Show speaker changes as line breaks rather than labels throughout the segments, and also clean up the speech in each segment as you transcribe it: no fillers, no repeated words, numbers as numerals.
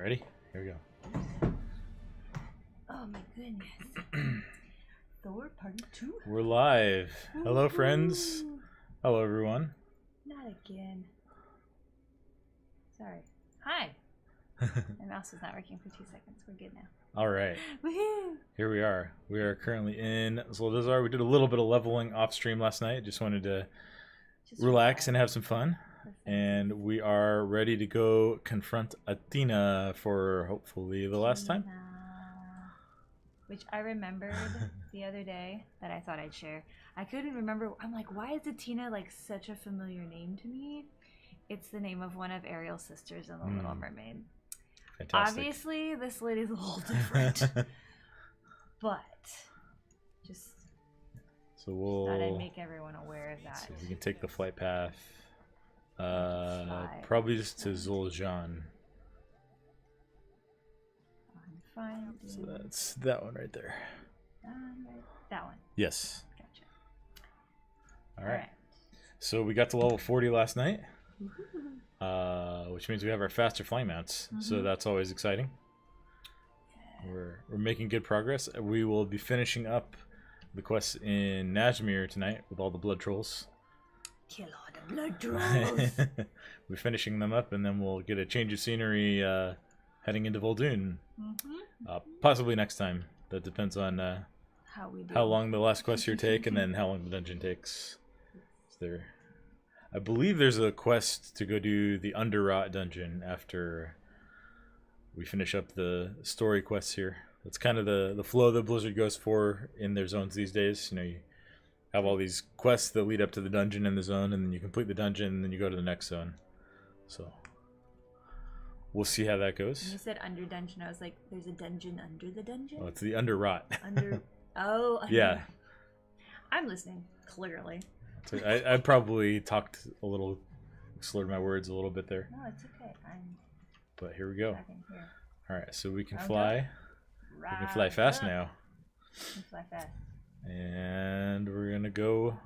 ready? Here we go.
Oh my goodness. Thor Part 2?
We're live. Hello, friends. Hello, everyone.
Not again. Sorry. Hi. My mouse was not working for 2 seconds. We're good now.
All right.
Woohoo!
Here we are. We are currently in Zolodazar. We did a little bit of leveling off stream last night. Just wanted to relax and have some fun. And we are ready to go confront Athena for hopefully the last time.
Which I remembered the other day that I thought I'd share. I couldn't remember. I'm like, why is Athena like such a familiar name to me? It's the name of one of Ariel's sisters in The Little Mermaid.
Fantastic.
Obviously, this lady's a little different. But just
so we'll
thought I'd make everyone aware of that.
So we can take the flight path. Probably just to Zoljan. So that's that one right there.
That one.
Yes.
Gotcha.
All right. So we got to level 40 last night, which means we have our faster flying mounts. So that's always exciting. We're making good progress. We will be finishing up the quests in Najmir tonight with all the blood trolls.
Kill all the blood trolls.
We're finishing them up, and then we'll get a change of scenery heading into Vol'dun. Possibly next time. That depends on how long the last quest here take, and then how long the dungeon takes. I believe there's a quest to go do the Underrot dungeon after we finish up the story quests here. That's kind of the flow that Blizzard goes for in their zones these days. You know, you have all these quests that lead up to the dungeon in the zone, and then you complete the dungeon, and then you go to the next zone. So we'll see how that goes.
When you said under dungeon, I was like, there's a dungeon under the dungeon?
Oh, it's the Underrot.
Yeah. I'm listening, clearly.
So I probably talked a little, slurred my words a little bit there.
No, it's okay.
But here we go.
Here.
All right, so we can fly. We can fly fast now.
We can fly fast.
And we're going to go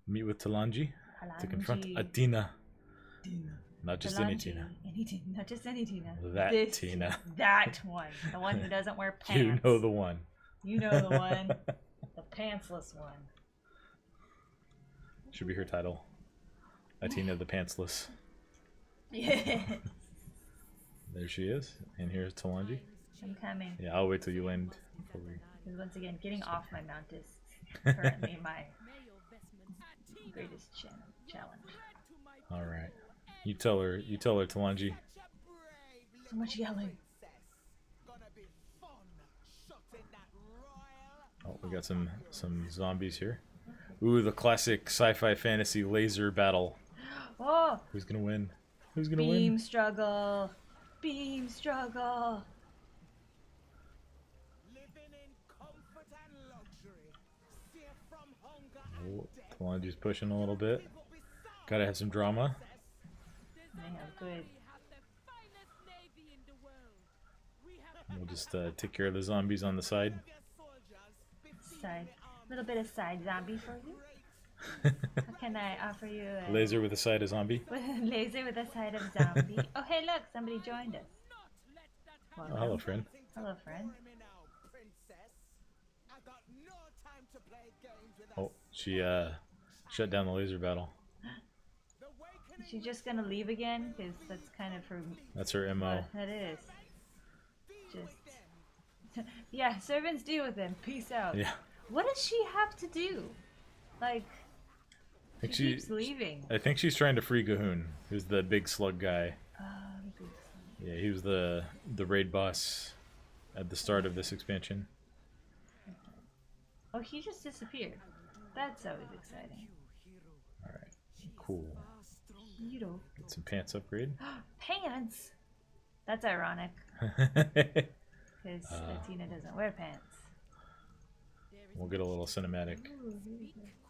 meet with Talanji to confront Athena. Not just any Tina.
Not just any Tina.
That Tina.
That one. The one who doesn't wear pants.
You know the one.
You know the one. The pantsless one.
Should be her title. Athena the Pantsless.
Yeah.
There she is. And here's Talanji.
I'm coming.
Yeah, I'll wait till you land.
Because once again, getting off my mount is currently my greatest challenge.
All right. You tell her, Talanji.
So much yelling.
Oh, we got some zombies here. Ooh, the classic sci-fi fantasy laser battle.
Oh!
Who's gonna win? Who's gonna win?
Beam struggle. Beam struggle.
Oh, Talanji's pushing a little bit. Gotta have some drama.
Good.
We'll just take care of the zombies on the side.
A little bit of side zombie for you. How can I offer you a
laser with a side of zombie?
Laser with a side of zombie. Oh, hey, look, somebody joined us.
Oh, hello, friend.
Hello, friend.
Oh, she shut down the laser battle.
Is she just gonna leave again? Because that's kind of her.
That's her MO.
That is. Just. Yeah, servants deal with them. Peace out.
Yeah.
What does she have to do? Like, she keeps leaving.
I think she's trying to free Gahoon, who's the big slug guy. Yeah, he was the raid boss at the start of this expansion.
Oh, he just disappeared. That's always exciting.
Alright, cool. Get some pants upgrade.
Pants? That's ironic. Because Athena doesn't wear pants.
We'll get a little cinematic.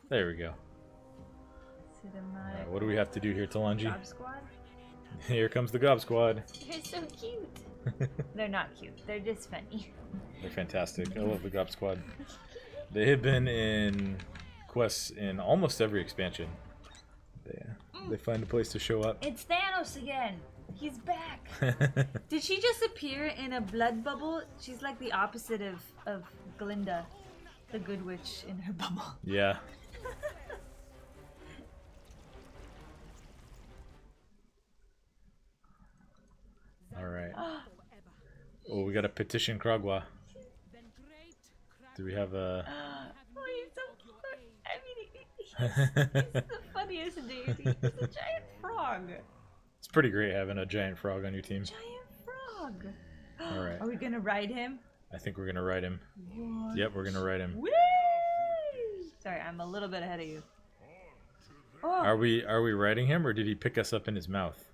There we go.
Cinematic.
Right, what do we have to do here, Talanji?
Gob Squad?
Here comes the Gob Squad.
They're so cute. They're not cute. They're just funny.
They're fantastic. I love the Gob Squad. They have been in quests in almost every expansion. They find a place to show up.
It's Thanos again. He's back. Did she just appear in a blood bubble? She's like the opposite of Glinda, the good witch in her bubble.
Yeah. All right. Oh, we got to petition Kragwa. Do we have a...
Oh, he's so cute. I mean, he's the funniest deity. He's a giant frog.
It's pretty great having a giant frog on your team.
Giant frog.
All right.
Are we gonna ride him?
I think we're gonna ride him.
What?
Yep, we're gonna ride him.
Whee! Sorry, I'm a little bit ahead of you. Oh.
Are we riding him, or did he pick us up in his mouth?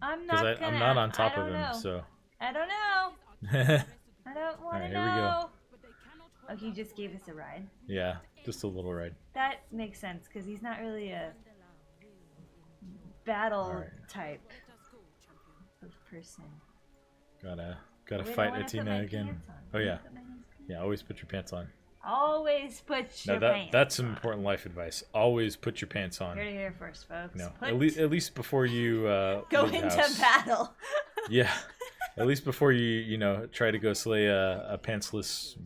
I'm not.
I'm not on top of him, so.
I don't know. I don't want to know.
Here we go.
Oh, he just gave us a ride.
Yeah, just a little ride.
That makes sense because he's not really a battle type of person. Gotta
Wait, fight Athena again. Oh yeah, yeah. Always put your pants on.
Always put your pants.
That's some important life advice. Always put your pants on.
Hear to hear first, folks.
No, at least before you
go into battle.
Yeah, at least before you try to go slay a pantsless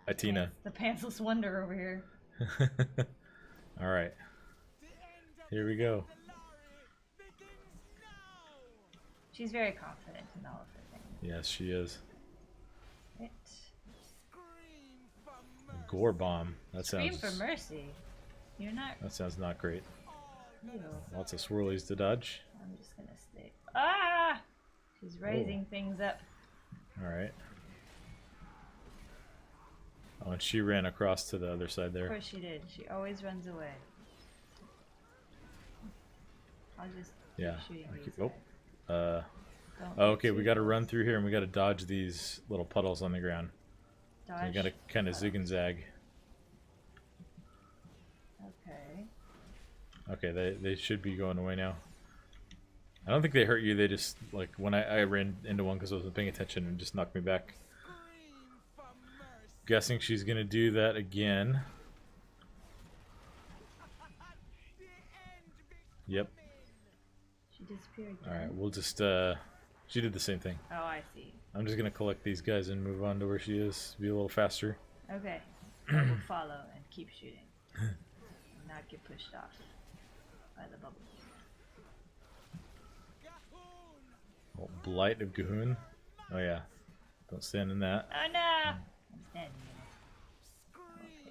Athena.
The pantsless wonder over here.
All right, here we go.
She's very confident in all of her things.
Yes, she is. Gore bomb. That sounds.
Scream for mercy. You're not.
That sounds not great.
Ew.
Lots of swirlies to dodge.
I'm just gonna stay. Ah! She's raising things up.
All right. Oh, and she ran across to the other side there.
Of course she did. She always runs away. I'll just keep shooting these guys.
Okay, we got to run through here and we got to dodge these little puddles on the ground. So you got to kind of zig and zag.
Okay.
Okay, they should be going away now. I don't think they hurt you. They just, like, when I ran into one because I wasn't paying attention and just knocked me back. Guessing she's going to do that again. Yep.
She disappeared again.
Alright, we'll just, she did the same thing.
Oh, I see.
I'm just going to collect these guys and move on to where she is. Be a little faster.
Okay. I will follow and keep shooting. And not get pushed off by the bubble.
Oh, Blight of Gahoon. Oh yeah. Don't stand in that.
Oh no! I'm standing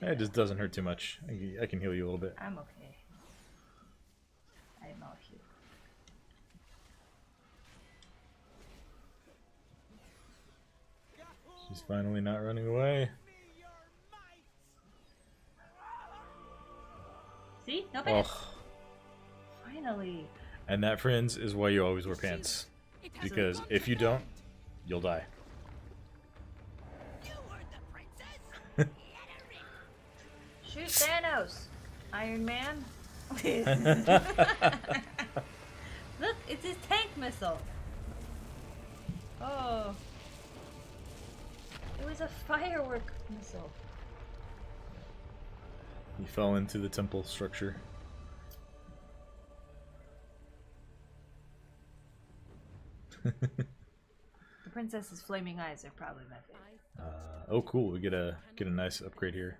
in it.
It just doesn't hurt too much. I can heal you a little bit.
I'm okay. I'm all here.
She's finally not running away.
See? No pants.
Oh.
Finally.
And that, friends, is why you always wear pants. Because if you don't, you'll die.
Shoot Thanos, Iron Man. Look, it's his tank missile. Oh. It was a firework missile.
He fell into the temple structure.
The princess's flaming eyes are probably my favorite.
Oh, cool! We get a nice upgrade here.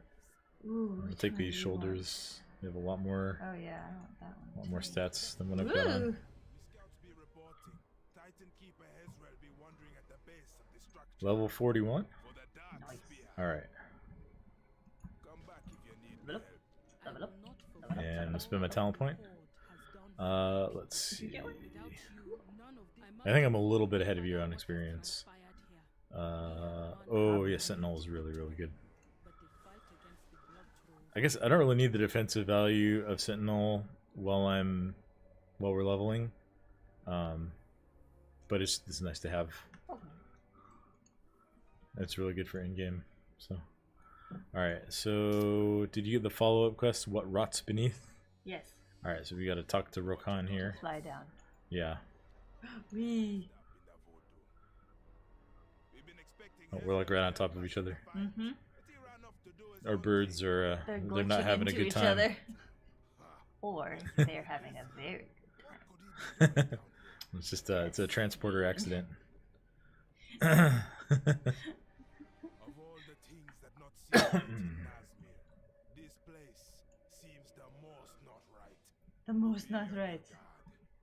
Ooh,
We'll take these shoulders. We have a lot more.
Oh yeah, I want that one.
A lot more stats than what I've got on. Level 41.
Nice.
All right.
Level up.
And we'll spend my talent point. Let's see. I think I'm a little bit ahead of you on experience. Oh yeah, Sentinel is really, really good. I guess I don't really need the defensive value of Sentinel while we're leveling. But it's nice to have. It's really good for in-game. So, all right. So, did you get the follow-up quest? What rots beneath?
Yes.
All right. So we got to talk to Rokan here.
Fly down.
Yeah.
Wee.
Oh, we're like right on top of each other.
Mm-hmm.
Our birds are they're not having a good time.
Other. Or they're having a very good time.
It's just it's a transporter accident.
Of all the things that not seem right in Nazmir, this place seems the most not right.
The most not right.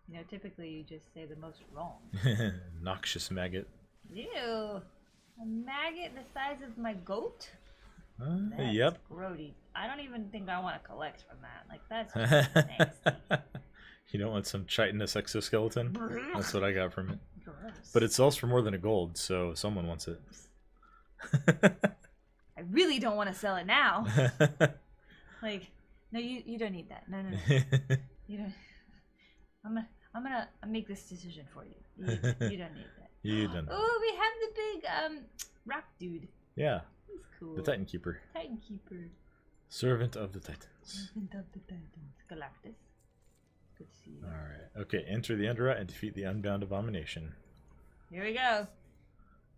You know, typically you just say the most wrong.
Noxious maggot.
Ew. A maggot the size of my goat? That's
Yep.
grody. I don't even think I want to collect from that. Like, that's just nasty.
You don't want some chitinous exoskeleton? That's what I got from it.
Gross.
But it sells for more than a gold, so someone wants it.
I really don't want to sell it now. Like, no, you don't need that. No. You don't. I'm gonna make this decision for you. You don't need that.
You don't know.
Oh, we have the big rock dude.
Yeah.
He's cool.
The Titan Keeper.
Titan Keeper.
Servant of the Titans.
Servant of the Titans. Galactus. Good to see you.
Alright. Okay, enter the Underrot and defeat the Unbound Abomination.
Here we go.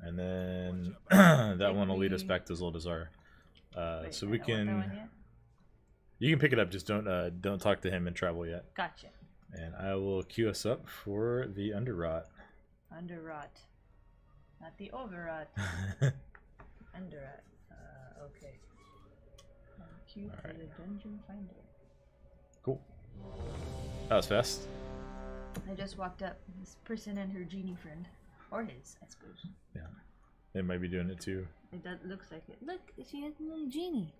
And then that one will lead us back to Zoldazar.
Wait,
So
I
we
don't want that one
can...
yet?
You can pick it up, just don't talk to him and travel yet.
Gotcha.
And I will queue us up for the Underrot.
Underrot. Not the overrot. Underrot. Okay. Queue for
Alright.
the dungeon finder.
Cool. That was fast.
I just walked up. This person and her genie friend. Or his, I suppose.
Yeah. They might be doing it too.
It does, looks like it. Look, she has a little genie.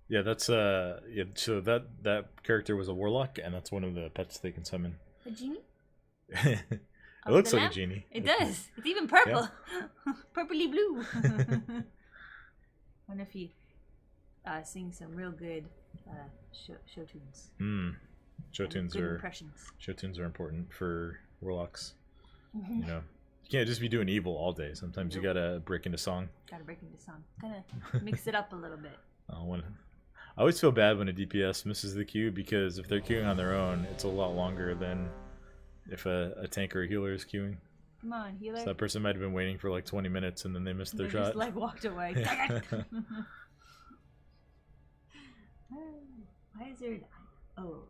Yeah, that's yeah, so that character was a warlock, and that's one of the pets they can summon.
A genie?
It
Of
looks
the
like
lamp?
a genie.
It does. It's even purple. Purpley blue. Wonder if he sings some real good show tunes.
Show tunes
good
are
impressions.
show tunes are important for warlocks. You know, you can't just be doing evil all day. Sometimes you gotta break into song.
Gotta break into song. Gotta mix it up a little bit.
I always feel bad when a DPS misses the queue, because if they're queuing on their own, it's a lot longer than if a tank or a healer is queuing.
Come on, healer.
So that person might have been waiting for like 20 minutes and then they missed their
They
shot.
just like walked away. Why is there? Oh.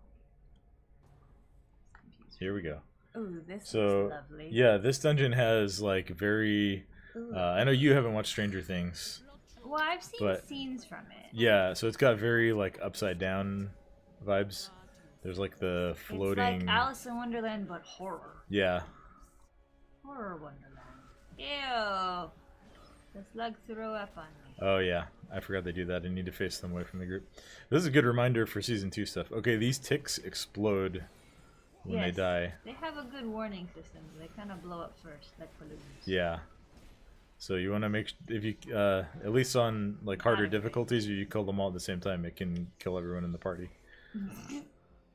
Here we go.
Oh, this
So,
looks lovely.
yeah, this dungeon has like very... I know you haven't watched Stranger Things.
Well, I've seen
but-
scenes from it.
Yeah, so it's got very like upside down vibes. There's like the floating...
It's like Alice in Wonderland, but horror.
Yeah.
Horror Wonderland. Ew. The slugs throw up on me.
Oh yeah, I forgot they do that. I need to face them away from the group. This is a good reminder for Season 2 stuff. Okay, these ticks explode when they die.
They have a good warning system. They kind of blow up first, like balloons.
Yeah. So you want to make if you at least on like harder difficulties, if you kill them all at the same time, it can kill everyone in the party.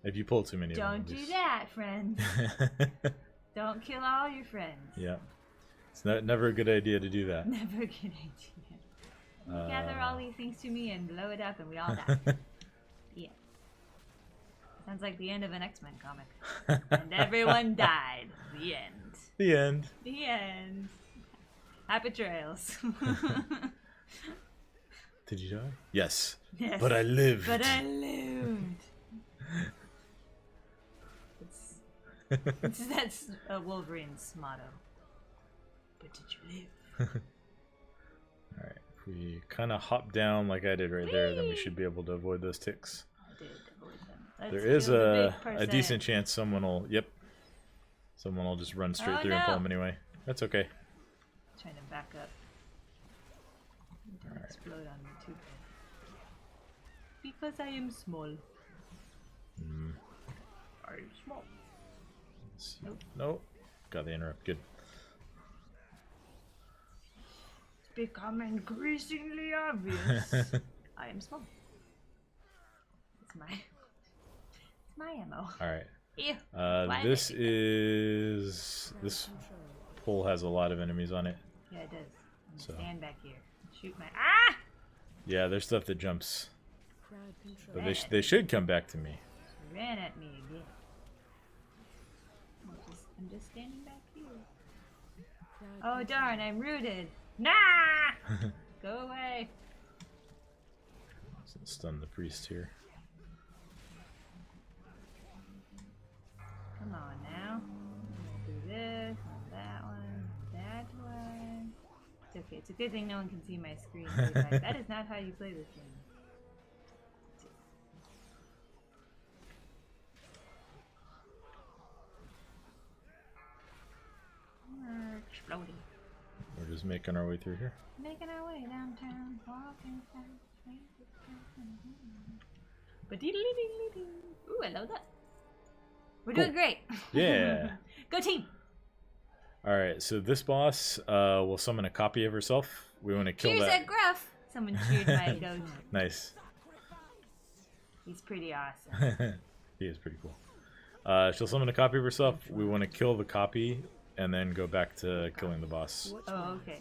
If you pull too many of them.
Don't do that, friends. Don't kill all your friends.
Yeah. It's never a good idea to do that.
Never a good idea. Gather all these things to me and blow it up and we all die. Yeah. Sounds like the end of an X-Men comic. And everyone died. The end.
The end.
The end. Happy trails.
Did you die? Yes.
Yes.
But I lived.
But I lived. That's Wolverine's motto. But did you live?
Alright, if we kind of hop down like I did right there, then we should be able to avoid those ticks.
I did avoid them. Let's
There is
do the big
a
percent.
decent chance someone will, someone will just run straight through and pull them anyway. That's okay.
Trying to back up. Don't explode on me too bad. Because I am small. Are you small?
Nope. Nope. Got the interrupt. Good.
It's becoming increasingly obvious. I am small. It's my ammo.
Alright.
Ew.
This pole has a lot of enemies on it.
Yeah, it does. I'm
So.
stand back here. Shoot my
Yeah, there's stuff that jumps. But
Ran
they should come back to me.
ran at me again. I'm just standing back here. Oh darn, I'm rooted. Nah! Go away.
Stun the priest here.
Come on now. Do this. It's a good thing no one can see my screen. Like, that is not how you play this game. We're exploding.
We're just making our way through here.
Making our way downtown, walking fast. Ooh, I love that. We're doing great.
Yeah.
Go team.
All right, so this boss will summon a copy of herself. We want to kill
Cheers
that.
at Gruff. Someone cheered my goat.
Nice.
He's pretty awesome.
He is pretty cool. She'll summon a copy of herself. We want to kill the copy and then go back to killing the boss.
Oh, okay.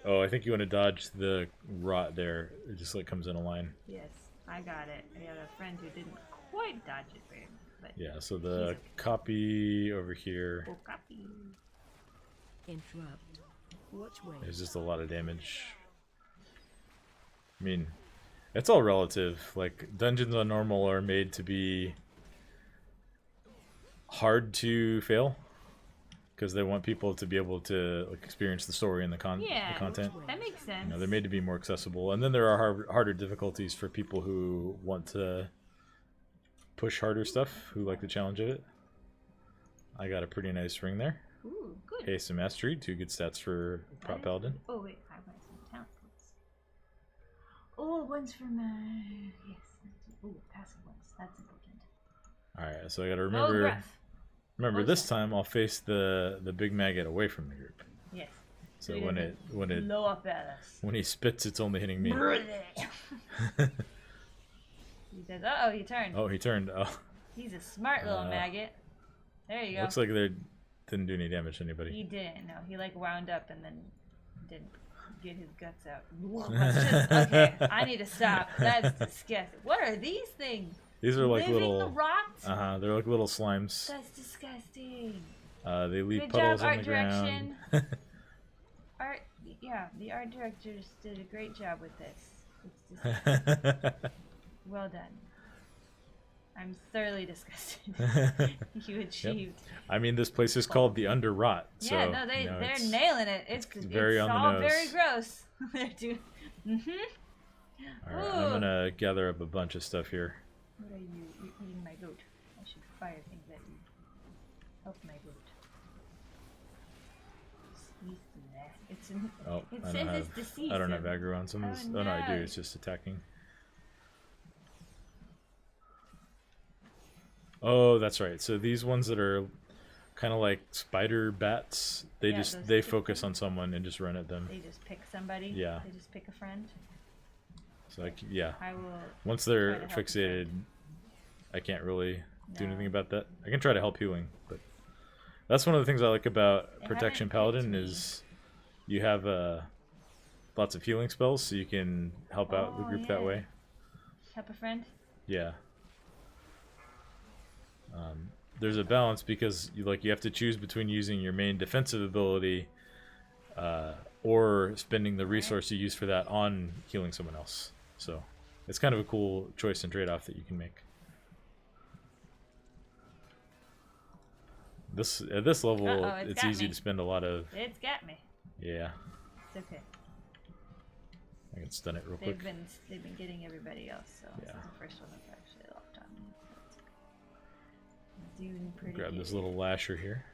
Oh, I think you want to dodge the rot there. It just like comes in a line.
Yes, I got it. I got a friend who didn't quite dodge it very much. But
Yeah, so the copy over here.
oh, copy.
Interrupt. Watch way.
There's just a lot of damage. I mean, it's all relative. Like, dungeons on normal are made to be hard to fail. Because they want people to be able to like, experience the story and the content.
That makes sense.
You know, they're made to be more accessible. And then there are harder difficulties for people who want to push harder stuff, who like the challenge of it. I got a pretty nice ring there.
Ooh, good.
Haste and Mastery, 2 good stats for Prot Paladin.
Oh, wait, I got some talent points. Oh, one's for my... Yes. Oh, passive ones. That's important.
Alright, so I gotta
Oh,
remember...
Gruff.
Remember, this time I'll face the big maggot away from the group.
Yes.
So
he
when
doesn't
it
blow up at us.
when he spits, it's only hitting me.
He says, "Uh oh, he turned."
Oh, he turned. Oh,
He's a smart little maggot. There you go.
looks like they didn't do any damage to anybody.
He didn't. No, he like wound up and then didn't get his guts out. That's just, okay, I need to stop. That's disgusting. What are these things?
These are like
Living
little.
rots?
They're like little slimes.
That's disgusting.
They leave
Good
puddles
job,
on
art
the
direction.
ground.
Art, yeah, the art directors did a great job with this. It's disgusting. Well done. I'm thoroughly disgusted. You achieved.
Yep. I mean, this place is called the Under Rot. So,
Yeah, no, they're nailing it. It's
very on the
all
nose.
very gross. They're doing.
All right, I'm gonna gather up a bunch of stuff here.
What are you? You're eating my goat. I should fire things at you. Help my goat. Sneeze through that. It's in,
Oh,
it
I
says
don't
it's
have.
deceased.
I don't have aggro on some of this. Oh no, I do. It's just attacking. Oh, that's right. So these ones that are kind of like spider bats, they they focus on someone and just run at them.
They just pick somebody.
Yeah.
They just pick a friend.
So yeah.
I will.
Once they're
try to help
fixated, I can't really do
No.
anything about that. I can try to help healing, but that's one of the things I like about
They
Protection
haven't picked
Paladin
me.
is you have lots of healing spells, so you can help out the
Oh,
group that
yeah.
way.
Help a friend.
Yeah. There's a balance because you have to choose between using your main defensive ability or spending the resource you use for that on healing someone else. So it's kind of a cool choice and trade-off that you can make. At this level,
Uh-oh,
it's
got
easy
me.
to spend a lot of.
It's got me.
Yeah,
It's okay.
I can stun it real
They've
quick.
been getting everybody else, so this
Yeah.
is the first one that's actually locked on me. That's okay. I'm doing pretty
Grab
good.
this little lasher here.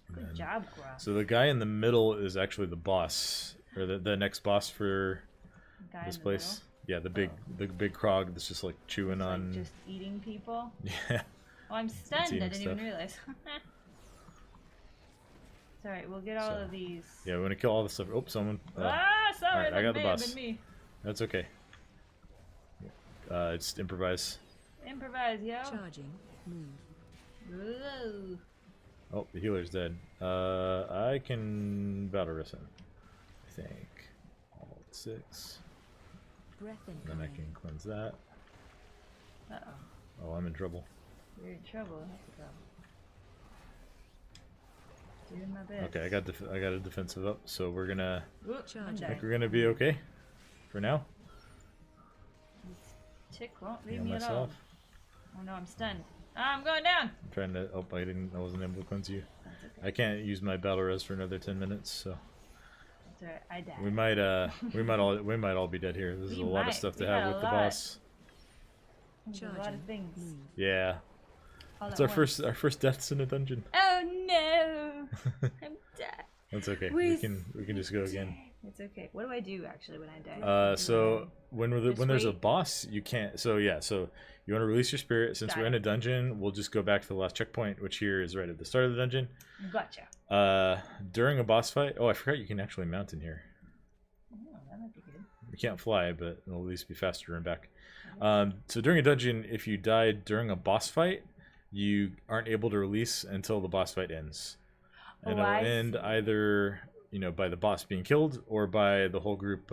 And
Good
then-
job, Gruff.
So the guy in the middle is actually the boss, or the next boss for
Guy
this
in the
place. Yeah, the big Krog that's just like chewing
middle.
on.
Like just eating people.
Yeah.
Oh, I'm stunned. I
eating
didn't even
stuff.
realize. It's alright, we'll get all
So,
of these.
Yeah, we want to kill all the stuff. Oh, someone.
Sorry,
alright, I got
that
the
may have
boss.
been me.
That's okay. It's improvise.
Improvise, yo.
Charging. Move.
Whoa.
Oh, the healer's dead. I can battle rest him. I think. Alt 6.
Breath
Then I
incoming.
can cleanse that.
Uh-oh.
Oh, I'm in trouble.
You're in trouble. That's a problem. Doing my best.
Okay, I got a defensive up, so we're gonna.
Oop, I'm
Charge.
I
dying.
think we're gonna be okay for now.
This tick won't leave
Heal
me alone.
myself.
Oh no, I'm stunned. I'm going down.
I'm trying to. Oh, I wasn't able to cleanse you.
That's okay.
I can't use my battle res for another 10 minutes, so.
That's right. I died.
We might all be dead here. This is
We
a lot of
might.
stuff to
We
have
got a
with the
lot.
boss.
There's a lot of
Charging.
things.
Move.
Yeah.
all
It's
at
our
once.
first deaths in a dungeon.
Oh no! I'm dead.
That's okay.
We
We can just go again.
It's okay. What do I do actually when I die?
So when
Just
there's a
wait.
boss, you can't. So yeah, so you want to release your spirit. Since we're
Got
in a dungeon, we'll just go back to the last checkpoint, which here is right at the start of the dungeon.
Gotcha.
During a boss fight. Oh, I forgot you can actually mount in here.
Oh, that might be good.
You can't fly, but it'll at least be faster to run back. So during a dungeon, if you died during a boss fight, you aren't able to release until the boss fight ends, and
Oh,
it'll
I
end
see.
either by the boss being killed or by the whole group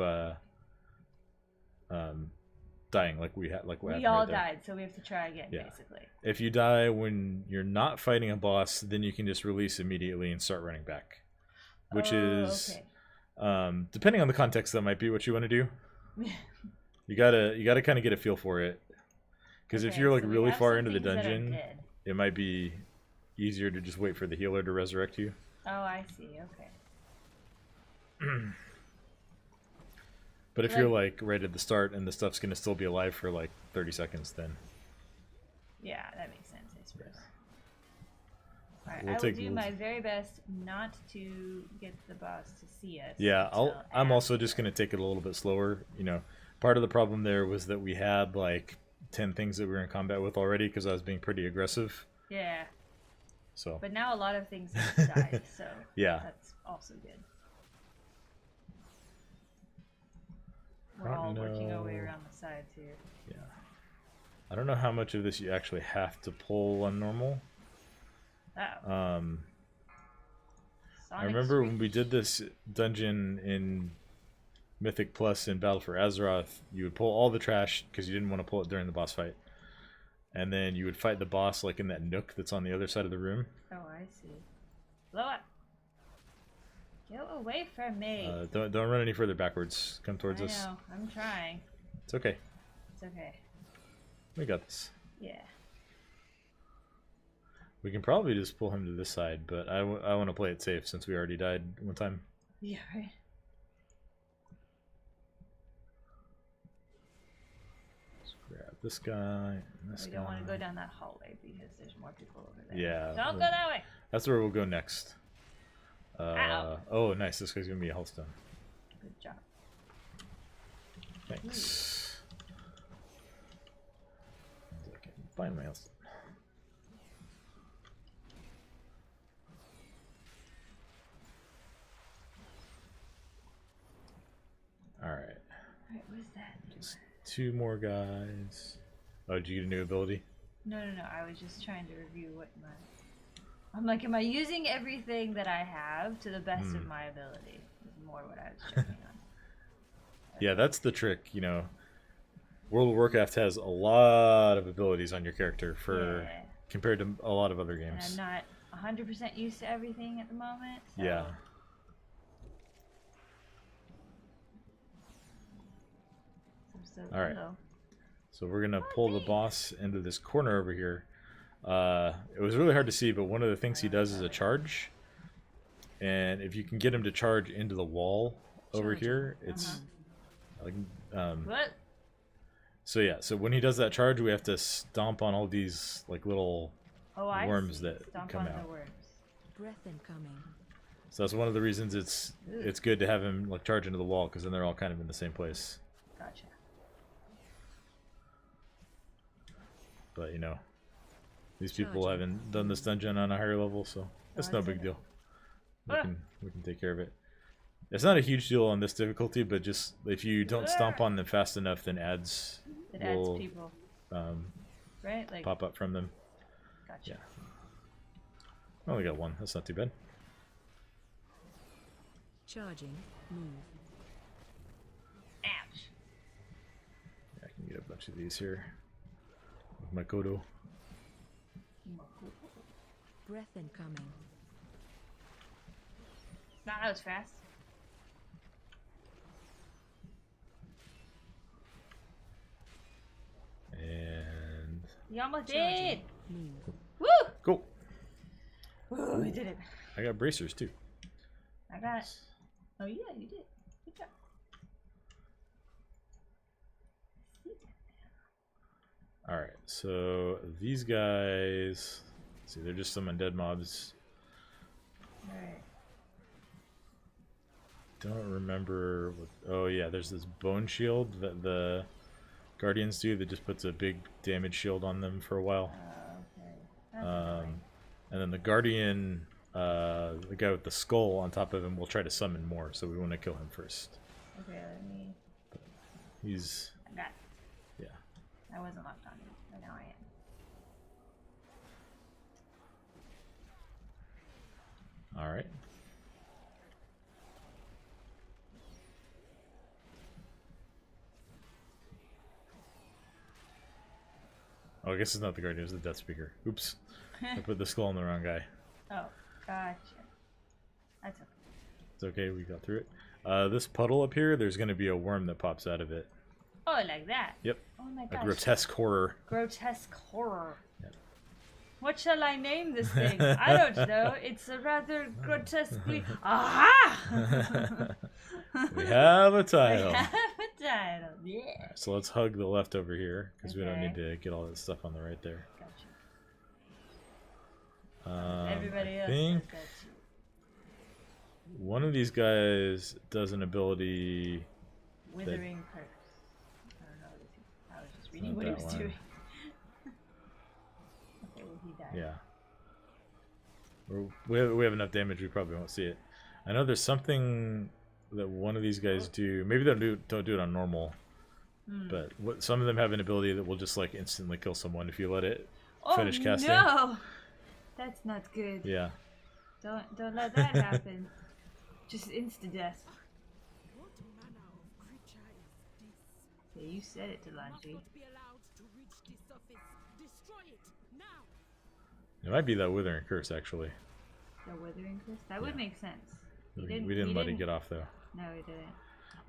dying, like we had, like what
We
happened
all
right there.
died, so we have to try again,
Yeah.
basically.
If you die when you're not fighting a boss, then you can just release immediately and start running back, which is
okay.
depending on the context, that might be what you want to do. You gotta kind of get a feel for it, because if
Okay,
you're like
so we
really
have
far
some
into the
things that are
dungeon,
good.
it might be easier to just wait for the healer to resurrect you.
Oh, I see. Okay.
But if you're like right at the start and the stuff's gonna still be alive for like 30 seconds, then
Yeah, that makes sense, I suppose. Alright,
We'll
I will
take-
do
we'll-
my very best not to get the boss to see us.
yeah,
until
I'm also
after.
just gonna take it a little bit slower. Part of the problem there was that we had like 10 things that we were in combat with already because I was being pretty aggressive.
Yeah,
So
but now a lot of things have died, so
Yeah.
that's also good. We're
Don't
all working our way
know.
around the sides here.
yeah, I don't know how much of this you actually have to pull on normal.
Oh,
I
Sonic
remember when
Screech.
we did this dungeon in Mythic Plus in Battle for Azeroth, you would pull all the trash because you didn't want to pull it during the boss fight. And then you would fight the boss like in that nook that's on the other side of the room.
Oh, I see. Blow up. Get away from me.
Don't run any further backwards. Come towards
I
us.
know. I'm trying.
It's okay.
It's okay.
We got this.
Yeah.
We can probably just pull him to this side, but I want to play it safe since we already died one time.
Yeah, right.
Let's grab this guy and this
We
guy.
don't want to go down that hallway because there's more people over there.
Yeah,
Don't go
well-
that way.
That's where we'll go next.
Ow.
Oh, nice. This guy's gonna be a healthstone.
Good job.
Thanks. I can find my healthstone. Alright.
Alright, what is that?
Just 2 more guys. Oh, did you get a new ability?
No. I was just trying to review what my. I'm like, am I using everything that I have to the best of my ability? Is more what I was checking on.
Yeah, that's the trick, World of Warcraft has a lot of abilities on your character
Yeah.
compared to a lot of other
And
games.
I'm not 100% used to everything at the moment. So.
Yeah. All right.
Hello.
So we're gonna pull the boss into this corner over here. It was really hard to see, but one of the things he does is a charge, and if you can get him to charge into the wall over
Charging.
here, it's like
What?
so yeah. So when he does that charge, we have to stomp on all these like little
Oh, I
worms
see.
that
Stomp
come
on
out.
the worms.
Breath incoming.
So that's one of the reasons it's good to have him like charge into the wall, because then they're all kind of in the same place.
Gotcha.
But these people
Charging.
haven't done this dungeon on a higher level, so it's no
I see
big
that.
deal.
Ah.
We can take care of it. It's not a huge deal on this difficulty, but just if you don't stomp on them fast enough, then ads
It adds
will
people,
um,
right? Like,
pop up from them.
gotcha.
Yeah. I only got one. That's not too bad.
Charging. Move.
Ouch.
Yeah, I can get a bunch of these here with my Kodo.
Breath incoming.
Nah, that was fast.
And
You almost
Charging.
did.
Move.
Woo!
cool.
Woo, we did it.
I got bracers too.
I got it. Oh yeah, you did. Good job.
Alright, so these guys... see, they're just some undead mobs.
Alright.
Don't remember what... oh yeah, there's this bone shield that the Guardians do that just puts a big damage shield on them for a while.
Okay. That's annoying.
And then the Guardian, the guy with the skull on top of him, will try to summon more, so we want to kill him first.
Okay, let me...
He's...
I got it.
yeah.
I wasn't locked on it, but now I am.
Alright. Oh, I guess it's not the Guardian, it's the Death Speaker. Oops. I put the skull on the wrong guy.
Oh, gotcha. That's okay.
It's okay, we got through it. This puddle up here, there's going to be a worm that pops out of it.
Oh, like that?
Yep.
Oh my
A
gosh.
grotesque horror.
Grotesque horror.
Yep.
What shall I name this thing? I don't know. It's a rather grotesquely... Aha!
We have a title.
We have a title. Yeah.
Alright, so let's hug the left over here, because we don't
Okay.
need to get all that stuff on the right there.
Gotcha. Everybody
I
else
think
does that too.
one of these guys does an ability...
Withering curse. I don't know what it is. I was just reading
Not
what he
that
was
one.
doing. Okay, well, he died.
yeah. We have enough damage, we probably won't see it. I know there's something that one of these guys do. Maybe they don't do it on normal. But some of them have an ability that will just like instantly kill someone if you let it finish casting.
No! That's not good.
Yeah.
Don't let that happen. Just insta death.
What manner of creature is this?
Yeah, you said it,
Must
Delange.
not be allowed to reach the surface. Destroy it now.
It might be that Withering Curse, actually.
The withering curse? That would make sense.
We didn't let it get off, though.
No, we didn't.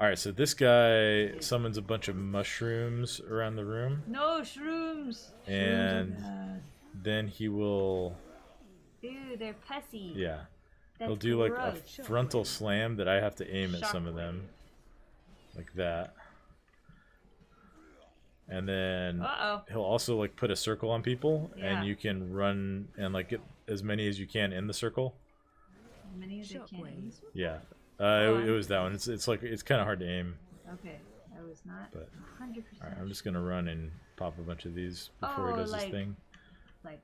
Alright, so this guy summons a bunch of mushrooms around the room.
No shrooms!
And
Shrooms are bad.
then he will...
Ew, they're pussy.
yeah.
That's
He'll do like
gross.
a frontal slam that I have to aim at some of them. Like that. And then
Uh-oh.
he'll also like put a circle on people,
Yeah.
and you can run and like get as many as you can in the circle.
As many as I can.
Shockwave.
Yeah,
Oh,
it was that one. It's like it's kind of hard to aim.
Okay, I was not
But
100%.
all right, I'm just gonna run and pop a bunch of these before
Oh,
he does
like-
his thing.
Like,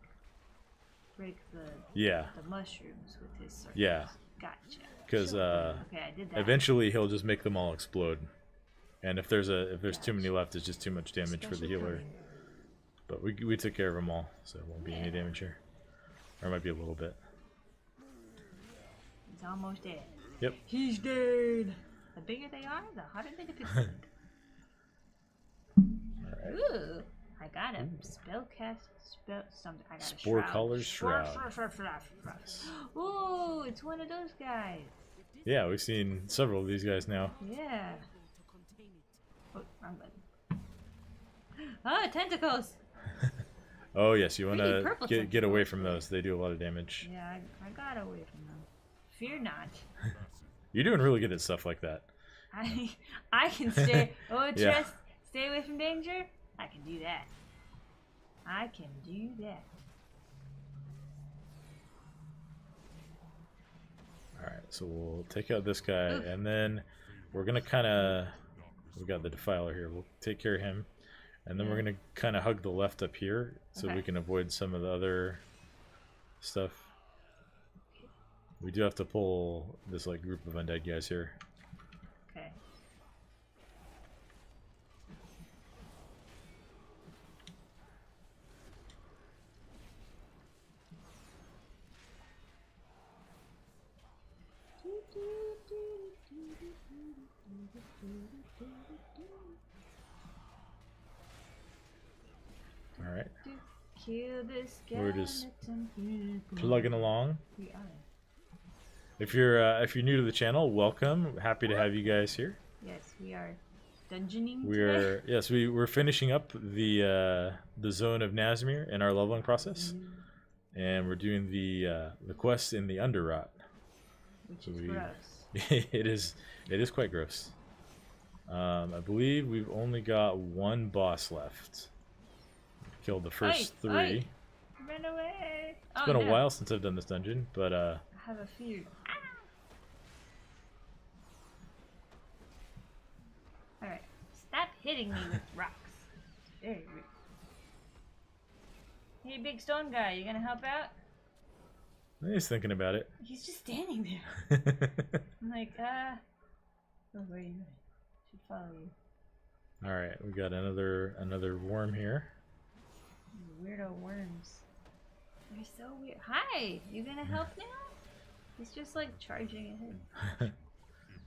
break the
Yeah,
mushrooms with his circles.
yeah,
Gotcha.
because
Okay, I did that.
eventually he'll just make them all explode. And if there's too many left, it's just too much damage for the
Special
healer.
coming.
But we took care of them all, so it won't be any damage here. Or it might be a little bit.
He's almost dead.
Yep.
He's dead. The bigger they are, the harder they to defeat.
Alright.
Ooh, I got a spell something. I got a
Spore
shroud.
Caller's Shroud.
Ooh, it's one of those guys.
Yeah, we've seen several of these guys now.
Yeah. Oh, wrong button. Ah, tentacles.
Oh yes, you want
Really
to
purple
get away from those. They do a lot of damage.
Yeah, I got away from them. Fear not.
You're doing really good at stuff like that.
I can stay. Oh,
Yeah.
trust. Stay away from danger. I can do that. I can do that.
Alright, so we'll take out this guy,
Oof.
and then we're going to kind of... We got the Defiler here. We'll take care of him. And then we're going to kind of hug the left up here, so
Okay.
we can avoid some of the other stuff. We do have to pull this like group of undead guys here.
Okay.
Alright,
Kill this
We're just
skeleton people.
plugging along.
We are.
If you're new to the channel, welcome. Happy to have you guys here.
Yes, we are dungeoning
We're we're finishing up the zone of Nazmir in our leveling process, and we're doing the quest in the Underrot.
which
so
is
we-
gross.
It is quite gross. I believe we've only got one boss left. Killed the first three.
Run away!
It's been a while since I've done this dungeon, but
I have a few. Alright. Stop hitting me with rocks. Very rude. Hey, big stone guy, you gonna help out?
he's thinking about it.
He's just standing there. I'm like, oh, where are you going? Should follow you.
All right, we got another worm here.
Weirdo worms. They're so weird. Hi, you gonna help now? He's just like charging ahead.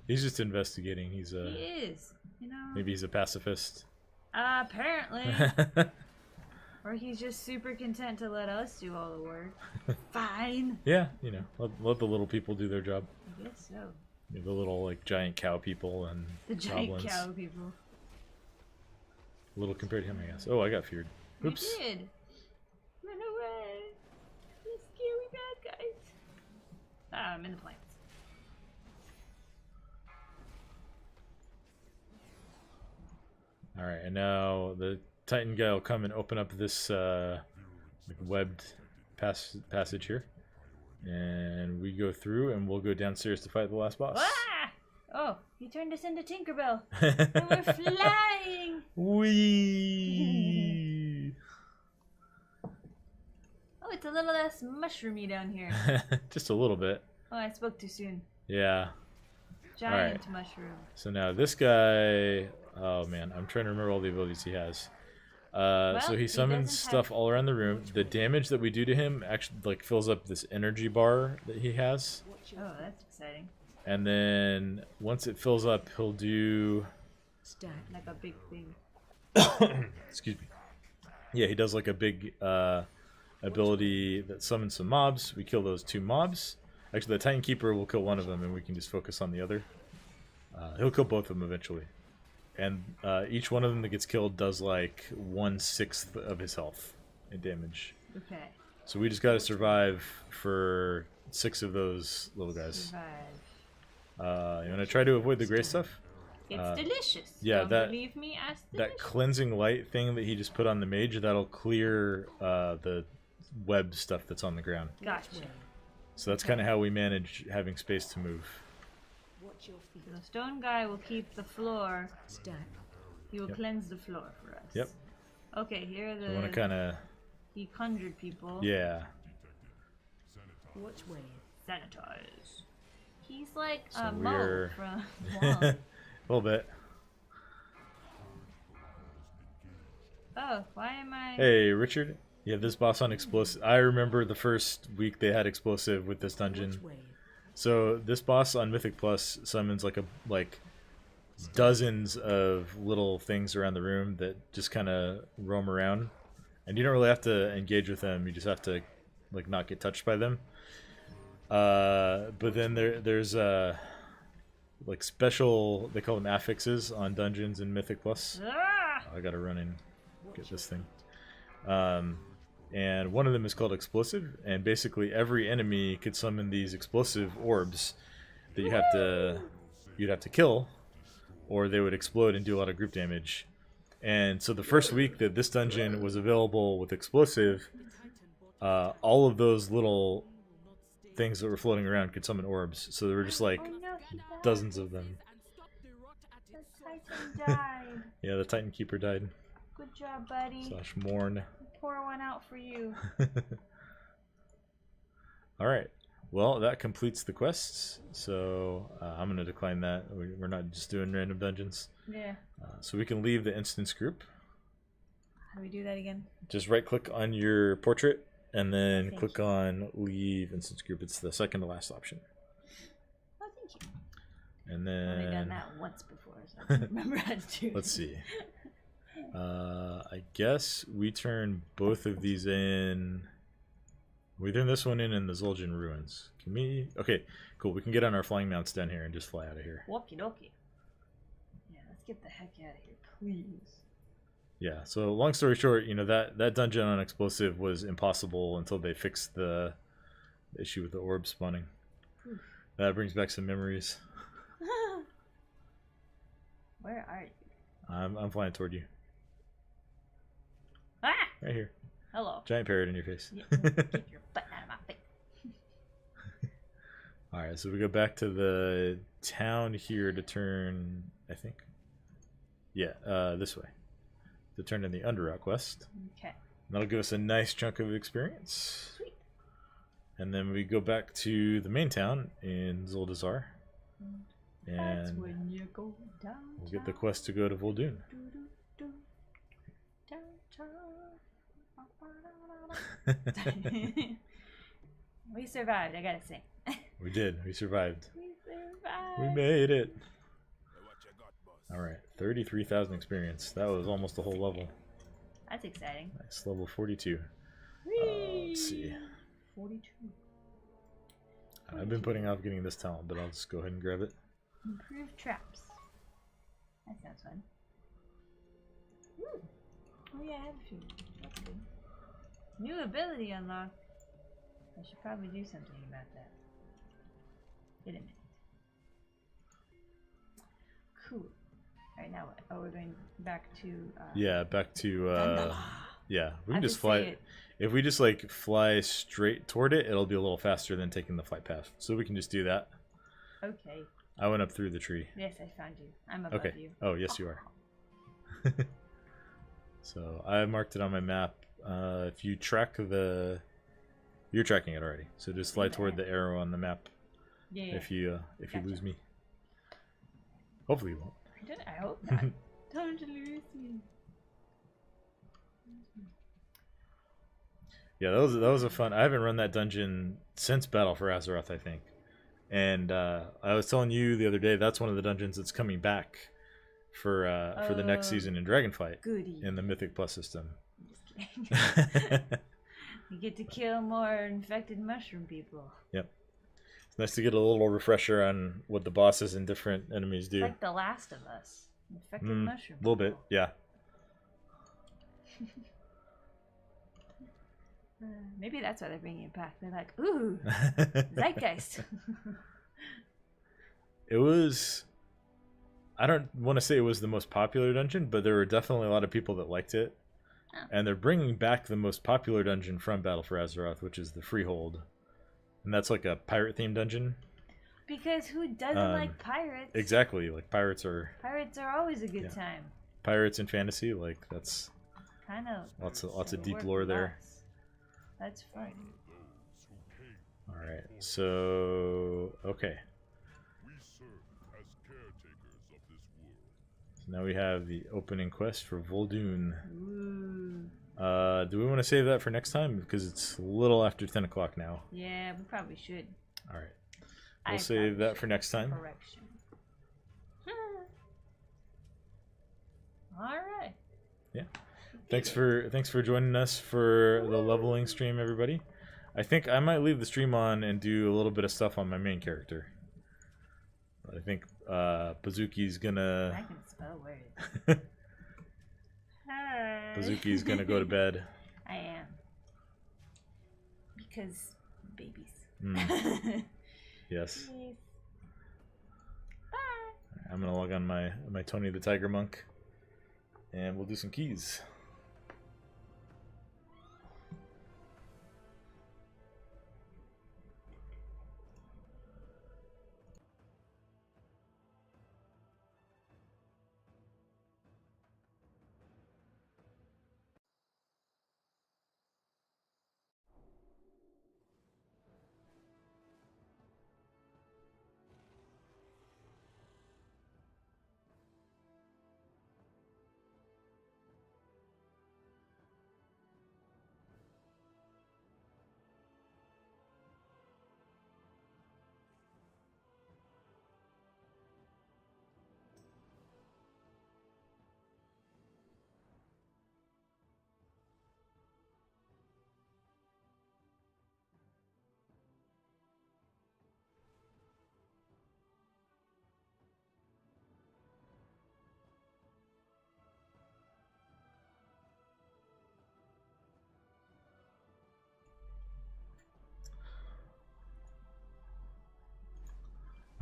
He's just investigating. He
is. You know.
Maybe he's a pacifist.
Apparently. Or he's just super content to let us do all the work. Fine.
Yeah, you know, let the little people do their job.
I guess so.
The little like giant cow people and
the giant
goblins.
Cow people.
Little compared to him, I guess. Oh, I got feared. Oops.
You did. Run away. These scary bad guys. Ah, I'm in the plants.
All right, and now the Titan guy will come and open up this like webbed passage here, and we go through, and we'll go downstairs to fight the last boss.
Ah! Oh, he turned us into Tinkerbell, and we're flying.
Whee!
Oh, it's a little less mushroomy down here.
Just a little bit.
Oh, I spoke too soon.
Yeah.
Giant mushroom.
So now this guy, oh man, I'm trying to remember all the abilities he has. So he summons stuff all around the room. The damage that we do to him actually like fills up this energy bar that he has.
Oh, that's exciting.
And then once it fills up, he'll do
Stack like a big thing.
excuse me. Yeah, he does like a big ability that summons some mobs. We kill those 2 mobs. Actually, the Titan Keeper will kill one of them, and we can just focus on the other. He'll kill both of them eventually. And each one of them that gets killed does like 1/6 of his health in damage.
Okay.
So we just gotta survive for 6 of those little guys.
Survive.
You wanna try to avoid the gray stuff?
It's delicious.
Yeah,
Don't believe me? Ask delicious.
That cleansing light thing that he just put on the mage, that'll clear the web stuff that's on the ground.
Gotcha.
So that's kind of how we manage having space to move.
So the stone guy will keep the floor.
Stack.
He will cleanse the floor for us.
Yep.
Okay, here are the.
So want to kind of.
He conjured people.
Yeah.
Which way?
Sanitize. He's like
So
a
we're-
Mo from WoW.
A little bit.
Oh, why am I?
Hey, Richard. Yeah, this boss on explosive. I remember the first week they had explosive with this dungeon.
Which way?
So this boss on Mythic Plus summons like dozens of little things around the room that just kind of roam around, and you don't really have to engage with them. You just have to like not get touched by them. But then there's like special, they call them affixes on dungeons in Mythic Plus.
Ah!
I gotta run and get this thing. And one of them is called explosive, and basically every enemy could summon these explosive orbs that you'd have to kill, or they would explode and do a lot of group damage. And so the first week that this dungeon was available with explosive, all of those little things that were floating around could summon orbs. So there were just like
Oh no, he died.
dozens of them.
The Titan died.
Yeah, the Titan Keeper died.
Good job, buddy.
/ mourn.
Pour one out for you.
Alright, well that completes the quests, so I'm going to decline that. We're not just doing random dungeons.
Yeah.
So we can leave the instance group.
How do we do that again?
Just right click on your portrait and then
Thank
click on leave instance group. It's the second to last option.
Oh, thank you.
And
I've only done
then
that once before, so I don't remember how to do it.
let's see. I guess we turn both of these in. We turn this one in the Zul'jin Ruins. Can we? Okay, cool. We can get on our flying mounts down here and just fly out of here.
Walkie dokie. Yeah, let's get the heck out of here, please.
Yeah, so long story short, you know, that dungeon on explosive was impossible until they fixed the issue with the orb spawning. That brings back some memories.
Where are you?
I'm flying toward you.
Ah!
Right here.
Hello.
Giant parrot in your face.
Yeah, get your butt out of my face.
Alright, so we go back to the town here to turn, I think. Yeah, this way. To turn in the Underrock quest.
Okay.
That'll give us a nice chunk of experience.
Sweet.
And then we go back to the main town in Zuldazar.
That's
And
when you go down.
we'll get the quest to go to Vol'dun.
We survived, I gotta say.
We did. We survived.
We survived.
We made it.
Hey, what you got, boss?
Alright, 33,000 experience. That was almost a whole level.
That's exciting.
Nice, level 42. Let's see.
42.
I've been putting off getting this talent, but I'll just go ahead and grab it.
Improve traps. That sounds fun. Ooh. Oh yeah, I have a few. That's good. New ability unlocked. I should probably do something about that. In a minute. Cool. Alright, now what? Oh, we're going back to...
Yeah, back to...
Dandala.
yeah, we
I
can just
say
fly...
it.
If we just, like, fly straight toward it, it'll be a little faster than taking the flight path. So we can just do that.
Okay.
I went up through the tree.
Yes, I found you. I'm above
Okay.
you.
Oh, yes, you are. So I marked it on my map. If you track the... You're tracking it already. So just fly toward the arrow on the map
Yeah.
if you
Gotcha.
lose me. Hopefully you won't.
I hope not. Don't lose me.
Yeah, that was a fun... I haven't run that dungeon since Battle for Azeroth, I think. And I was telling you the other day, that's one of the dungeons that's coming back for the next season in Dragonflight.
Goody.
In the Mythic Plus system.
Just kidding. You get to kill more infected mushroom people.
Yep. It's nice to get a little refresher on what the bosses and different enemies do.
It's like The Last of Us. Infected mushroom
A little bit,
people.
yeah.
Maybe that's why they're bringing it back. They're like, ooh, zeitgeist.
It was... I don't want to say it was the most popular dungeon, but there were definitely a lot of people that liked it.
Oh.
And they're bringing back the most popular dungeon from Battle for Azeroth, which is the Freehold. And that's like a pirate-themed dungeon.
Because who doesn't like pirates?
Exactly, like pirates are
always a good time.
pirates in fantasy, like that's
Kind of.
lots of deep lore there.
That's fun.
All right, so okay.
We serve as caretakers of this world.
So now we have the opening quest for Vol'dun.
Ooh.
Do we want to save that for next time because it's a little after 10 o'clock now?
Yeah, we probably should.
All right, we'll save that for next time.
Correction. All right.
Yeah. Thanks for joining us for the leveling stream, everybody. I think I might leave the stream on and do a little bit of stuff on my main character. I think Pazuki's
I
gonna
can spell words. Hi.
Pazuki's gonna go to bed.
I am. Because babies.
Mm, yes.
Yes.
I'm gonna log on my Tony the Tiger Monk, and we'll do some keys.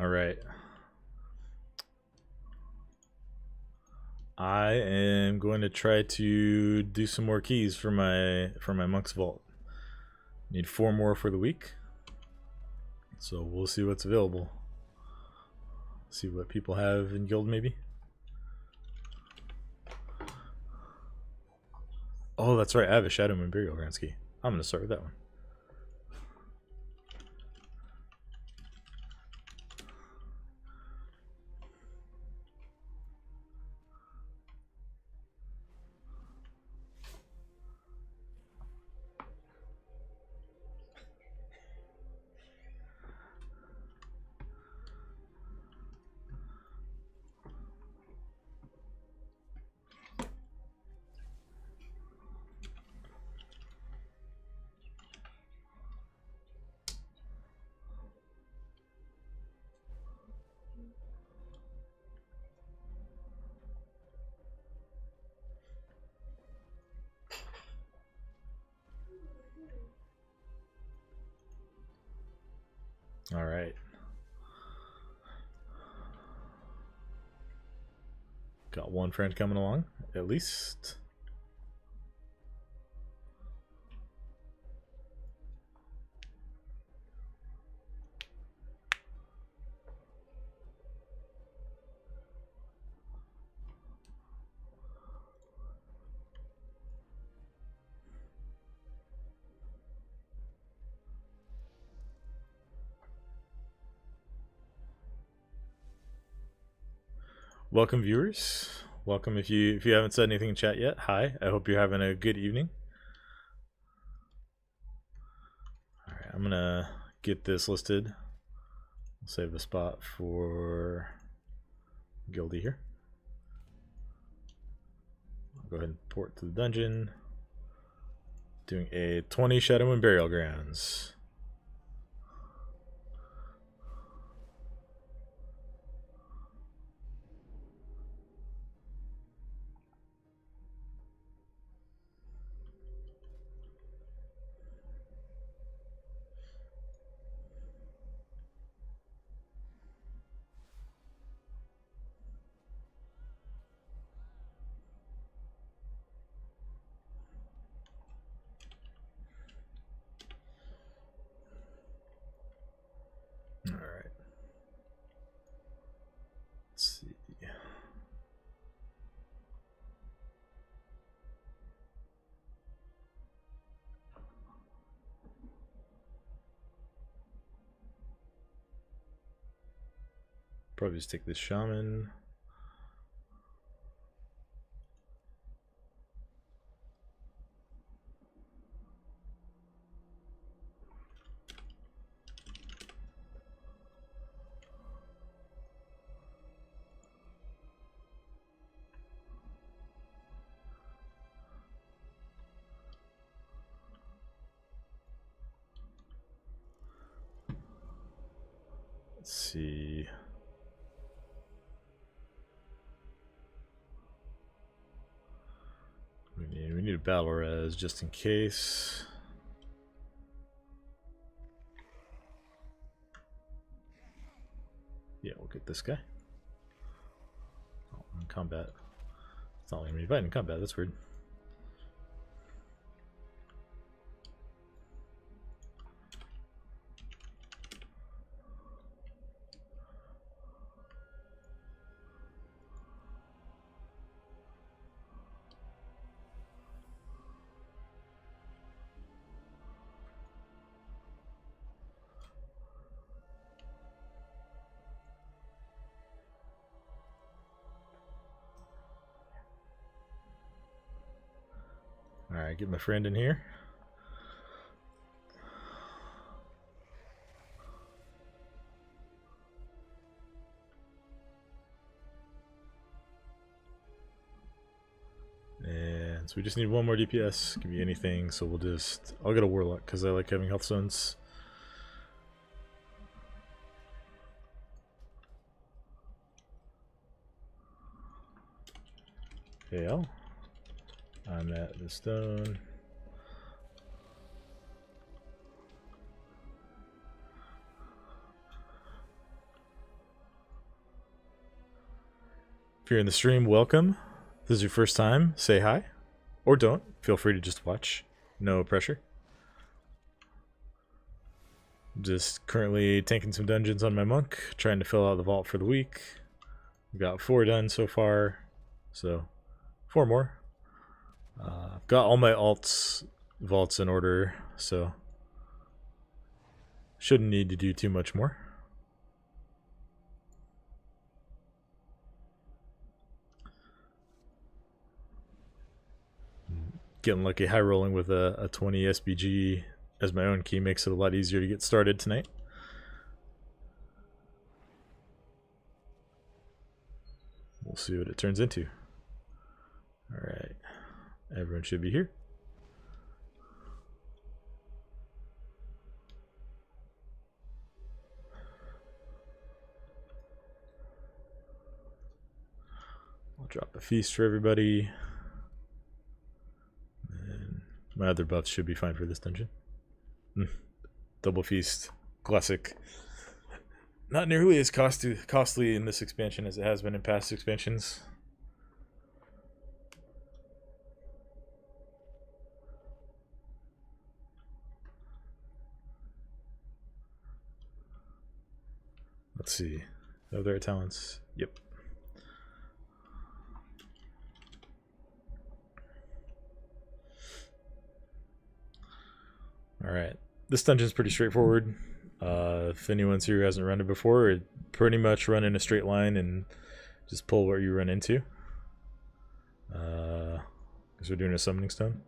All right. I am going to try to do some more keys for my monk's vault. Need 4 more for the week. So we'll see what's available. See what people have in guild maybe. Oh, that's right. I have a Shadow Moon Burial Grounds key. I'm going to start with that one. All right. Got one friend coming along, at least. Welcome, viewers. Welcome. If you haven't said anything in chat yet, hi. I hope you're having a good evening. All right, I'm gonna get this listed. I'll save a spot for Guildy here. I'll go ahead and port to the dungeon. Doing a 20 Shadow and Burial Grounds. Alright. Let's see. Probably just take this shaman. Let's see. We need a battle res just in case. Yeah, we'll get this guy. Oh, in combat. It's not letting me invite in combat, that's weird. Alright, get my friend in here. And so we just need one more DPS. Could be anything, so I'll get a Warlock because I like having health zones. Fail. I'm at the stone. If you're in the stream, welcome. If this is your first time, say hi. Or don't. Feel free to just watch. No pressure. Just currently tanking some dungeons on my monk, trying to fill out the vault for the week. We've got 4 done so far, so 4 more. I've got all my vaults in order, so shouldn't need to do too much more. Getting lucky high rolling with a 20 SBG as my own key makes it a lot easier to get started tonight. We'll see what it turns into. Alright, everyone should be here. I'll drop a feast for everybody. And my other buffs should be fine for this dungeon. Double feast, classic. Not nearly as costly in this expansion as it has been in past expansions. Let's see. Are there talents? Yep. Alright. This dungeon's pretty straightforward. If anyone's here who hasn't run it before, it pretty much run in a straight line and just pull where you run into. Because we're doing a summoning stone.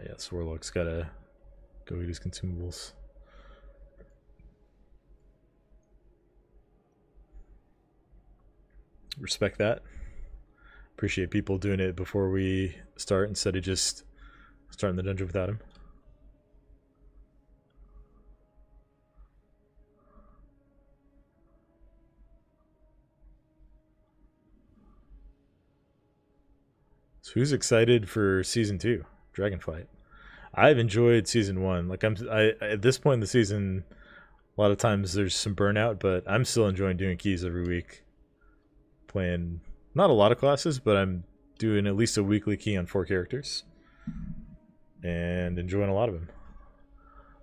Yes, Warlock's gotta go eat his consumables. Respect that. Appreciate people doing it before we start instead of just starting the dungeon without him. So who's excited for season 2, Dragonflight? I've enjoyed season 1. Like I at this point in the season, a lot of times there's some burnout, but I'm still enjoying doing keys every week. Playing not a lot of classes, but I'm doing at least a weekly key on 4 characters. And enjoying a lot of them.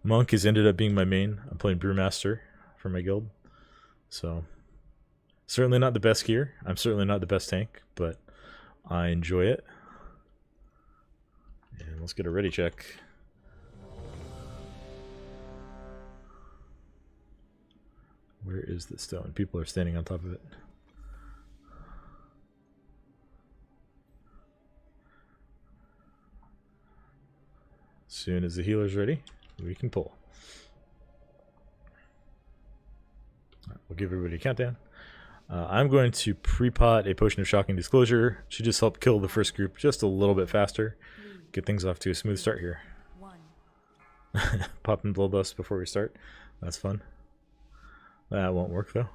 Monk has ended up being my main. I'm playing Brewmaster for my guild. So, certainly not the best gear. I'm certainly not the best tank, but I enjoy it. And let's get a ready check. Where is the stone? People are standing on top of it. As soon as the healer's ready, we can pull. Right, we'll give everybody a countdown. I'm going to pre-pot a Potion of Shocking Disclosure. Should just help kill the first group just a little bit faster. Get things off to a smooth start here. Popping Bloodlust before we start. That's fun. That won't work though.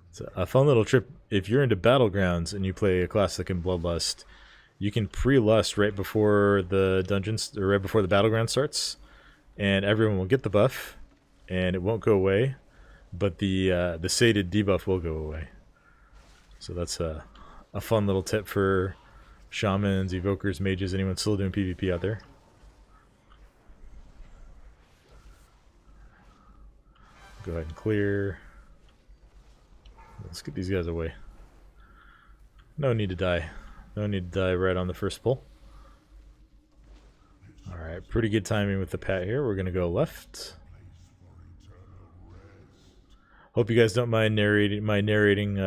It's a fun little trip. If you're into Battlegrounds and you play a class like in Bloodlust, you can pre-lust right before the dungeons or right before the Battleground starts, and everyone will get the buff, and it won't go away, but the sated debuff will go away. So that's a fun little tip for shamans, evokers, mages, anyone still doing PvP out there. Go ahead and clear. Let's get these guys away. No need to die. No need to die right on the first pull. Alright, pretty good timing with the pat here. We're going to go left. Hope you guys don't mind narrating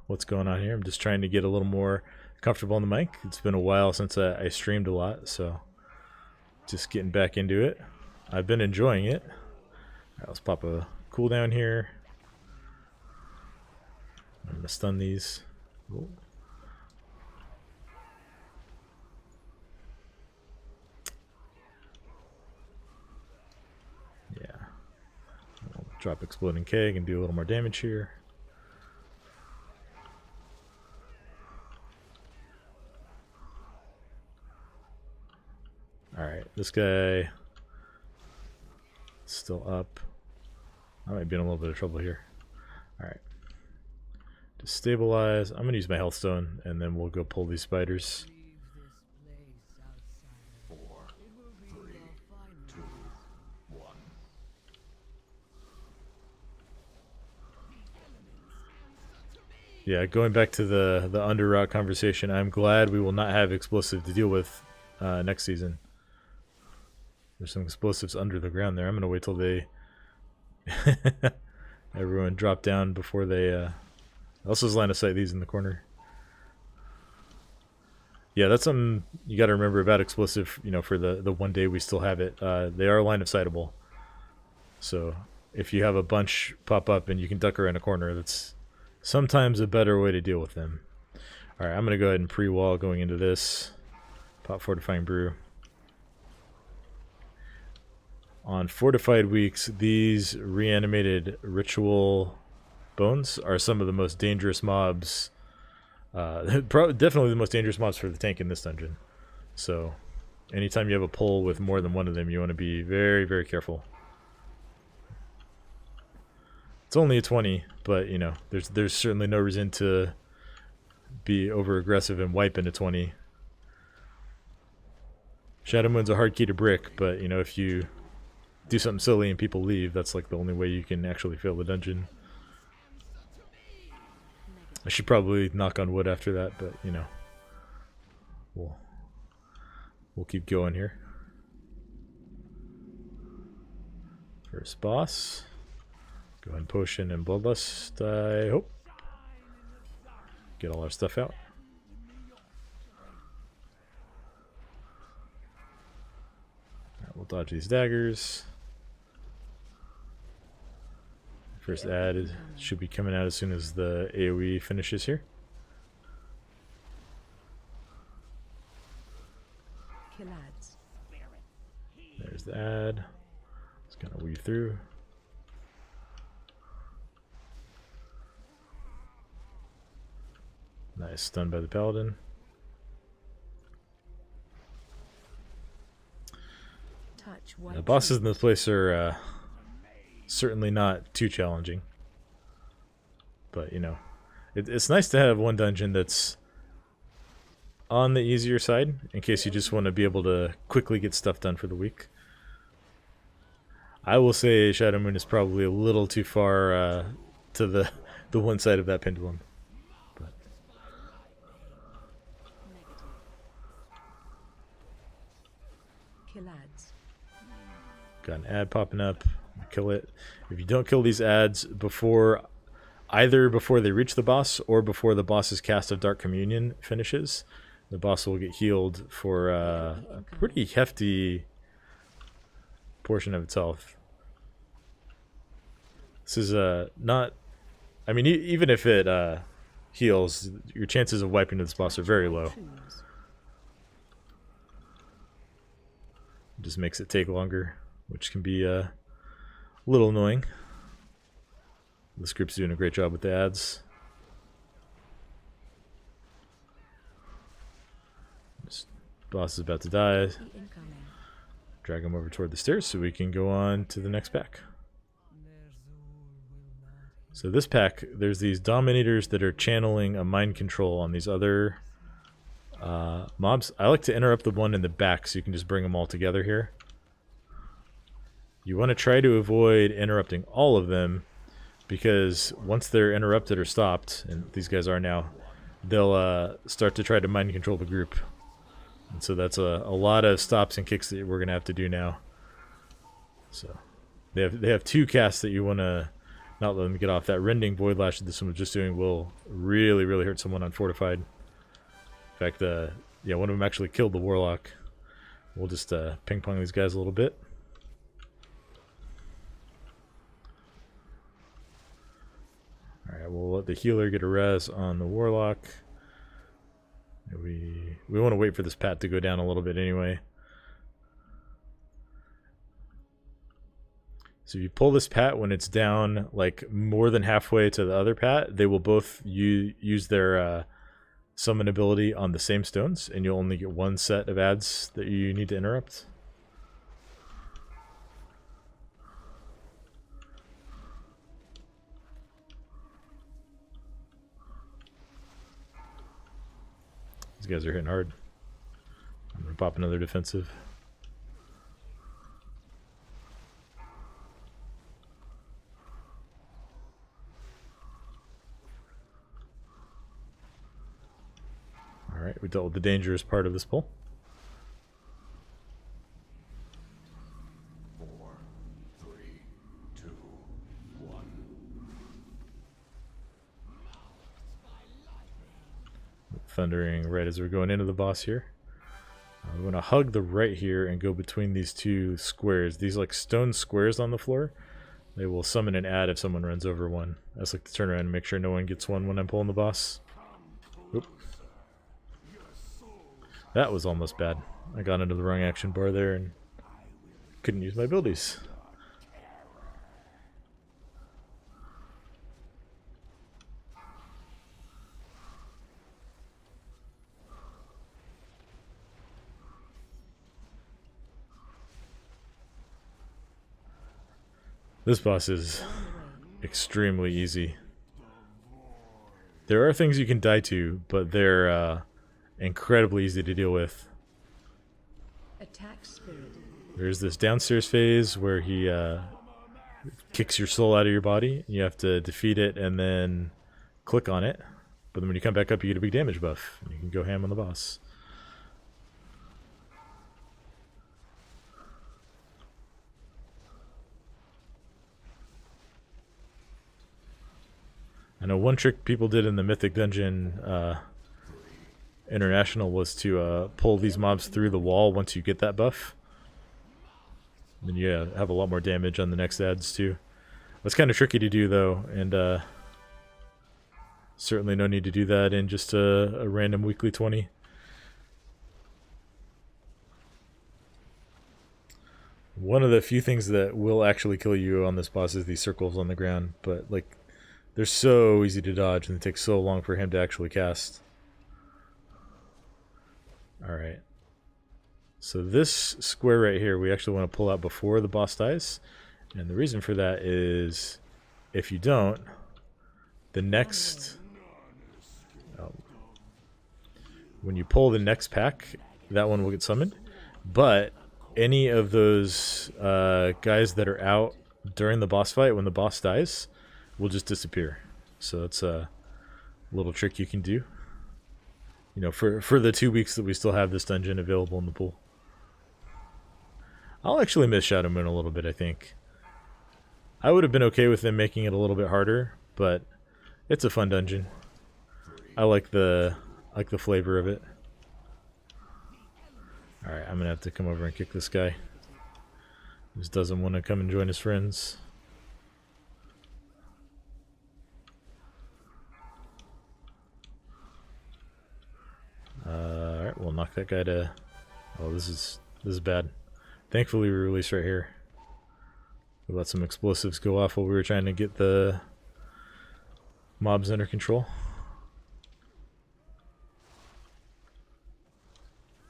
what's going on here. I'm just trying to get a little more comfortable on the mic. It's been a while since I streamed a lot, so just getting back into it. I've been enjoying it. Alright, let's pop a cooldown here. I'm going to stun these. Ooh. Yeah. I'll drop Exploding Keg and do a little more damage here. Alright, this guy still up. I might be in a little bit of trouble here. Alright. To stabilize, I'm going to use my health stone, and then we'll go pull these spiders. Yeah, going back to the Underrock conversation, I'm glad we will not have explosive to deal with next season. There's some explosives under the ground there. I'm going to wait till they... everyone drop down before they... Also, line of sight these in the corner. Yeah, that's something you got to remember about explosive, you know, for the one day we still have it. They are line of sightable. So if you have a bunch pop up and you can duck around a corner, that's sometimes a better way to deal with them. Alright, I'm going to go ahead and pre-wall going into this. Pop Fortifying Brew. On Fortified Weeks, these reanimated ritual bones are some of the most dangerous mobs. Definitely the most dangerous mobs for the tank in this dungeon. So, anytime you have a pull with more than one of them, you want to be very, very careful. It's only a 20, but you know, there's certainly no reason to be over aggressive and wipe into 20. Shadow Moon's a hard key to brick, but you know, if you do something silly and people leave, that's like the only way you can actually fail the dungeon. I should probably knock on wood after that, but you know, we'll keep going here. First boss. Go ahead and potion and bloodlust, I hope. Get all our stuff out. Alright, we'll dodge these daggers. First ad should be coming out as soon as the AoE finishes here. There's the ad. It's gonna weave through. Nice, stunned by the Paladin. The bosses in this place are certainly not too challenging. But, you know, it's nice to have one dungeon that's on the easier side, in case you just want to be able to quickly get stuff done for the week. I will say Shadow Moon is probably a little too far to the one side of that pendulum. Got an ad popping up. Kill it. If you don't kill these ads either before they reach the boss or before the boss's cast of Dark Communion finishes, the boss will get healed for a pretty hefty portion of its health. This is not... I mean, even if it heals, your chances of wiping to this boss are very low. It just makes it take longer, which can be a little annoying. This group's doing a great job with the ads. This boss is about to die. Drag him over toward the stairs so we can go on to the next pack. So this pack, there's these Dominators that are channeling a mind control on these other mobs. I like to interrupt the one in the back so you can just bring them all together here. You want to try to avoid interrupting all of them, because once they're interrupted or stopped, and these guys are now, they'll start to try to mind control the group. And so that's a lot of stops and kicks that we're going to have to do now. So they have two casts that you want to not let them get off. That Rending Void Lash that this one was just doing will really, really hurt someone on Fortified. In fact, yeah, one of them actually killed the Warlock. We'll just ping-pong these guys a little bit. Alright, we'll let the healer get a res on the Warlock. We want to wait for this pat to go down a little bit anyway. So if you pull this pat when it's down like more than halfway to the other pat, they will both use their summon ability on the same stones, and you'll only get one set of ads that you need to interrupt. These guys are hitting hard. I'm gonna pop another defensive. Alright, we dealt with the dangerous part of this pull.
4, 3, 2, 1.
Thundering right as we're going into the boss here. We want to hug the right here and go between these two squares. These like stone squares on the floor. They will summon and add if someone runs over one. I just like to turn around and make sure no one gets one when I'm pulling the boss. Oop. That was almost bad. I got into the wrong action bar there and couldn't use my abilities. This boss is extremely easy. There are things you can die to, but they're incredibly easy to deal with.
Attack spirit.
There's this downstairs phase where he kicks your soul out of your body. You have to defeat it and then click on it. But then when you come back up, you get a big damage buff. And you can go ham on the boss. I know one trick people did in the Mythic Dungeon International was to pull these mobs through the wall once you get that buff. Then you have a lot more damage on the next adds too. That's kind of tricky to do though, and certainly no need to do that in just a random weekly 20. One of the few things that will actually kill you on this boss is these circles on the ground, but like they're so easy to dodge and it takes so long for him to actually cast. Alright. So this square right here we actually want to pull out before the boss dies. And the reason for that is if you don't, the next... when you pull the next pack, that one will get summoned. But any of those guys that are out during the boss fight when the boss dies will just disappear. So it's a little trick you can do. You know, for the 2 weeks that we still have this dungeon available in the pool. I'll actually miss Shadow Moon a little bit, I think. I would have been okay with them making it a little bit harder, but it's a fun dungeon. I like the flavor of it. Alright, I'm gonna have to come over and kick this guy. He just doesn't want to come and join his friends. Alright, we'll knock that guy to... Oh, this is bad. Thankfully we released right here. We let some explosives go off while we were trying to get the mobs under control.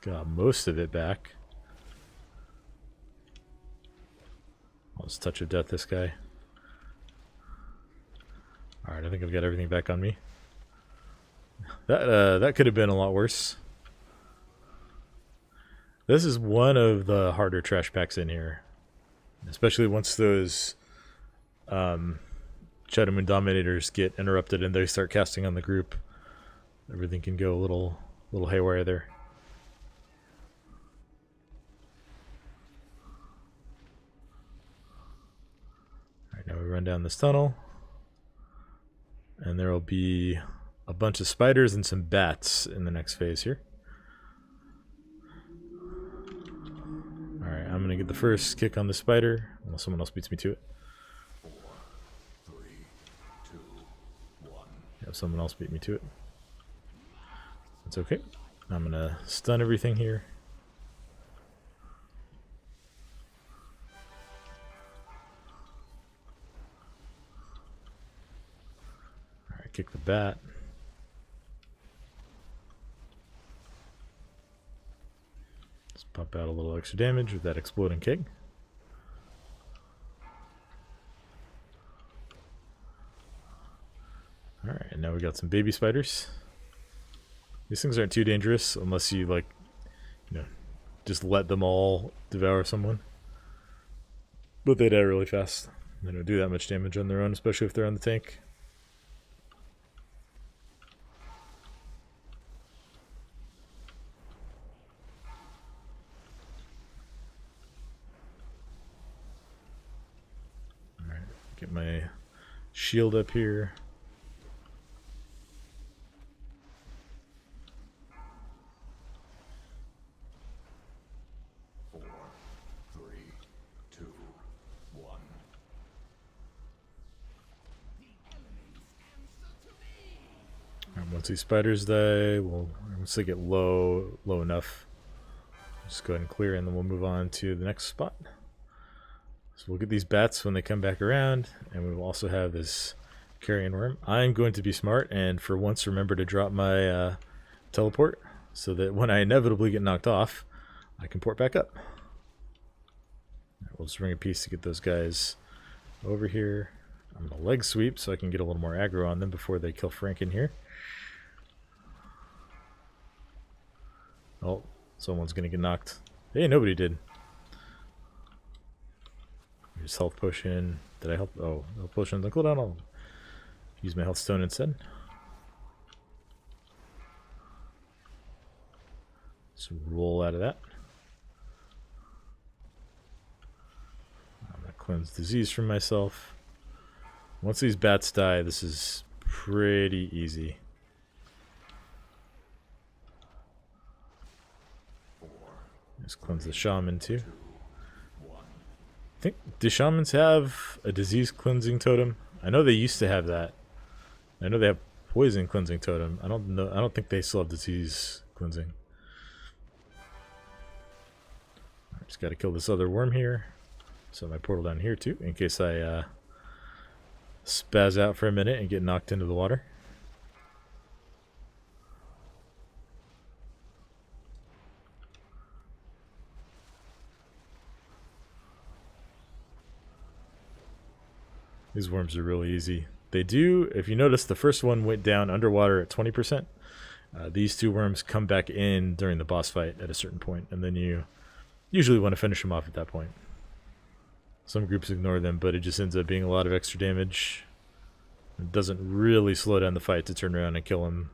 Got most of it back. I'll just touch of death this guy. Alright, I think I've got everything back on me. That could have been a lot worse. This is one of the harder trash packs in here. Especially once those Shadow Moon Dominators get interrupted and they start casting on the group. Everything can go a little haywire there. Alright, now we run down this tunnel. And there will be a bunch of spiders and some bats in the next phase here. Alright, I'm gonna get the first kick on the spider, unless someone else beats me to it.
4, 3, 2, 1.
Have someone else beat me to it. That's okay. I'm gonna stun everything here. Alright, kick the bat. Pump out a little extra damage with that exploding kick. Alright, and now we got some baby spiders. These things aren't too dangerous unless you, like, you know, just let them all devour someone. But they die really fast. They don't do that much damage on their own, especially if they're on the tank. Alright, get my shield up here. Once these spiders die, once they get low enough, just go ahead and clear, and then we'll move on to the next spot. So we'll get these bats when they come back around, and we will also have this carrion worm. I'm going to be smart and for once remember to drop my teleport, so that when I inevitably get knocked off, I can port back up. We'll just ring a piece to get those guys over here. I'm going to leg sweep so I can get a little more aggro on them before they kill Frank in here. Oh, someone's gonna get knocked. Hey, nobody did. Here's health potion. Did I help? Oh, health potion. Cool down. I'll use my health stone instead. Just roll out of that. I'm gonna cleanse disease from myself. Once these bats die, this is pretty easy. Just cleanse the shaman too. I think, do shamans have a disease cleansing totem? I know they used to have that. I know they have poison cleansing totem. I don't know. I don't think they still have disease cleansing. I just got to kill this other worm here. Set my portal down here too, in case I spaz out for a minute and get knocked into the water. These worms are really easy. They do, if you notice, the first one went down underwater at 20%. These two worms come back in during the boss fight at a certain point, and then you usually want to finish them off at that point. Some groups ignore them, but it just ends up being a lot of extra damage. It doesn't really slow down the fight to turn around and kill them.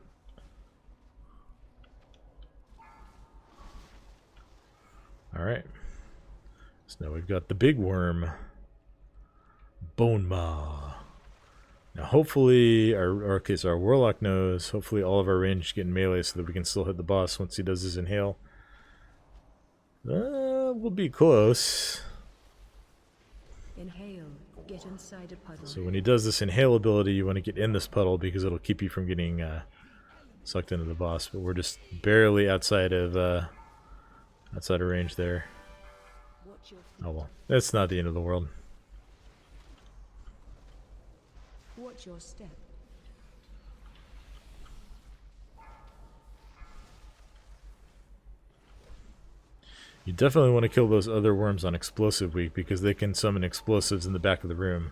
Alright. So now we've got the big worm. Bone Maw. Now hopefully, our Warlock knows, hopefully all of our range get in melee so that we can still hit the boss once he does his inhale. We'll be close.
Inhale, get inside a puddle.
So when he does this inhale ability, you want to get in this puddle because it'll keep you from getting sucked into the boss. But we're just barely outside of range there. Oh well, that's not the end of the world.
Watch your step.
You definitely want to kill those other worms on explosive week because they can summon explosives in the back of the room.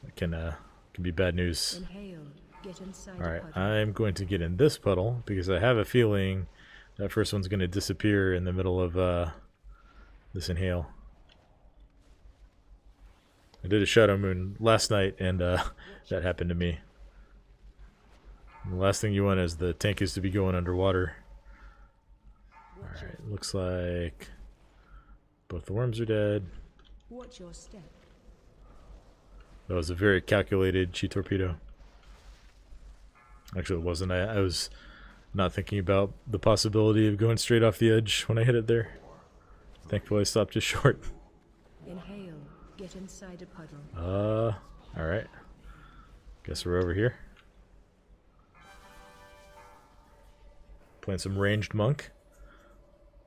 That can be bad news.
Inhale, get inside.
All right, I'm going to get in this puddle because I have a feeling that first one's going to disappear in the middle of this inhale. I did a Shadow Moon last night, and that happened to me. And the last thing you want is the tank is to be going underwater. Alright, looks like both the worms are dead.
Watch your step.
That was a very calculated chi torpedo. Actually, it wasn't. I was not thinking about the possibility of going straight off the edge when I hit it there. Thankfully, I stopped just short.
Inhale, get inside a puddle.
Alright. Guess we're over here. Playing some ranged monk.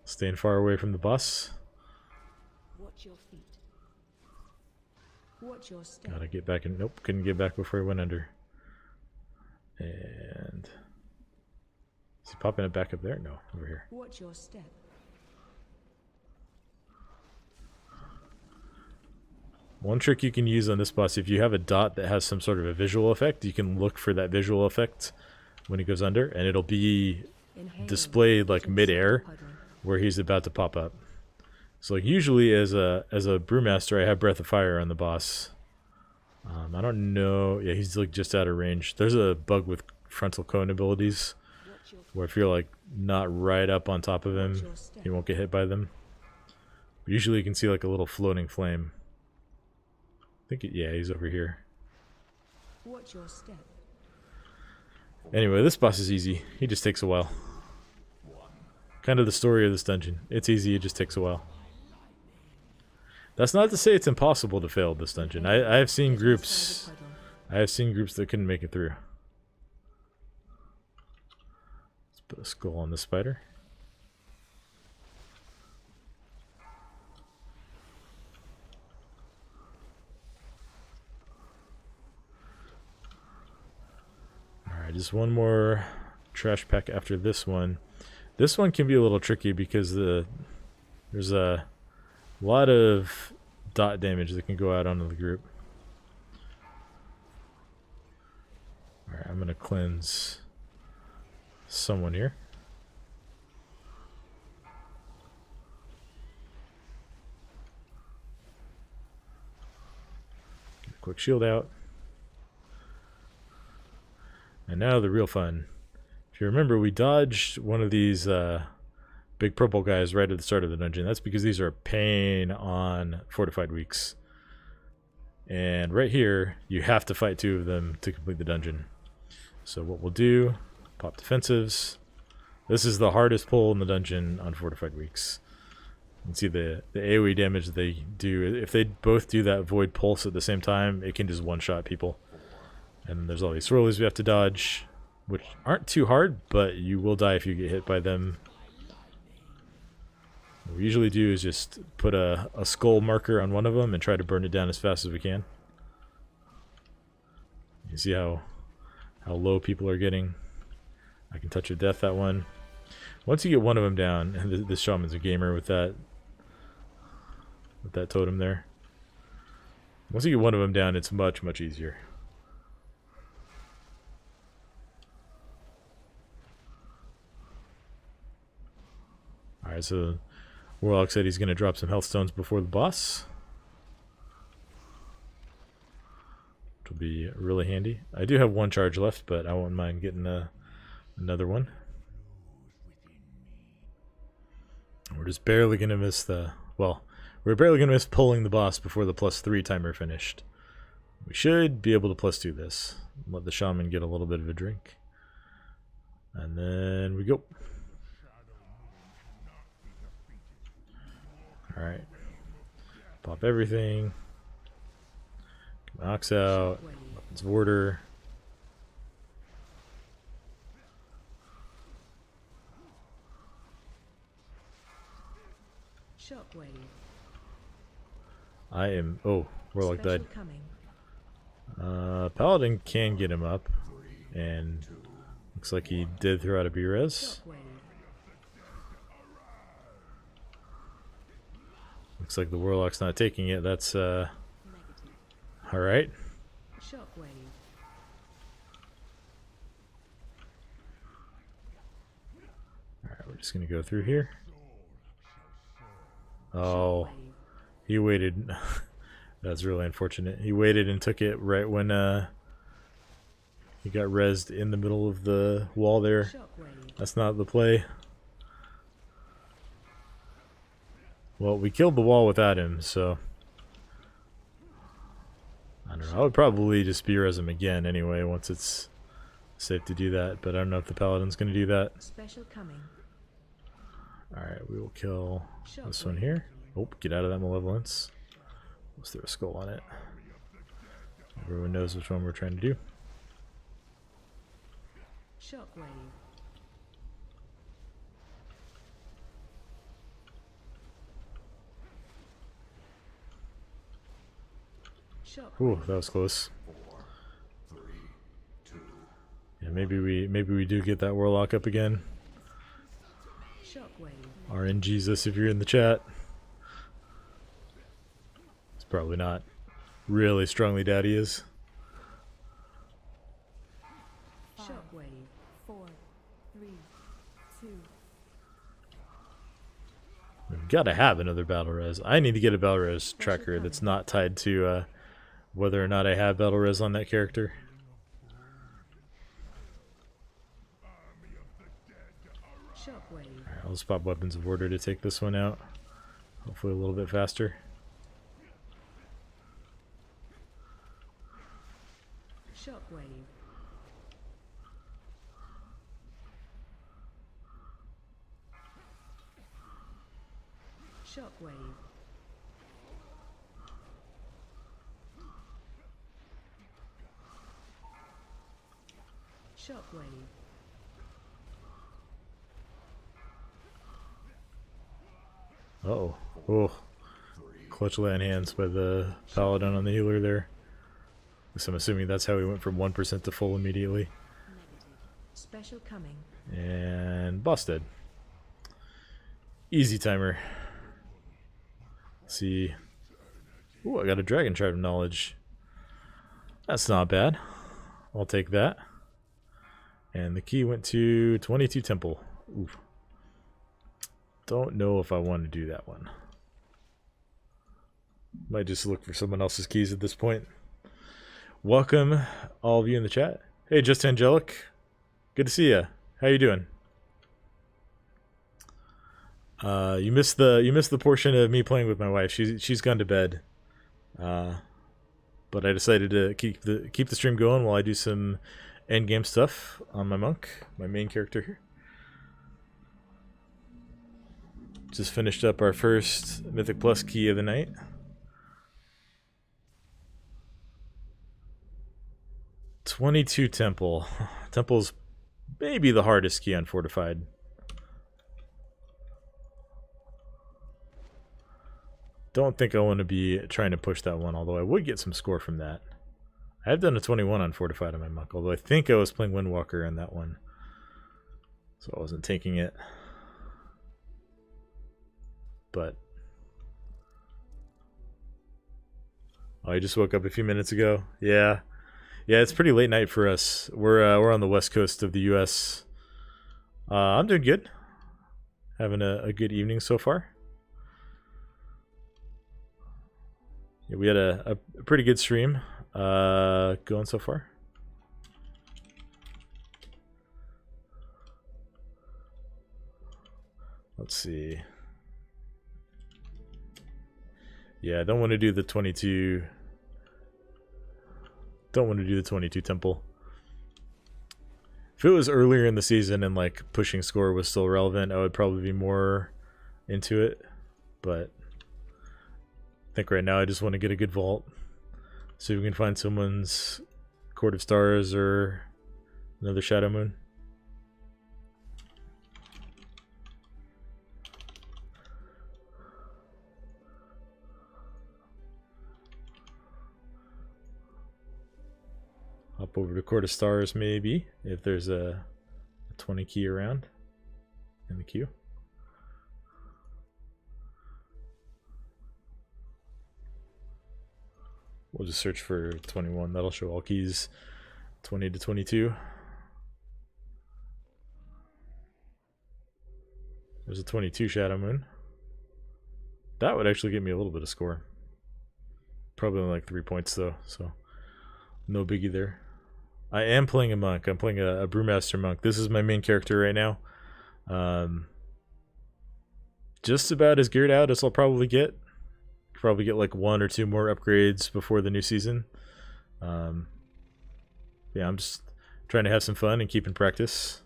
Staying far away from the boss.
Watch your feet. Watch your step.
Gotta get back in. Nope, couldn't get back before he went under. And is he popping it back up there? No, over here.
Watch your step.
One trick you can use on this boss, if you have a dot that has some sort of a visual effect, you can look for that visual effect when he goes under, and it'll be
Inhaling
displayed like
potent
mid-air
puddle.
where he's about to pop up. So like usually as a brewmaster, I have Breath of Fire on the boss. I don't know. Yeah, he's like just out of range. There's a bug with frontal cone abilities where if you're like not right up on top of him, he won't get hit by them. But usually you can see like a little floating flame. Yeah, he's over here.
Watch your step.
Anyway, this boss is easy. He just takes a while. Kind of the story of this dungeon. It's easy, it just takes a while. That's not to say it's impossible to fail this dungeon. I have seen groups that couldn't make it through. Let's put a skull on the spider. Alright, just one more trash pack after this one. This one can be a little tricky because there's a lot of dot damage that can go out onto the group. Alright, I'm gonna cleanse someone here. Get a quick shield out. And now the real fun. If you remember, we dodged one of these big purple guys right at the start of the dungeon. That's because these are a pain on fortified weeks. And right here, you have to fight 2 of them to complete the dungeon. So what we'll do, pop defensives. This is the hardest pull in the dungeon on fortified weeks. You can see the AoE damage that they do. If they both do that void pulse at the same time, it can just one-shot people. And there's all these swirlies we have to dodge, which aren't too hard, but you will die if you get hit by them. What we usually do is just put a skull marker on one of them and try to burn it down as fast as we can. You see how low people are getting. I can touch of death that one. Once you get one of them down, and this shaman's a gamer with that totem there. Once you get one of them down, it's much, much easier. Alright, so Warlock said he's going to drop some health stones before the boss. Which will be really handy. I do have 1 charge left, but I won't mind getting another one. We're just barely going to miss we're barely going to miss pulling the boss before the +3 timer finished. We should be able to +2 this. Let the shaman get a little bit of a drink. And then we go. Alright. Pop everything. Knocks out. Weapons of order.
Shockwave.
I am. Oh, Warlock
Special
died.
coming.
Paladin can get him up. And looks like he did throw out a B-res.
Shockwave.
Looks like the Warlock's not taking it. That's,
Negative.
alright.
Shockwave.
Alright, we're just gonna go through here. Oh,
Shockwave.
he waited. That's really unfortunate. He waited and took it right when, he got rezzed in the middle of the wall there.
Shockwave.
That's not the play. Well, we killed the wall without him, so I don't know. I would probably just B-res him again anyway once it's safe to do that, but I don't know if the Paladin's going to do that.
Special coming.
Alright, we will kill this one
Shockwave.
here. Oh, get out of that malevolence. Let's throw a skull on it. Everyone knows which one we're trying to do.
Shockwave. Shockwave.
Ooh, that was close. Yeah, maybe we do get that Warlock up again.
Shockwave.
RN Jesus, if you're in the chat. It's probably not. Really strongly doubt he is.
Shockwave. 2.
We've got to have another battle res. I need to get a battle res tracker that's not tied to whether or not I have battle res on that character.
Shockwave.
Alright, I'll just pop weapons of order to take this one out. Hopefully a little bit faster.
Shockwave. Shockwave. Shockwave.
Uh-oh. Oh. Clutch land hands by the Paladin on the healer there. So I'm assuming that's how we went from 1% to full immediately.
Special coming.
And boss dead. Easy timer. Let's see. Ooh, I got a dragon tribe knowledge. That's not bad. I'll take that. And the key went to 22 temple. Oof. Don't know if I want to do that one. Might just look for someone else's keys at this point. Welcome, all of you in the chat. Hey, Just Angelic. Good to see you. How you doing? You missed the portion of me playing with my wife. She's gone to bed. But I decided to keep the stream going while I do some end game stuff on my monk, my main character here. Just finished up our first Mythic Plus key of the night. "22 Temple." Temple's maybe the hardest key on Fortified. Don't think I want to be trying to push that one, although I would get some score from that. I have done a 21 on Fortified on my monk, although I think I was playing Windwalker in that one. So I wasn't taking it. But oh, I just woke up a few minutes ago. Yeah, it's pretty late night for us. We're on the west coast of the U.S. I'm doing good. Having a good evening so far. Yeah, we had a pretty good stream going so far. Let's see. Yeah, I don't want to do the 22. Don't want to do the 22 temple. If it was earlier in the season and like pushing score was still relevant, I would probably be more into it. But I think right now I just want to get a good vault. See if we can find someone's Court of Stars or another Shadow Moon. Hop over to Court of Stars maybe, if there's a 20 key around in the queue. We'll just search for 21. That'll show all keys 20 to 22. There's a 22 Shadow Moon. That would actually give me a little bit of score. Probably only like 3 points though, so no biggie there. I am playing a monk. I'm playing a Brewmaster monk. This is my main character right now. Just about as geared out as I'll probably get. Probably get like 1 or 2 more upgrades before the new season. Yeah, I'm just trying to have some fun and keep in practice.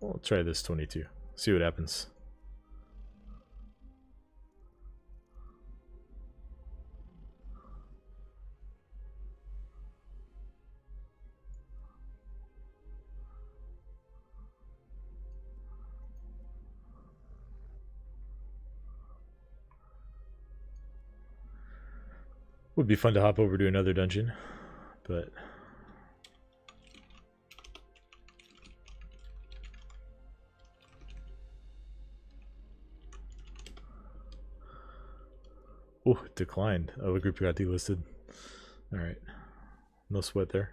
We'll try this 22. See what happens. Would be fun to hop over to another dungeon, but oh, declined. Oh, the group got delisted. All right, no sweat there.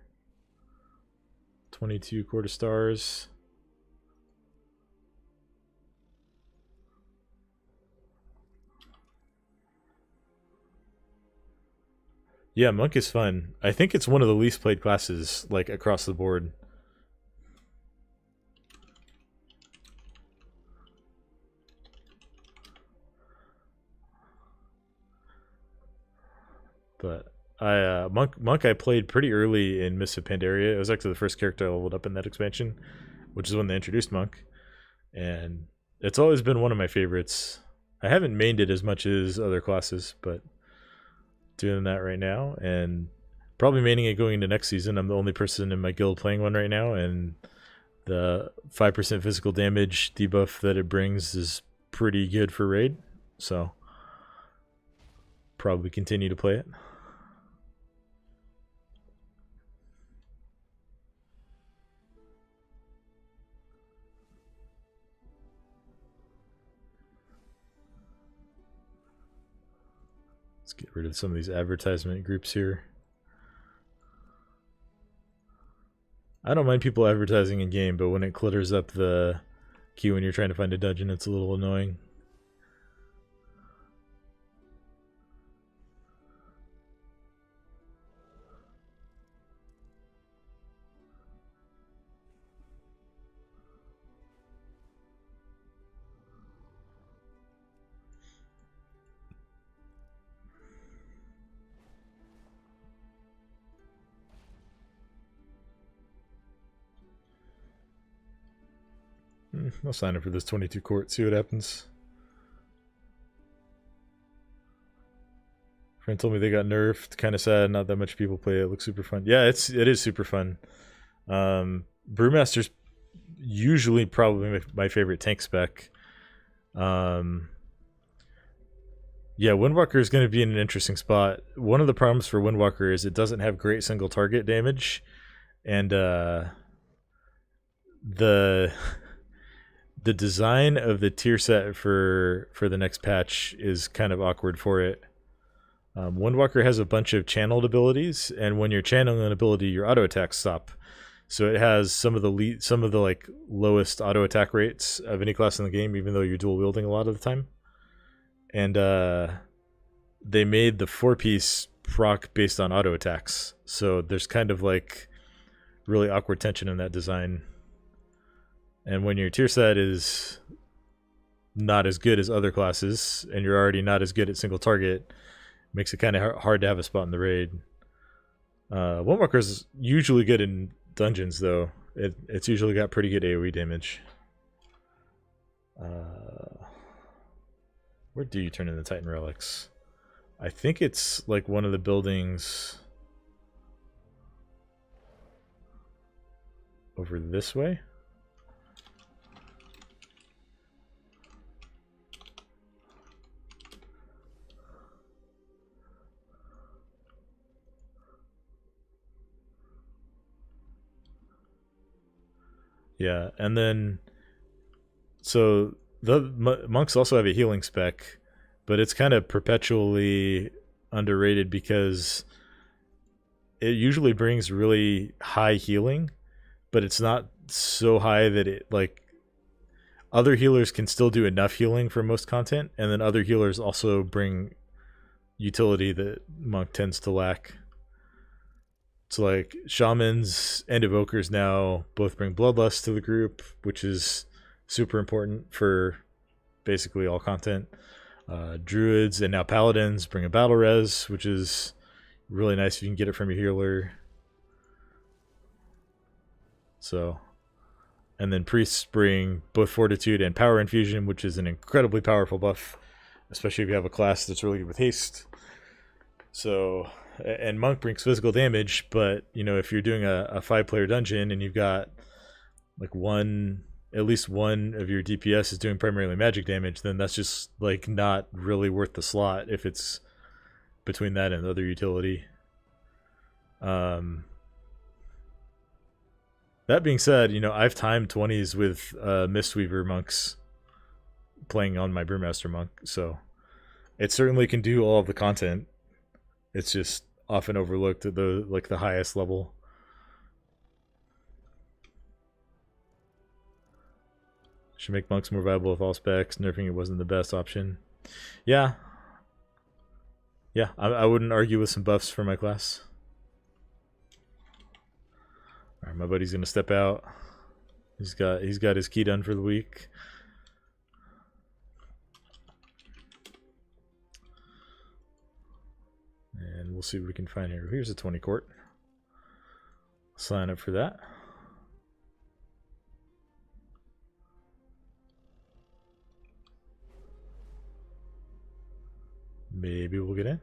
22 quarter stars. Yeah, monk is fun. I think it's one of the least played classes, like, across the board. But monk I played pretty early in Mists of Pandaria. It was actually the first character I leveled up in that expansion, which is when they introduced monk, and it's always been one of my favorites. I haven't mained it as much as other classes, but doing that right now, and probably maining it going into next season. I'm the only person in my guild playing one right now, and the 5% physical damage debuff that it brings is pretty good for raid, so probably continue to play it. Let's get rid of some of these advertisement groups here. I don't mind people advertising in game, but when it clutters up the queue when you're trying to find a dungeon, it's a little annoying. I'll sign up for this 22 court, see what happens. Friend told me they got nerfed. Kind of sad. Not that much people play it. It looks super fun. Yeah, it is super fun. Brewmaster's usually probably my favorite tank spec. Yeah, Windwalker is going to be in an interesting spot. One of the problems for Windwalker is it doesn't have great single target damage, and the design of the tier set for the next patch is kind of awkward for it. Windwalker has a bunch of channeled abilities, and when you're channeling an ability, your auto attacks stop. So it has some of the like lowest auto attack rates of any class in the game, even though you're dual wielding a lot of the time. And they made the 4-piece proc based on auto attacks, so there's kind of like really awkward tension in that design. And when your tier set is not as good as other classes, and you're already not as good at single target, makes it kind of hard to have a spot in the raid. Windwalker's usually good in dungeons, though. It's usually got pretty good AoE damage. Where do you turn in the Titan relics? I think it's like one of the buildings over this way. Yeah, and then so the monks also have a healing spec, but it's kind of perpetually underrated because it usually brings really high healing, but it's not so high that it, like, other healers can still do enough healing for most content, and then other healers also bring utility that monk tends to lack. So like shamans and evokers now both bring bloodlust to the group, which is super important for basically all content. Druids and now paladins bring a battle res, which is really nice if you can get it from your healer. So, and then priests bring both fortitude and power infusion, which is an incredibly powerful buff, especially if you have a class that's really good with haste. So, and monk brings physical damage, but you know, if you're doing a 5-player dungeon and you've got like at least one of your DPS is doing primarily magic damage, then that's just like not really worth the slot if it's between that and other utility. That being said, you know, I've timed 20s with Mistweaver monks playing on my Brewmaster monk, so it certainly can do all of the content. It's just often overlooked at the highest level. Should make monks more viable with all specs. Nerfing it wasn't the best option. Yeah. Yeah, I wouldn't argue with some buffs for my class. Alright, my buddy's gonna step out. He's got his key done for the week. And we'll see what we can find here. Here's a 20 court. Sign up for that. Maybe we'll get in.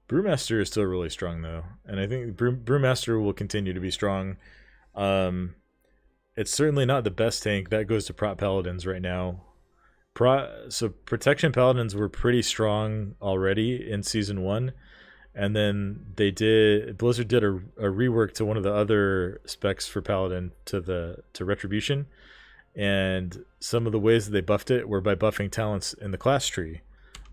Brewmaster is still really strong though, and I think Brewmaster will continue to be strong. It's certainly not the best tank. That goes to Prot Paladins right now. So Protection Paladins were pretty strong already in Season 1, and then Blizzard did a rework to one of the other specs for Paladin to Retribution, and some of the ways that they buffed it were by buffing talents in the class tree.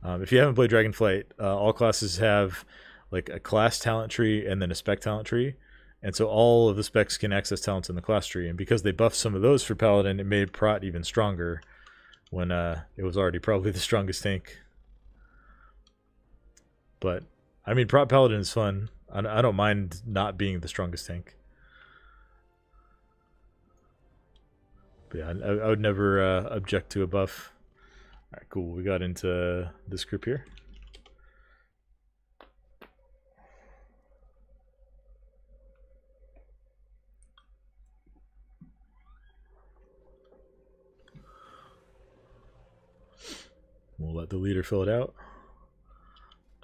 If you haven't played Dragonflight, all classes have like a class talent tree and then a spec talent tree. And so all of the specs can access talents in the class tree. And because they buffed some of those for Paladin, it made Prot even stronger when it was already probably the strongest tank. But, I mean, Prot Paladin is fun. I don't mind not being the strongest tank. But yeah, I would never object to a buff. Alright, cool. We got into this group here. We'll let the leader fill it out.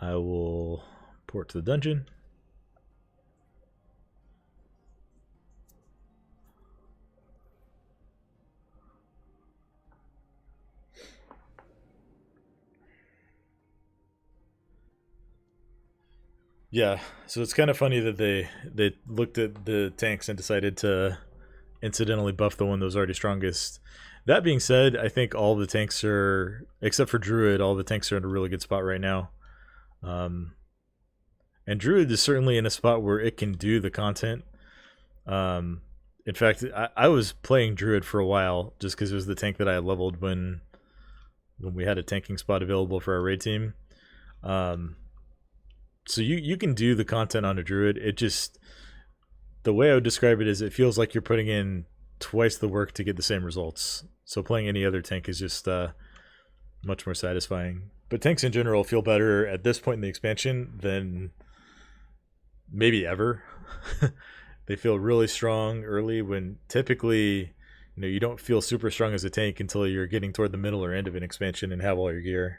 I will port to the dungeon. Yeah, so it's kind of funny that they looked at the tanks and decided to incidentally buff the one that was already strongest. That being said, I think all the tanks are, except for Druid, all the tanks are in a really good spot right now. And Druid is certainly in a spot where it can do the content. In fact, I was playing Druid for a while just because it was the tank that I leveled when we had a tanking spot available for our raid team. So you can do the content on a Druid. It just, the way I would describe it is it feels like you're putting in twice the work to get the same results. So playing any other tank is just much more satisfying. But tanks in general feel better at this point in the expansion than maybe ever. They feel really strong early when typically, you don't feel super strong as a tank until you're getting toward the middle or end of an expansion and have all your gear.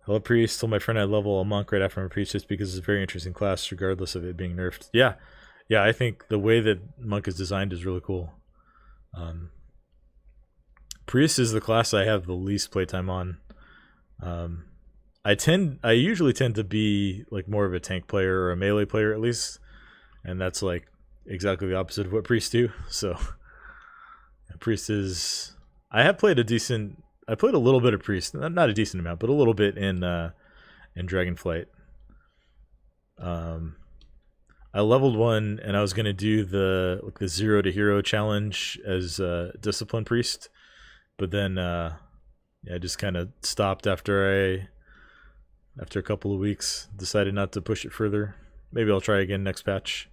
Hello Priest, told my friend I'd level a monk right after I'm a priest just because it's a very interesting class regardless of it being nerfed. Yeah, I think the way that monk is designed is really cool. Priest is the class I have the least playtime on. I usually tend to be like more of a tank player or a melee player at least, and that's like exactly the opposite of what priests do. So priest is, I played a little bit of priest, not a decent amount, but a little bit in Dragonflight. I leveled one, and I was gonna do the 0 to hero challenge as discipline priest, but then I just kind of stopped after a couple of weeks. Decided not to push it further. Maybe I'll try again next patch.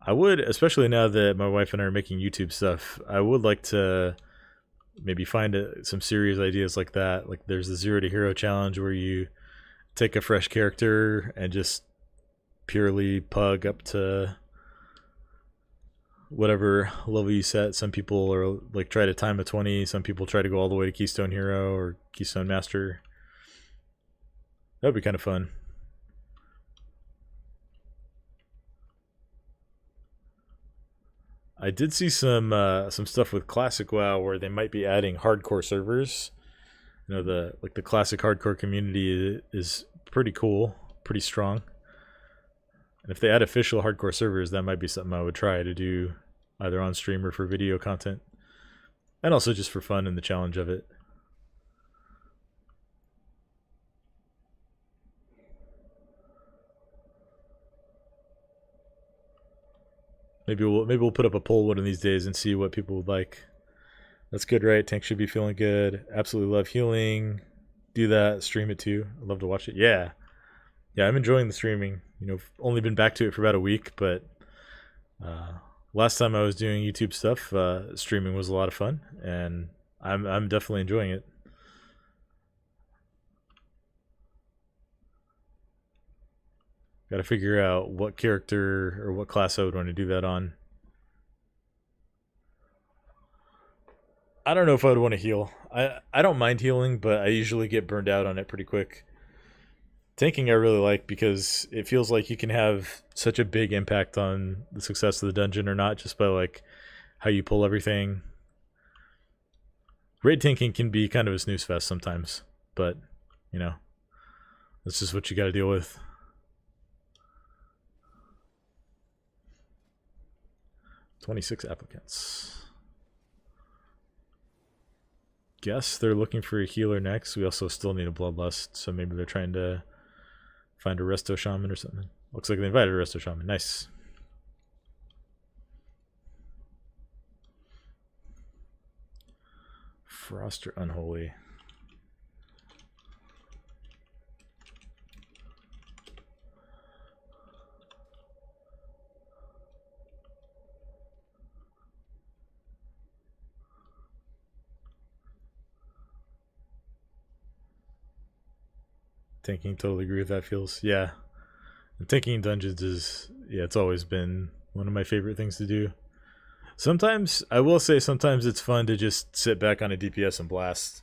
I would, especially now that my wife and I are making YouTube stuff, I would like to maybe find some serious ideas like that. Like there's the 0 to hero challenge where you take a fresh character and just purely pug up to whatever level you set. Some people are like try to time a 20. Some people try to go all the way to Keystone Hero or Keystone Master. That would be kind of fun. I did see some stuff with Classic WoW where they might be adding hardcore servers. The classic hardcore community is pretty cool, pretty strong. And if they add official hardcore servers, that might be something I would try to do either on stream or for video content. And also just for fun and the challenge of it. Maybe we'll put up a poll one of these days and see what people would like. That's good, right? Tank should be feeling good. Absolutely love healing. Do that. Stream it too. I'd love to watch it. Yeah. Yeah, I'm enjoying the streaming. You know, only been back to it for about a week, but last time I was doing YouTube stuff, streaming was a lot of fun, and I'm definitely enjoying it. Got to figure out what character or what class I would want to do that on. I don't know if I would want to heal. I don't mind healing, but I usually get burned out on it pretty quick. Tanking I really like because it feels like you can have such a big impact on the success of the dungeon or not just by like how you pull everything. Raid tanking can be kind of a snooze fest sometimes, but you know, that's just what you got to deal with. "26 applicants. Guess they're looking for a healer next. We also still need a bloodlust, so maybe they're trying to find a resto shaman or something. Looks like they invited a resto shaman. Nice. Frost or Unholy. Tanking, totally agree with that, Feels. Yeah. And tanking in dungeons is, yeah, it's always been one of my favorite things to do. Sometimes, I will say, sometimes it's fun to just sit back on a DPS and blast.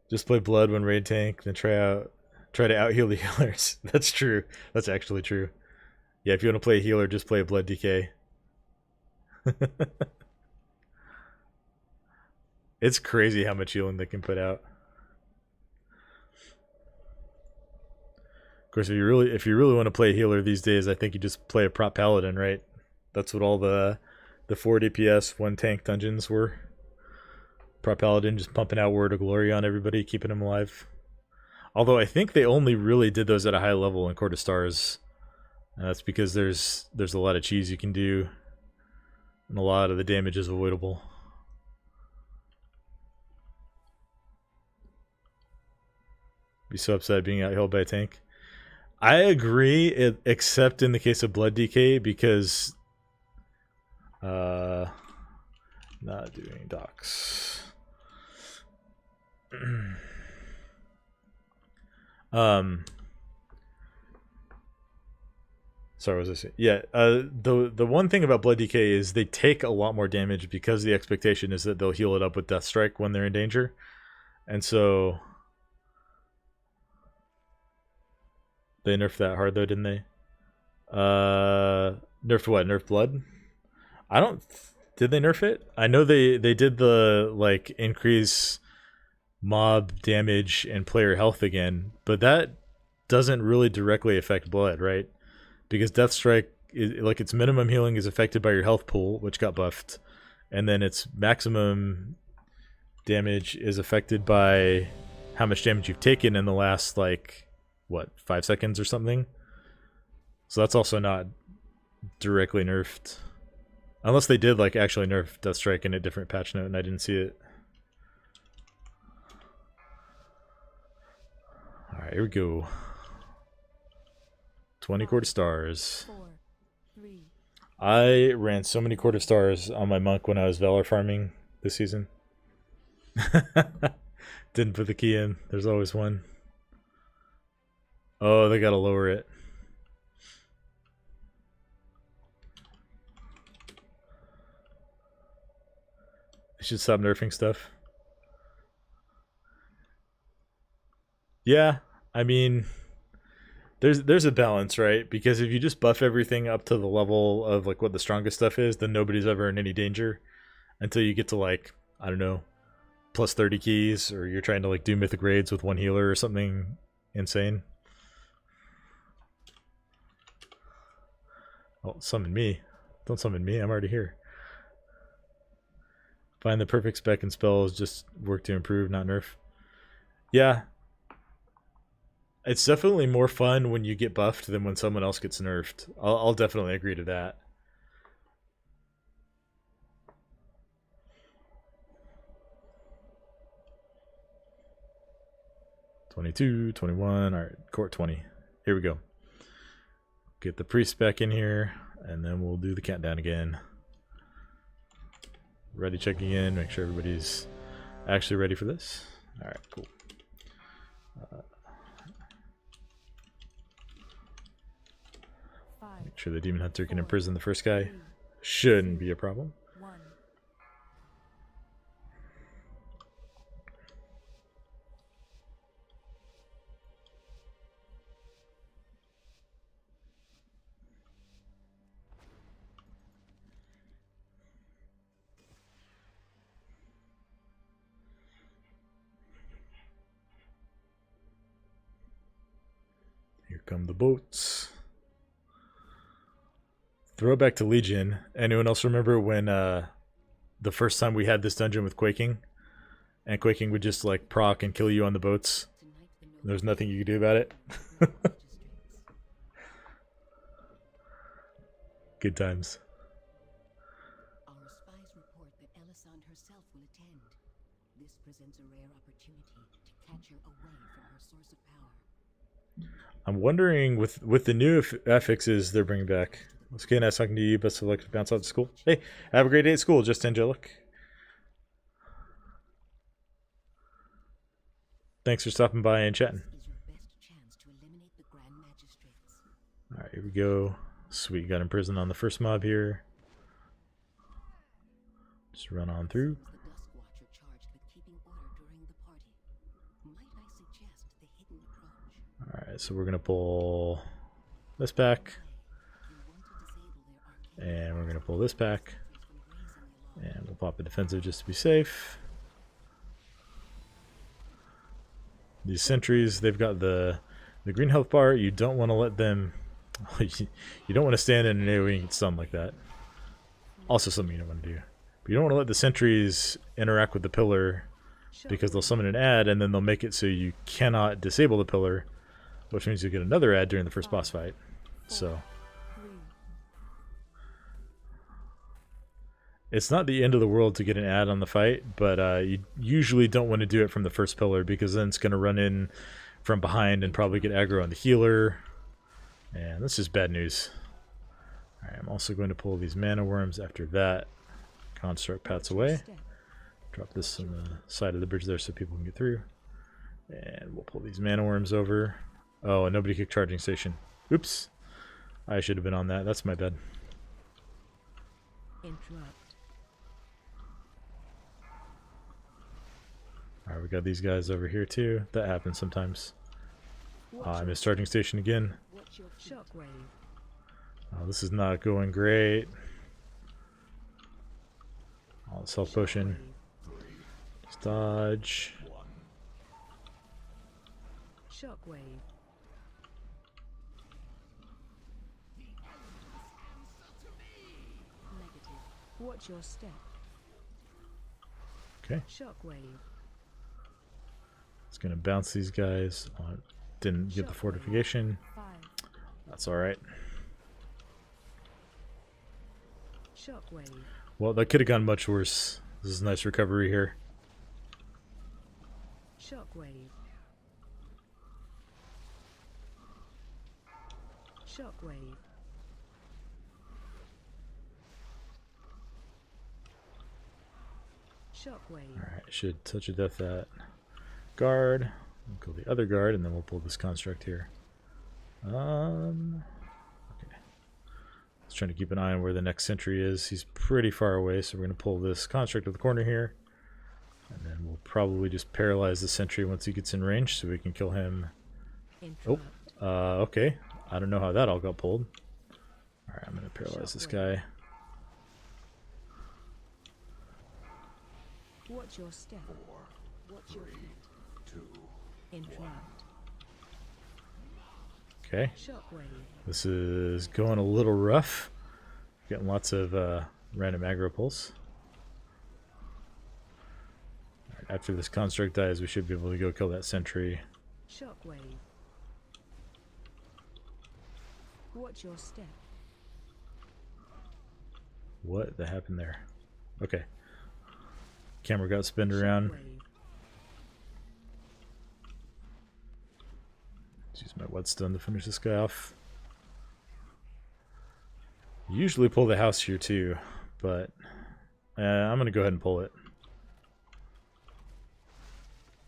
Just play Blood when raid tank, then try to out heal the healers. That's true. That's actually true. Yeah, if you want to play a healer, just play a Blood DK. It's crazy how much healing they can put out. Of course, if you really want to play a healer these days, I think you just play a Prot Paladin, right? That's what all the 4 DPS, 1 tank dungeons were. Prot Paladin just pumping out Word of Glory on everybody, keeping them alive. Although I think they only really did those at a high level in Court of Stars. And that's because there's a lot of cheese you can do, and a lot of the damage is avoidable. Be so upset being out-healed by a tank. I agree, except in the case of Blood DK, because not doing docs. Sorry, what was I saying? Yeah, the one thing about Blood DK is they take a lot more damage because the expectation is that they'll heal it up with Death Strike when they're in danger, and so. They nerfed that hard though, didn't they? Nerfed what? Nerfed Blood? I don't. Did they nerf it? I know they did the like increase mob damage and player health again, but that doesn't really directly affect Blood, right? Because Death Strike is like its minimum healing is affected by your health pool, which got buffed, and then its maximum damage is affected by how much damage you've taken in the last like. What, 5 seconds or something? So that's also not directly nerfed. Unless they did like actually nerf Death Strike in a different patch note and I didn't see it. Alright, here we go. 20 Court of Stars.
4, 3.
I ran so many Court of Stars on my monk when I was Valor farming this season. Didn't put the key in. There's always one. Oh, they gotta lower it. They should stop nerfing stuff. Yeah, I mean, there's a balance, right? Because if you just buff everything up to the level of like what the strongest stuff is, then nobody's ever in any danger until you get to like, I don't know, plus 30 keys, or you're trying to like do mythic raids with 1 healer or something insane. Oh, summon me. Don't summon me, I'm already here. Find the perfect spec and spells, just work to improve, not nerf. Yeah. It's definitely more fun when you get buffed than when someone else gets nerfed. I'll definitely agree to that. $22, $21, alright, court 20. Here we go. Get the priest back in here, and then we'll do the countdown again. Ready, checking in, make sure everybody's actually ready for this. Alright, cool. Make sure the Demon Hunter can imprison the first guy. Shouldn't be a problem. Here come the boats. Throwback to Legion. Anyone else remember when the first time we had this dungeon with Quaking? And Quaking would just like proc and kill you on the boats. There's nothing you could do about it. Good times.
Our spies report that Elisande herself will attend. This presents a rare opportunity to catch her away from her source of power.
I'm wondering with the new affixes they're bringing back. It's okay, nice talking to you. Best of luck to bounce out to school. Hey, have a great day at school, just angelic. Thanks for stopping by and chatting. Alright, here we go. Sweet, got imprisoned on the first mob here. Just run on through. Alright, so we're going to pull this back. And we're going to pull this back. And we'll pop a defensive just to be safe. These sentries, they've got the green health bar. You don't want to let them... you don't want to stand in an AoE and get stunned like that. Also something you don't want to do. But you don't want to let the sentries interact with the pillar because they'll summon an ad and then they'll make it so you cannot disable the pillar, which means you'll get another ad during the first boss fight. So... it's not the end of the world to get an ad on the fight, but you usually don't want to do it from the first pillar because then it's going to run in from behind and probably get aggro on the healer. And that's just bad news. Alright, I'm also going to pull these mana worms after that. Construct paths away. Drop this on the side of the bridge there so people can get through. And we'll pull these mana worms over. Oh, and nobody kicked charging station. Oops. I should have been on that. That's my bad.
Interrupt.
Alright, we got these guys over here too. That happens sometimes. I'm in starting station again. Oh, this is not going great. Oh, self potion. Just dodge.
Shockwave. Negative. Watch your step.
Okay.
Shockwave.
It's gonna bounce these guys. Oh, didn't get the fortification. That's alright.
Shockwave.
Well, that could have gone much worse. This is a nice recovery here.
Shockwave. Shockwave. Shockwave.
Alright, should touch of death that guard. We'll kill the other guard and then we'll pull this construct here. Okay. Let's try to keep an eye on where the next sentry is. He's pretty far away, so we're going to pull this construct to the corner here. And then we'll probably just paralyze the sentry once he gets in range so we can kill him. Oh, okay. I don't know how that all got pulled. Alright, I'm going to paralyze this guy.
Watch your step. Watch your feet. Interrupt.
Okay.
Shockwave.
This is going a little rough. Getting lots of random aggro pulls. Right, after this construct dies, we should be able to go kill that sentry.
Shockwave. Watch your step.
What the happened there? Okay. Camera got spinned around. Use my whetstone to finish this guy off. Usually pull the house here too, but I'm gonna go ahead and pull it.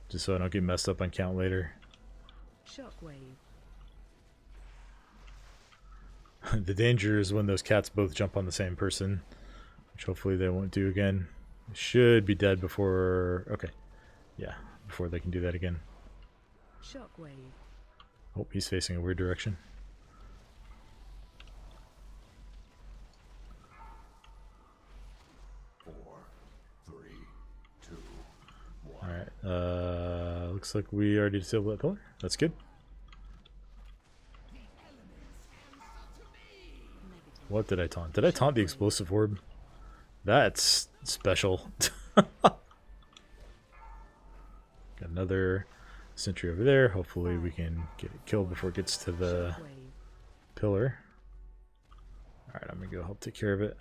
Just so I don't get messed up on count later.
Shockwave.
The danger is when those cats both jump on the same person, which hopefully they won't do again. They should be dead before... Okay. Yeah, before they can do that again.
Shockwave.
Oh, he's facing a weird direction. Alright, looks like we already disabled that pillar. That's good. What did I taunt? Did I taunt the explosive orb? That's special. Got another sentry over there. Hopefully we can get it killed before it gets to the pillar. Alright, I'm gonna go help take care of it.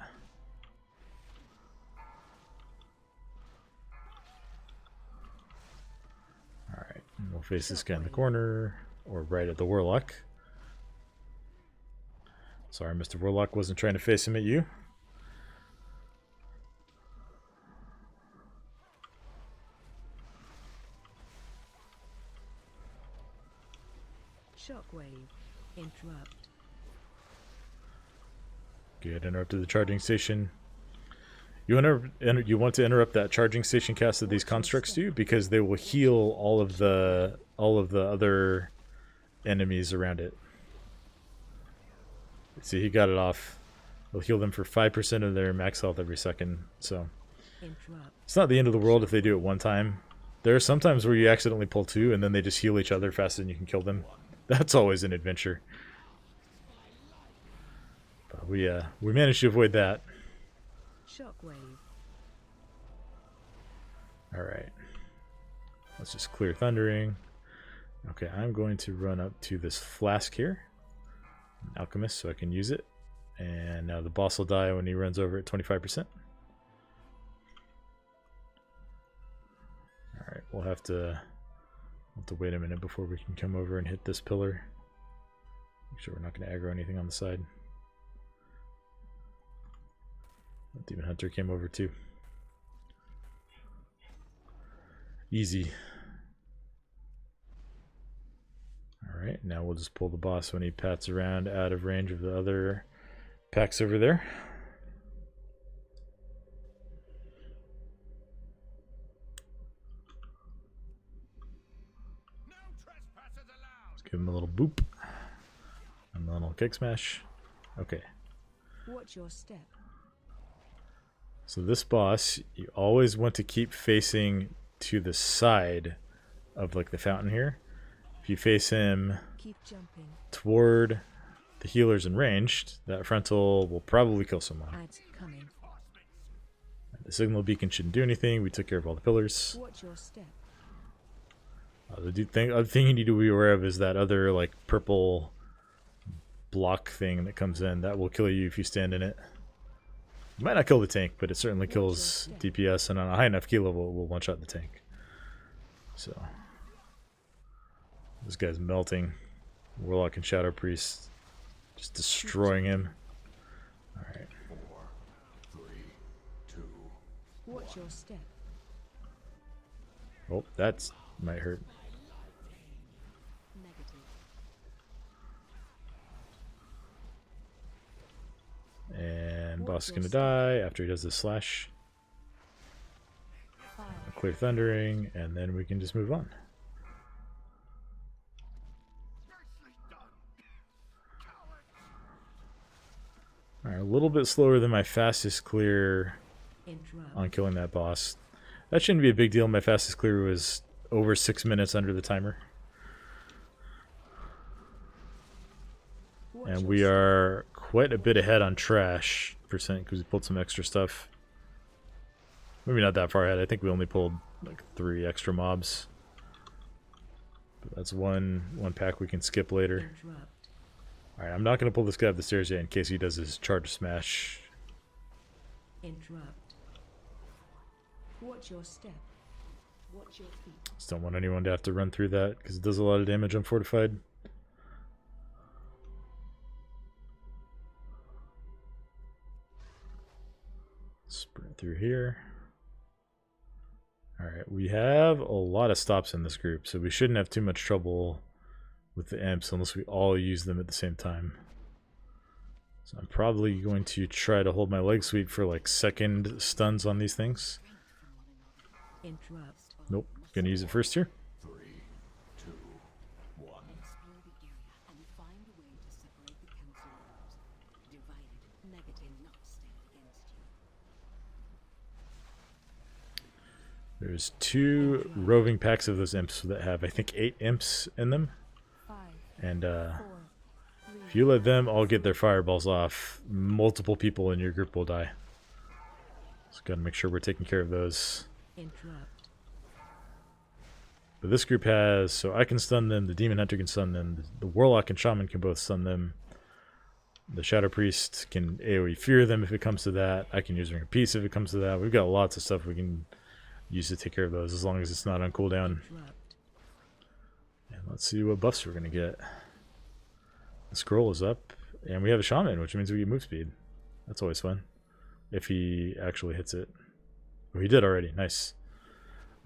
Alright, and we'll face this guy in the corner, or right at the warlock. Sorry, Mr. Warlock, wasn't trying to face him at you.
Shockwave. Interrupt.
Good, interrupted the charging station. You want to interrupt that charging station cast that these constructs do, because they will heal all of the other enemies around it. See, he got it off. It'll heal them for 5% of their max health every second. So it's not the end of the world if they do it one time. There are some times where you accidentally pull two and then they just heal each other faster than you can kill them. That's always an adventure. But we managed to avoid that.
Shockwave.
Alright. Let's just clear thundering. Okay, I'm going to run up to this flask here. Alchemist, so I can use it. And now the boss will die when he runs over at 25%. Alright, we'll have to wait a minute before we can come over and hit this pillar. Make sure we're not going to aggro anything on the side. Demon Hunter came over too. Easy. Alright, now we'll just pull the boss when he pats around out of range of the other packs over there. Let's give him a little boop. And a little kick smash. Okay.
Watch your step.
So this boss, you always want to keep facing to the side of like the fountain here. If you face him toward the healers in ranged, that frontal will probably kill someone. The signal beacon shouldn't do anything. We took care of all the pillars.
Watch your step.
The other thing you need to be aware of is that other like purple block thing that comes in. That will kill you if you stand in it. It might not kill the tank, but it certainly kills DPS, and on a high enough key level, it will one-shot the tank. So this guy's melting. Warlock and Shadow Priest just destroying him. Alright.
4, 3, 2.
Watch your step.
Oh, that might hurt. And boss is gonna die after he does this slash. Clear thundering, and then we can just move on. Alright, a little bit slower than my fastest clear on killing that boss. That shouldn't be a big deal. My fastest clear was over 6 minutes under the timer. And we are quite a bit ahead on trash percent because we pulled some extra stuff. Maybe not that far ahead. I think we only pulled like 3 extra mobs. But that's one pack we can skip later. Alright, I'm not going to pull this guy up the stairs yet in case he does his charge smash.
Interrupt. Watch your step. Watch your feet.
Just don't want anyone to have to run through that because it does a lot of damage on fortified. Sprint through here. Alright, we have a lot of stops in this group, so we shouldn't have too much trouble with the imps unless we all use them at the same time. So I'm probably going to try to hold my leg sweep for like second stuns on these things.
Interrupt.
Nope, gonna use it first here.
3, 2, 1.
Explore the area and find a way to separate the council members. Divided, negative not stand against you.
There's 2 roving packs of those imps that have, I think, 8 imps in them.
5,
And
4, 3,
if you let them all get their fireballs off, multiple people in your group will die. So gotta make sure we're taking care of those.
interrupt.
But this group has, so I can stun them, the Demon Hunter can stun them, the Warlock and Shaman can both stun them. The Shadow Priest can AoE fear them if it comes to that. I can use Ring of Peace if it comes to that. We've got lots of stuff we can use to take care of those as long as it's not on cooldown.
Interrupt.
And let's see what buffs we're going to get. The scroll is up, and we have a Shaman, which means we get move speed. That's always fun. If he actually hits it. Oh, he did already. Nice.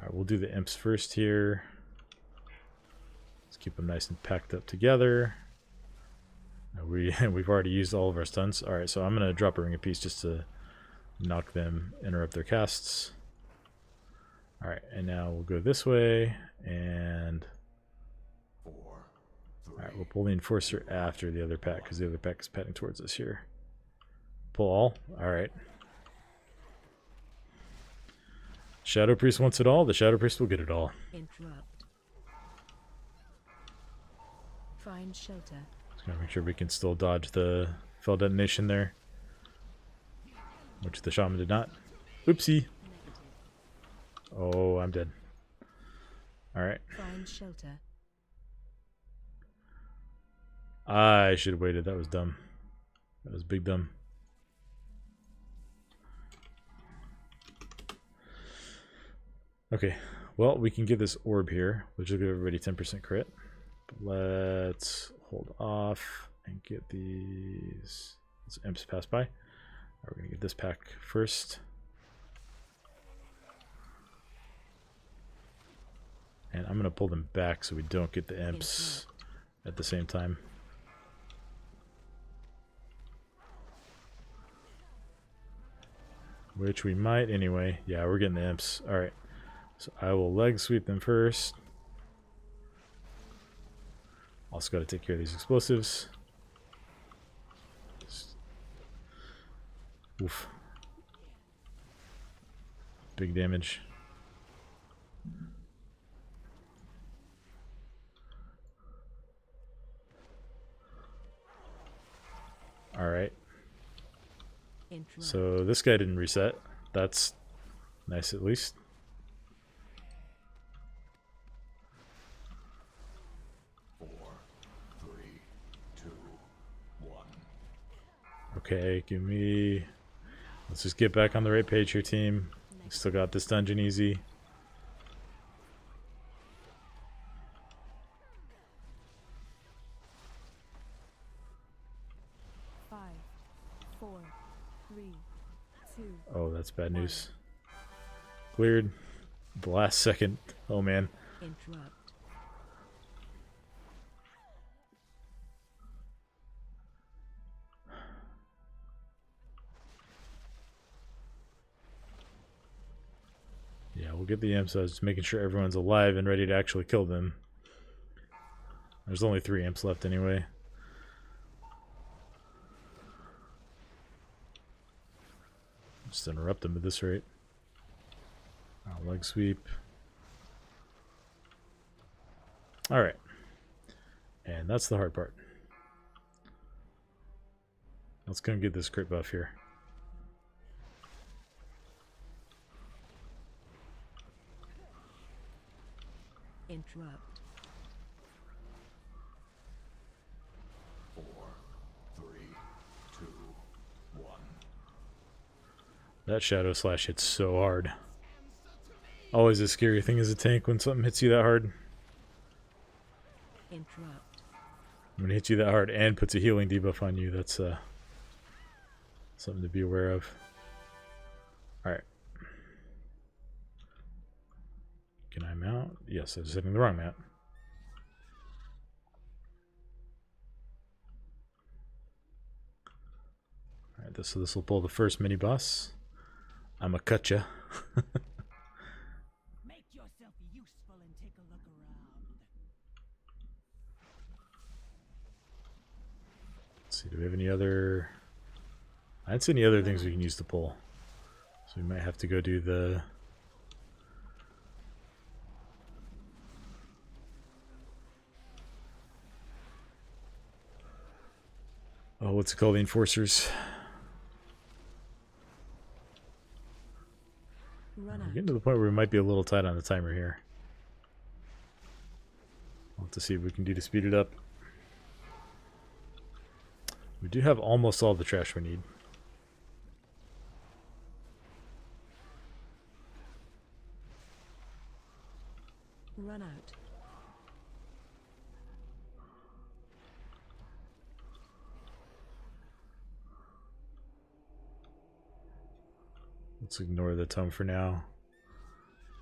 Alright, we'll do the imps first here. Let's keep them nice and packed up together. We've already used all of our stuns. Alright, so I'm going to drop a Ring of Peace just to knock them, interrupt their casts. Alright, and now we'll go this way, and...
4, 3.
Alright, we'll pull the Enforcer after the other pack, because the other pack is patting towards us here. Pull all? Alright. Shadow Priest wants it all, the Shadow Priest will get it all.
Interrupt. Find shelter.
Just gotta make sure we can still dodge the fell detonation there. Which the Shaman did not. Oopsie. Oh, I'm dead. Alright.
Find shelter.
I should have waited, that was dumb. That was big dumb. Okay, well, we can get this orb here, which will give everybody 10% crit. But let's hold off and get these imps pass by. Right, we're going to get this pack first. And I'm going to pull them back so we don't get the imps at the same time. Which we might anyway. Yeah, we're getting the imps. Alright. So I will leg sweep them first. Also got to take care of these explosives. Oof. Big damage. Alright.
Interrupt.
So this guy didn't reset. That's nice at least. Okay, give me... Let's just get back on the right page here, team. We still got this dungeon easy.
Five, 4, 3, 2.
Oh, that's bad news. Cleared. The last second. Oh, man.
Interrupt.
Yeah, we'll get the imps. I was just making sure everyone's alive and ready to actually kill them. There's only 3 imps left anyway. Just interrupt them at this rate. Leg sweep. Alright. And that's the hard part. Let's go and get this crit buff here.
Interrupt.
That shadow slash hits so hard. Always a scary thing as a tank when something hits you that hard.
Interrupt.
When it hits you that hard and puts a healing debuff on you, that's something to be aware of. Alright. Can I mount? Yes, I was hitting the wrong mount. Alright, so this will pull the first mini boss. I'ma cut ya.
Make yourself useful and take a look around.
Let's see, do we have any other... I didn't see any other things we can use to pull. So we might have to go do the... Oh, what's it called? The Enforcers. We're getting to the point where we might be a little tight on the timer here. We'll have to see what we can do to speed it up. We do have almost all the trash we need.
Run out.
Let's ignore the tome for now.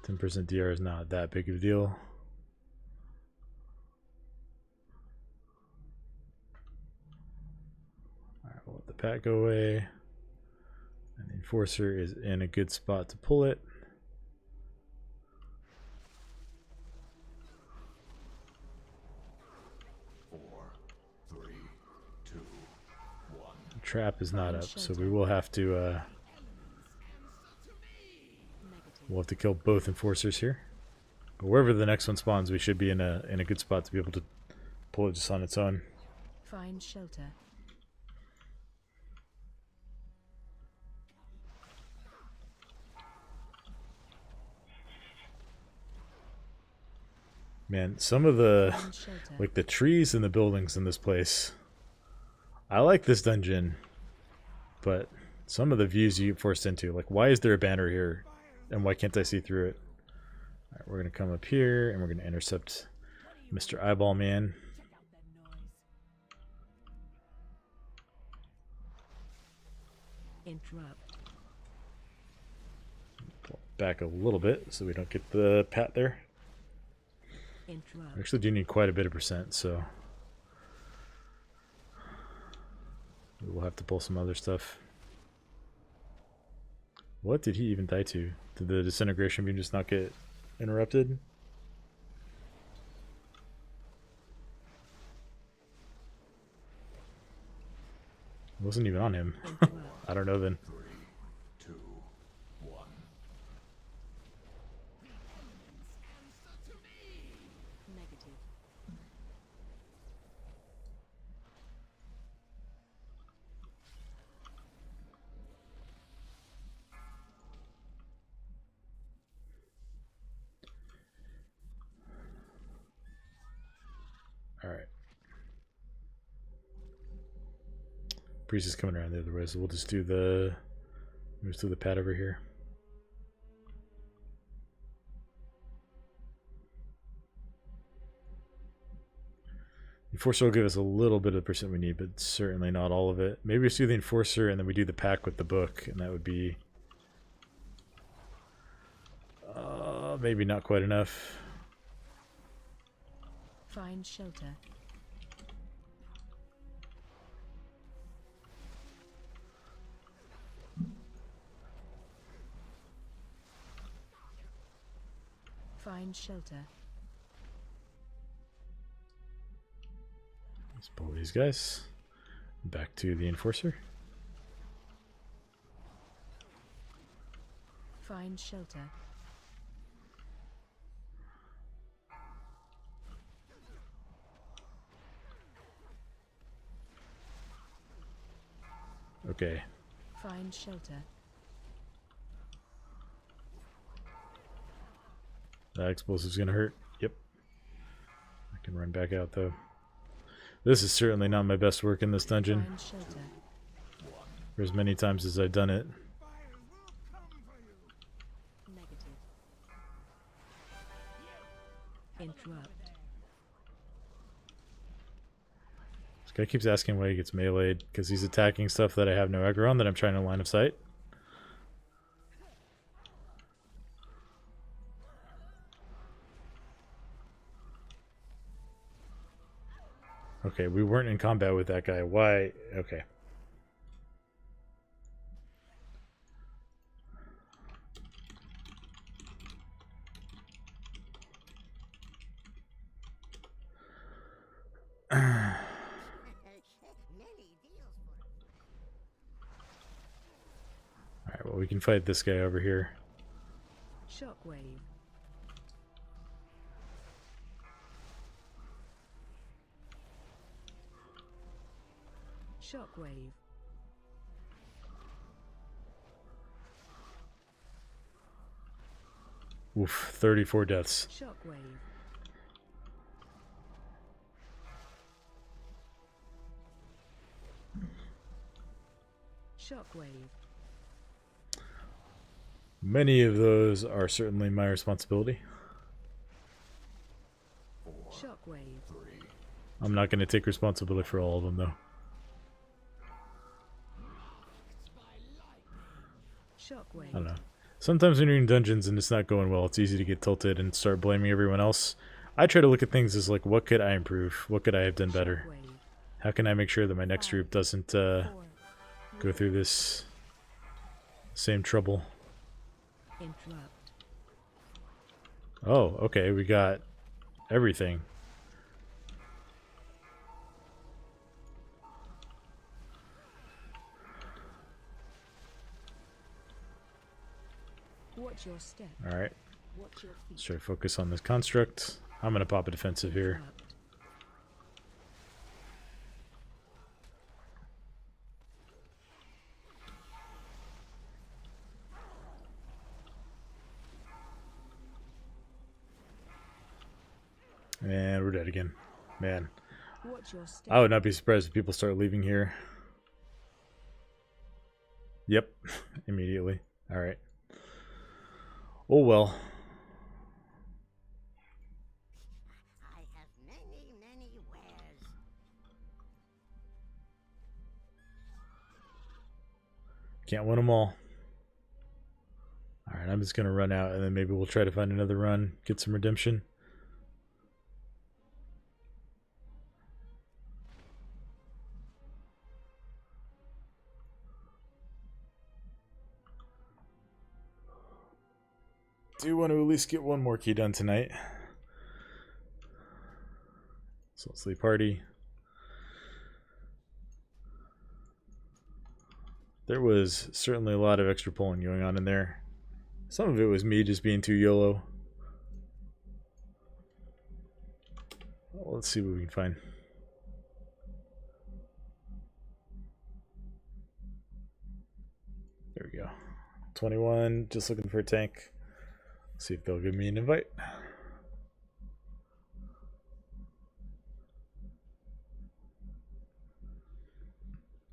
10% DR is not that big of a deal. Alright, we'll let the pat go away. And the Enforcer is in a good spot to pull it. The trap is not up, so we will have to we'll have to kill both Enforcers here. But wherever the next one spawns, we should be in a good spot to be able to pull it just on its own.
Find shelter.
Man, some of the like the trees and the buildings in this place. I like this dungeon, but some of the views you get forced into, like why is there a banner here? And why can't I see through it? Alright, we're going to come up here and we're going to intercept Mr. Eyeball Man.
Interrupt.
Pull back a little bit so we don't get the pat there.
Interrupt.
We actually do need quite a bit of percent, so we'll have to pull some other stuff. What did he even die to? Did the disintegration beam just not get interrupted? It wasn't even on him. I don't know then.
Negative.
Alright. Priest is coming around the other way, so we'll just do the pad over here. Enforcer will give us a little bit of the percent we need, but certainly not all of it. Maybe we just do the Enforcer and then we do the pack with the book, and that would be maybe not quite enough.
Find shelter. Find shelter.
Let's pull these guys back to the Enforcer.
Find shelter.
Okay.
Find shelter. That
explosive's gonna hurt. Yep. I can run back out though. This is certainly not my best work in this dungeon.
Find shelter.
For as many times as I've done it.
Negative. Interrupt.
This guy keeps asking why he gets meleeed, because he's attacking stuff that I have no aggro on that I'm trying to line of sight. Okay, we weren't in combat with that guy. Why? Okay. Alright, well, we can fight this guy over here.
Shockwave. Shockwave.
Oof, 34 deaths.
Shockwave. Shockwave.
Many of those are certainly my responsibility.
Shockwave.
I'm not going to take responsibility for all of them, though.
Shockwave.
I don't know. Sometimes when you're in dungeons and it's not going well, it's easy to get tilted and start blaming everyone else. I try to look at things as like, what could I improve? What could I have done better?
Shockwave.
How can I make sure that my next group doesn't go
4.
through this same trouble?
Interrupt.
Oh, okay, we got everything.
Watch your step.
Alright,
Watch your
let's
feet.
try to focus on this construct. I'm going to pop a defensive here.
Interrupt.
And we're dead again. Man,
Watch your step.
I would not be surprised if people start leaving here. Yep, immediately. Alright. Oh well.
I have many wares.
Can't win them all. Alright, I'm just going to run out and then maybe we'll try to find another run, get some redemption. Do want to at least get one more key done tonight. So let's leave party. There was certainly a lot of extra pulling going on in there. Some of it was me just being too YOLO. Well, let's see what we can find. There we go. 21, just looking for a tank. See if they'll give me an invite.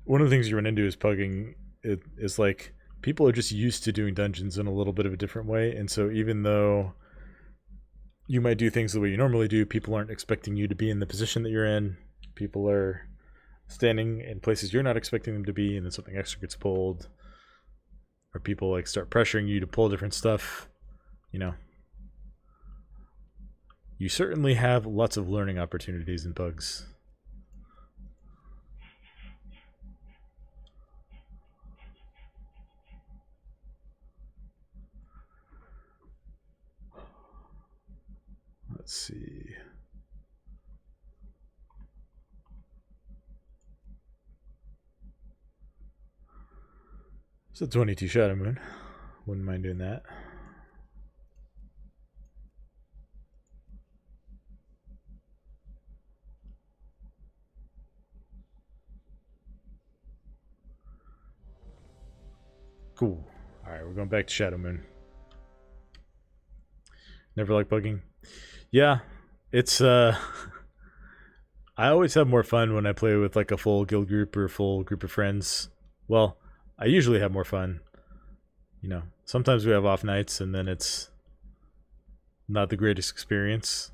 One of the things you run into is pugging. It is like people are just used to doing dungeons in a little bit of a different way, and so even though you might do things the way you normally do, people aren't expecting you to be in the position that you're in. People are standing in places you're not expecting them to be, and then something extra gets pulled, or people like start pressuring you to pull different stuff. You know, you certainly have lots of learning opportunities in bugs. Let's see. It's a 22 Shadow Moon. Wouldn't mind doing that. Cool. Alright, we're going back to Shadow Moon. Never like bugging. Yeah, it's I always have more fun when I play with like a full guild group or a full group of friends. Well, I usually have more fun. You know, sometimes we have off nights and then it's not the greatest experience.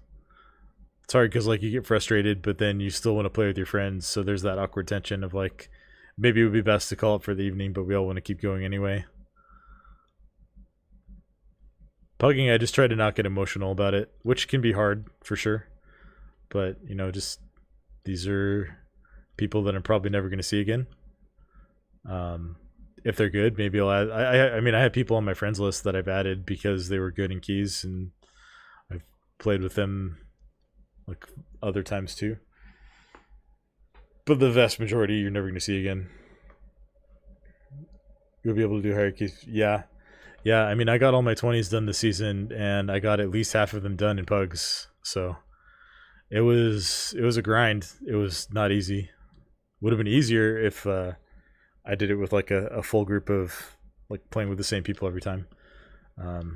It's hard because like you get frustrated, but then you still want to play with your friends. So there's that awkward tension of like, maybe it would be best to call it for the evening, but we all want to keep going anyway. Pugging, I just try to not get emotional about it, which can be hard for sure. But, you know, just these are people that I'm probably never going to see again. If they're good, maybe I'll add. I mean, I have people on my friends list that I've added because they were good in keys, and I've played with them like other times too. But the vast majority you're never going to see again. You'll be able to do hierarchies. Yeah. Yeah, I mean, I got all my 20s done this season, and I got at least half of them done in pugs. So it was a grind. It was not easy. Would have been easier if I did it with like a full group of like playing with the same people every time. But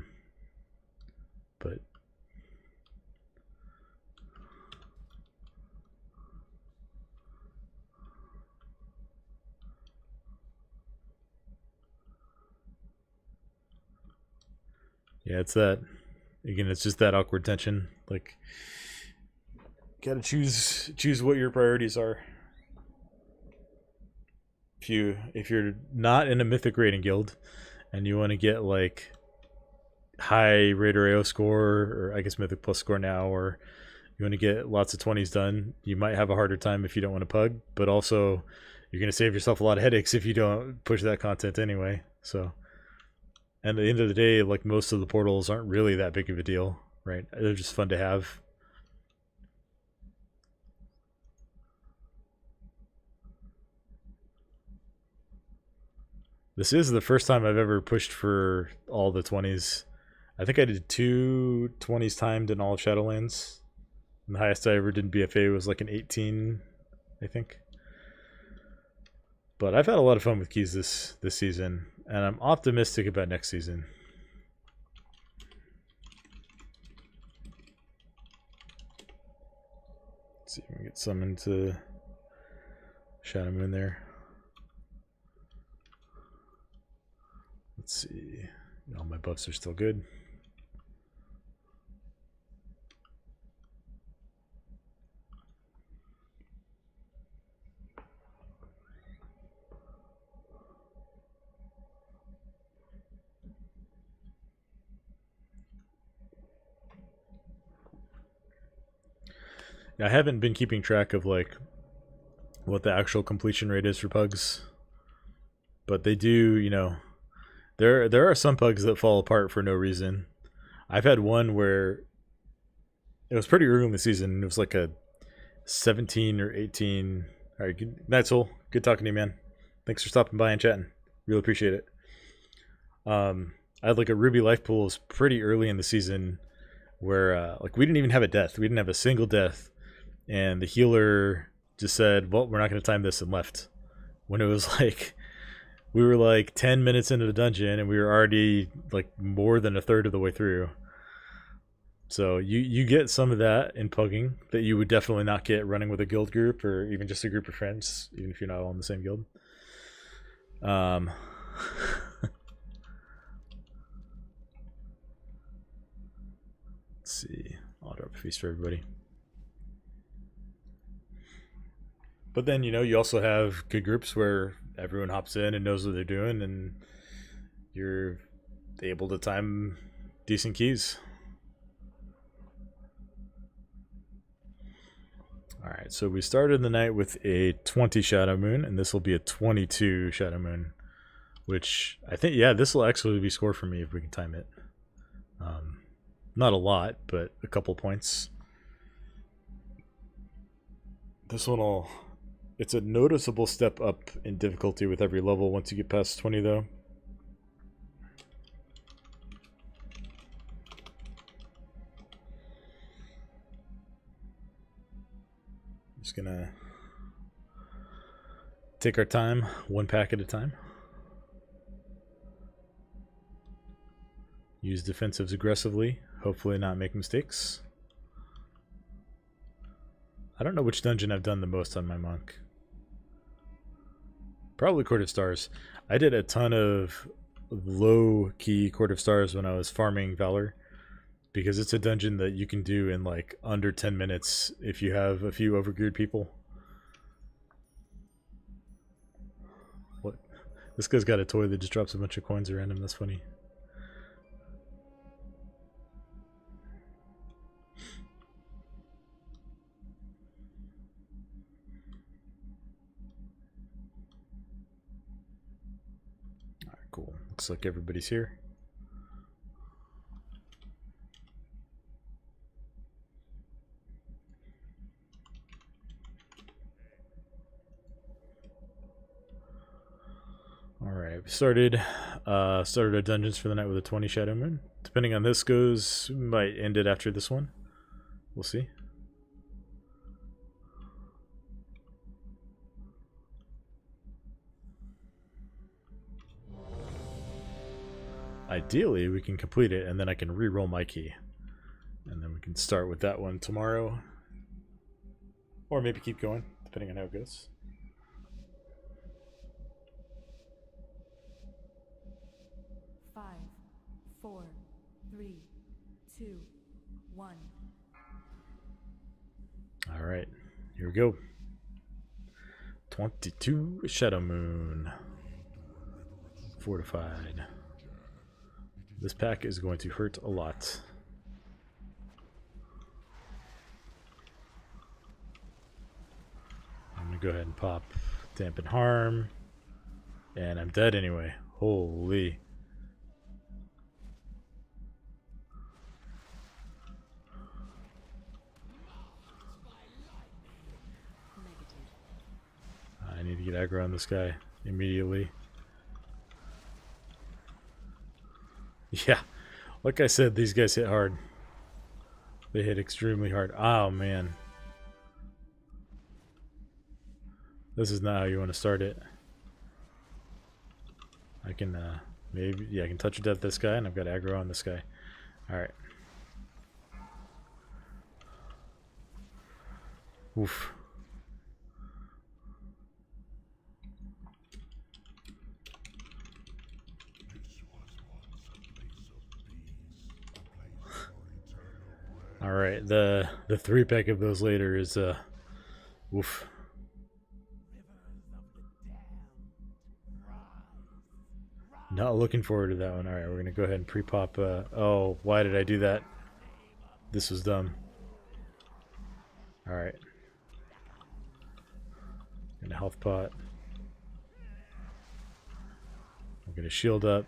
yeah, it's that. Again, it's just that awkward tension. Like, gotta choose what your priorities are. If you're not in a mythic rating guild, and you want to get like high Raider AO score, or I guess mythic plus score now, or you want to get lots of 20s done, you might have a harder time if you don't want to pug. But also, you're gonna save yourself a lot of headaches if you don't push that content anyway. So. And at the end of the day, like most of the portals aren't really that big of a deal, right? They're just fun to have. This is the first time I've ever pushed for all the 20s. I think I did 2 20s timed in all of Shadowlands. And the highest I ever did in BFA was like an 18, I think. But I've had a lot of fun with keys this season, and I'm optimistic about next season. Let's see if we can get some into Shadow Moon there. Let's see. All my buffs are still good. I haven't been keeping track of like what the actual completion rate is for pugs, but they do, you know, there are some pugs that fall apart for no reason. I've had one where it was pretty early in the season. It was like a 17 or 18. All right, good night, Soul. Good talking to you, man. Thanks for stopping by and chatting. Really appreciate it. I had like a Ruby life pool was pretty early in the season where like we didn't even have a death. We didn't have a single death. And the healer just said, well, we're not going to time this, and left. When it was like, we were like 10 minutes into the dungeon and we were already like more than a third of the way through. So you get some of that in pugging that you would definitely not get running with a guild group or even just a group of friends, even if you're not all in the same guild. Let's see. I'll drop a feast for everybody. But then, you know, you also have good groups where everyone hops in and knows what they're doing, and you're able to time decent keys. Alright, so we started the night with a 20 Shadow Moon, and this will be a 22 Shadow Moon, which I think, yeah, this will actually be score for me if we can time it. Not a lot, but a couple points. This one will... It's a noticeable step up in difficulty with every level once you get past 20, though. Just gonna take our time, one pack at a time. Use defensives aggressively, hopefully not make mistakes. I don't know which dungeon I've done the most on my monk. Probably Court of Stars. I did a ton of low-key Court of Stars when I was farming Valor, because it's a dungeon that you can do in like under 10 minutes if you have a few overgeared people. What? This guy's got a toy that just drops a bunch of coins around him. That's funny. Alright, cool. Looks like everybody's here. Alright, we started our dungeons for the night with a 20 Shadow Moon. Depending on this goes, we might end it after this one. We'll see. Ideally, we can complete it and then I can re-roll my key. And then we can start with that one tomorrow. Or maybe keep going, depending on how it goes.
Five, 4, 3, 2, 1.
Alright, here we go. 22 Shadow Moon. Fortified. This pack is going to hurt a lot. I'm going to go ahead and pop Dampen Harm. And I'm dead anyway. Holy. I need to get aggro on this guy immediately. Yeah, like I said, these guys hit hard. They hit extremely hard. Oh, man. This is not how you want to start it. I can, maybe, yeah, I can touch death this guy, and I've got aggro on this guy. Alright. Oof. Alright, the 3-pack of those later is, oof. Not looking forward to that one. Alright, we're gonna go ahead and pre-pop, oh, why did I do that? This was dumb. Alright. Gonna health pot. I'm gonna shield up.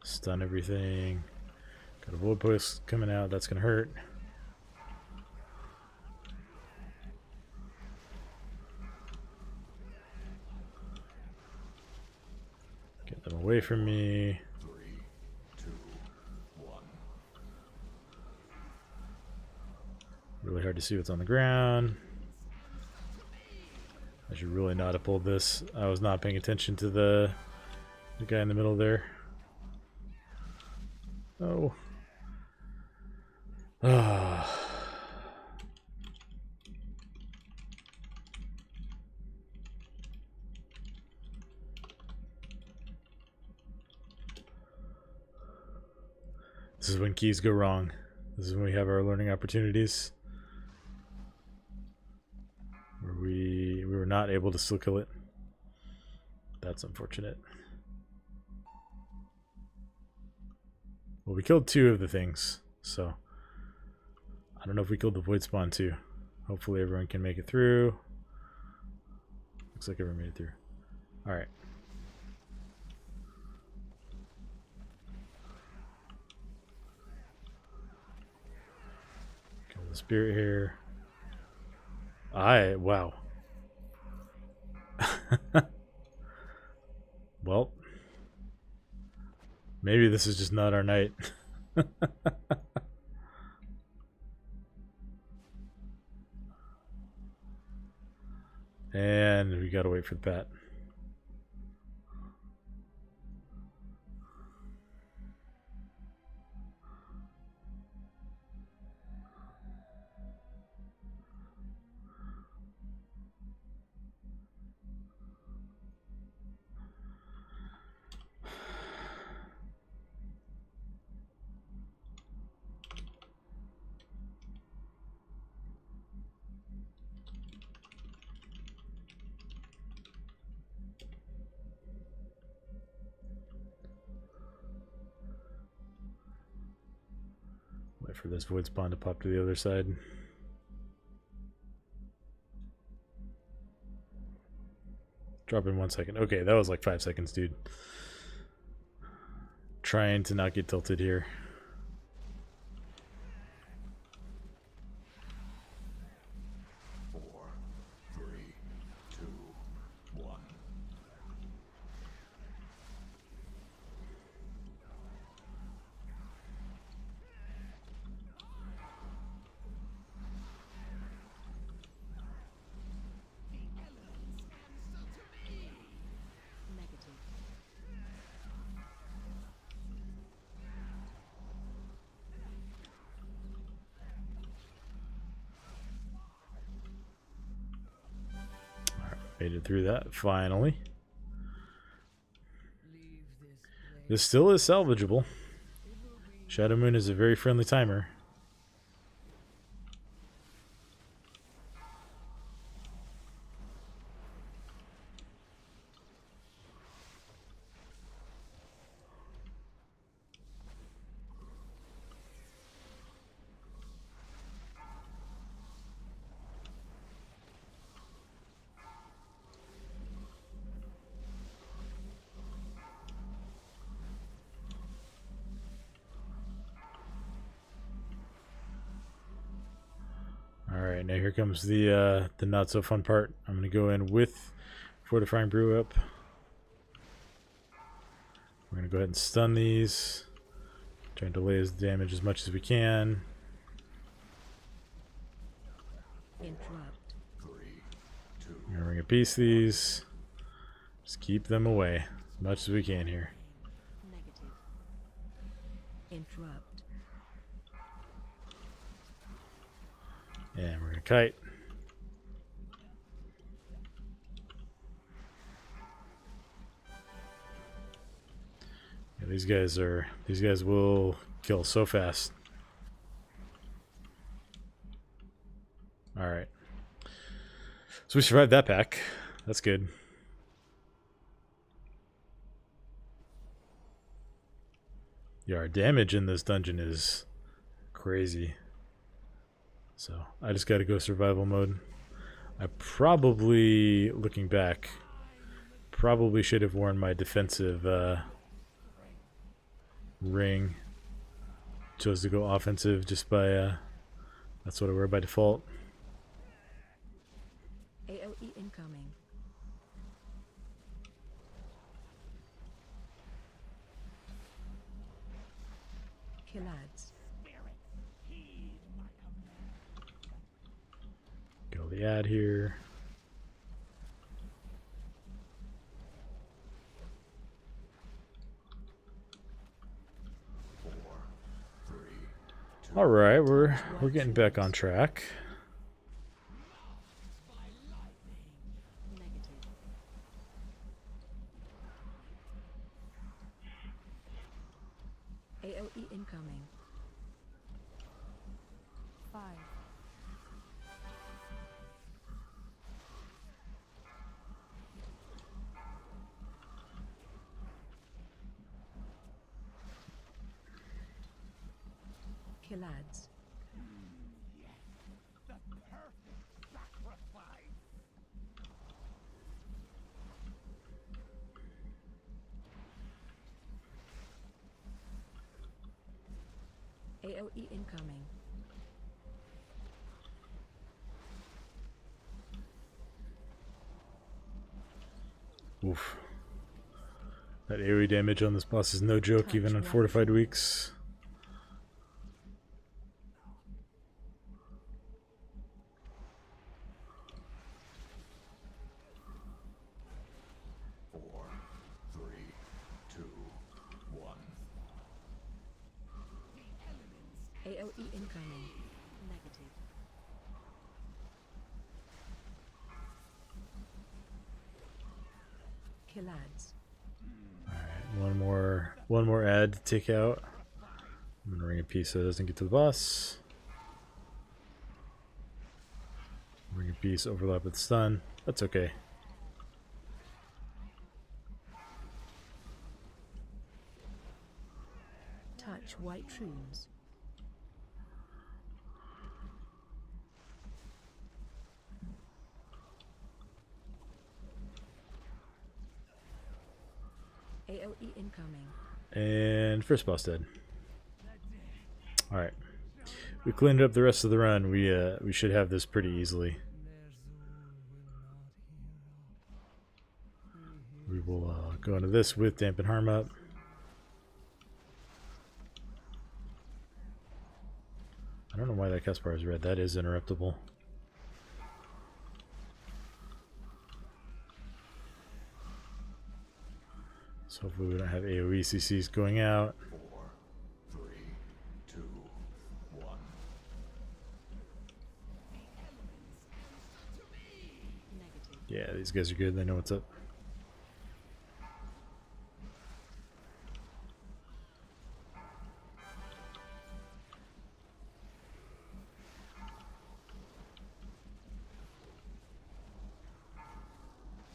Stun everything. Got a void post coming out. That's gonna hurt. Get them away from me.
3, 2, 1.
Really hard to see what's on the ground. I should really not have pulled this. I was not paying attention to the guy in the middle there. Oh. Ah. This is when keys go wrong. This is when we have our learning opportunities. Where we were not able to still kill it. That's unfortunate. Well, we killed 2 of the things, so I don't know if we killed the void spawn too. Hopefully everyone can make it through. Looks like everyone made it through. Alright. Kill the spirit here. Wow. Well, maybe this is just not our night. And we gotta wait for the bat. for this void spawn to pop to the other side. Drop in 1 second. Okay, that was like 5 seconds, dude. Trying to not get tilted here. Made it through that, finally. This still is salvageable. Shadow Moon is a very friendly timer. Alright, now here comes the not so fun part. I'm going to go in with Fortifying Brew up. We're going to go ahead and stun these. Try and delay his damage as much as we can.
Interrupt.
We're going to ring a piece these. Just keep them away as much as we can here.
Negative. Interrupt.
And we're going to kite. Yeah, these guys will kill so fast. All right. So we survived that pack. That's good. Yeah, our damage in this dungeon is crazy. So I just got to go survival mode. I probably, looking back, probably should have worn my defensive ring. Chose to go offensive just by, that's what I wear by default.
AOE incoming. Kill ads.
Kill the ad here. All right, we're getting back on track.
Negative. AOE incoming. 5. Kill ads. AOE incoming.
Oof. That AoE damage on this boss is no joke, even on fortified weeks.
AOE incoming. Negative. Kill ads.
Alright, one more ad to take out. I'm gonna ring a piece so it doesn't get to the boss. Ring a piece, overlap with stun. That's okay.
Touch white runes.
incoming.
And first boss dead. Alright. We cleaned up the rest of the run. We should have this pretty easily. We will go into this with Dampen Harm up. I don't know why that cast bar is red. That is interruptible. So hopefully we don't have AoE CCs going out.
4, 3, 2, 1.
Negative.
Yeah, these guys are good. They know what's up.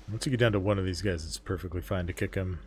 Once you get down to one of these guys, it's perfectly fine to kick him.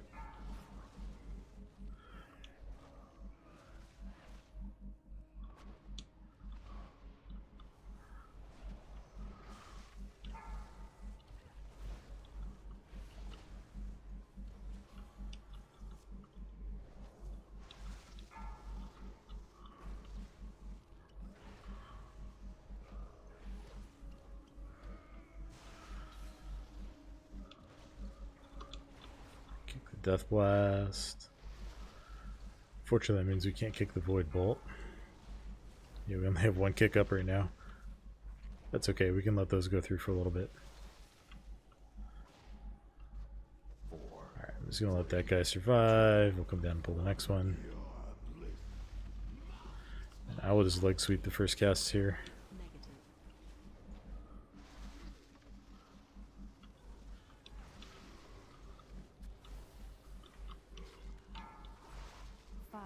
Death Blast. Fortunately, that means we can't kick the Void Bolt. Yeah, we only have one kick up right now. That's okay, we can let those go through for a little bit. Alright, I'm just gonna let that guy survive. We'll come down and pull the next one. And I will just leg sweep the first cast here.
Negative.
5,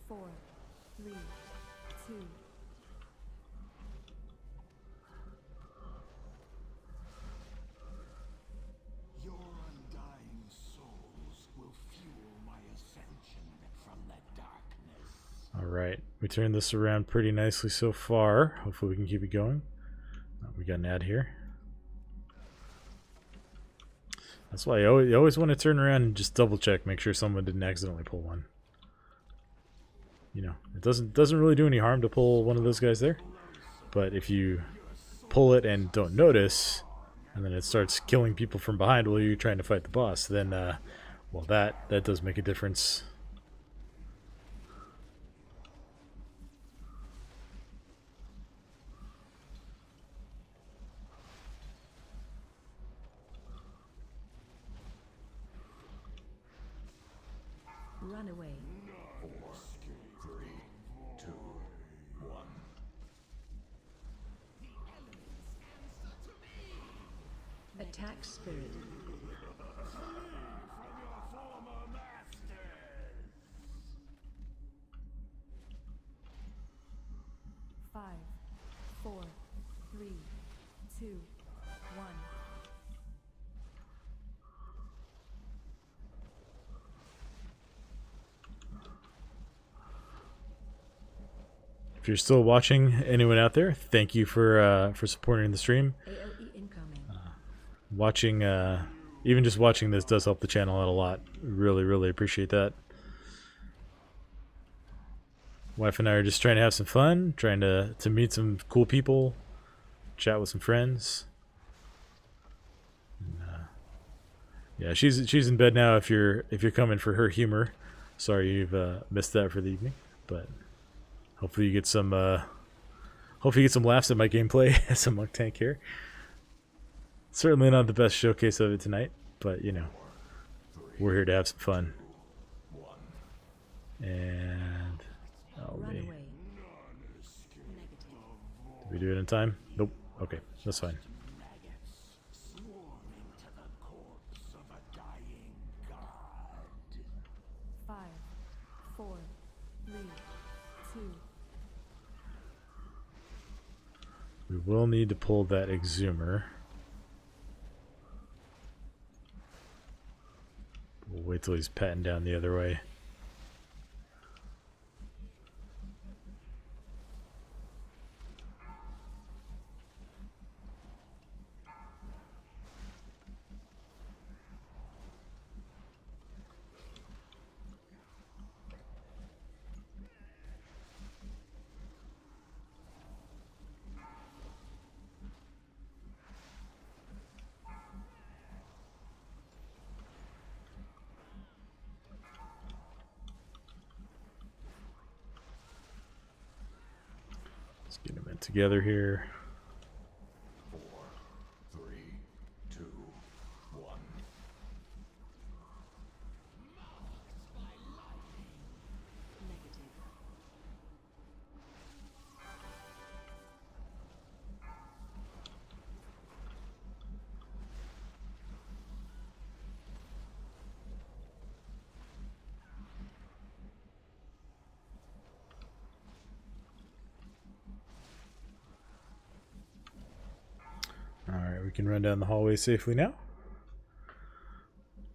4, 3, 2.
Your undying souls will fuel my ascension from the darkness.
Alright, we turned this around pretty nicely so far. Hopefully we can keep it going. We got an ad here. That's why you always want to turn around and just double check, make sure someone didn't accidentally pull one. You know, it doesn't really do any harm to pull one of those guys there, but if you pull it and don't notice, and then it starts killing people from behind while you're trying to fight the boss, then well, that does make a difference.
Run away.
4, 3, 2, 1.
Attack spirit. Five, 4, 3, 2, 1.
If you're still watching, anyone out there, thank you for supporting the stream.
AoE incoming.
Watching, even just watching this does help the channel out a lot. Really appreciate that. Wife and I are just trying to have some fun, trying to meet some cool people, chat with some friends. And, yeah, she's in bed now. If you're coming for her humor, sorry you've missed that for the evening, but hopefully you get some laughs at my gameplay as a monk tank here. Certainly not the best showcase of it tonight, but you know, we're here to have some fun. And oh
Run
me.
away.
Negative.
Did we do it in time? Nope. Okay, that's fine.
Swarming to the corpse of a dying god.
5, 4, 3, 2.
We will need to pull that exhumer. We'll wait till he's patting down the other way. Get together here.
4, 3, 2, 1.
Negative.
Alright, we can run down the hallway safely now.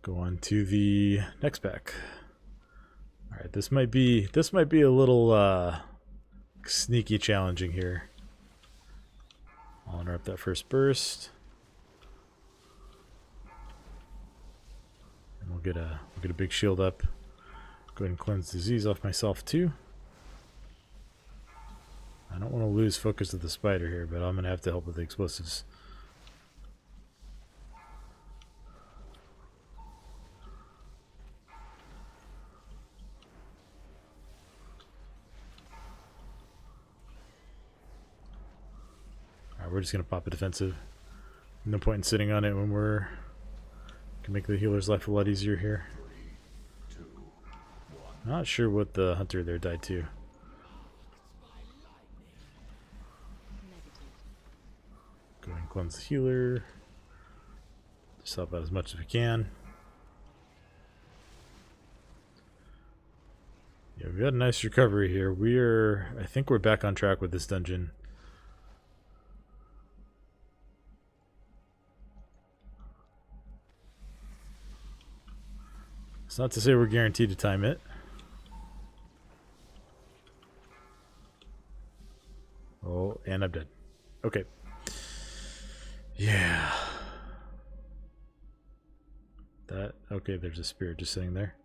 Go on to the next pack. Alright, this might be a little sneaky challenging here. I'll interrupt that first burst. And we'll get a big shield up. Go ahead and cleanse disease off myself too. I don't want to lose focus of the spider here, but I'm gonna have to help with the explosives. We're just gonna pop a defensive. No point in sitting on it when we're can make the healer's life a lot easier here.
3, 2, 1.
Not sure what the hunter there died to. Go ahead and cleanse the healer. Just help out as much as we can. Yeah, we got a nice recovery here. I think we're back on track with this dungeon. It's not to say we're guaranteed to time it. Oh, and I'm dead. Okay. Yeah. Okay, there's a spirit just sitting there.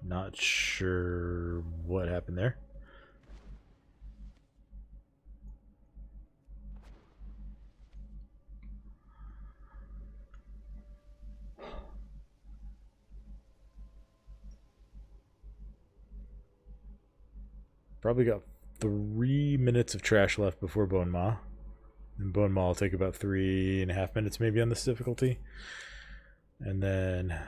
Not sure what happened there. Probably got 3 minutes of trash left before Bone Maw. And Bone Maw will take about 3.5 minutes maybe on this difficulty. And then...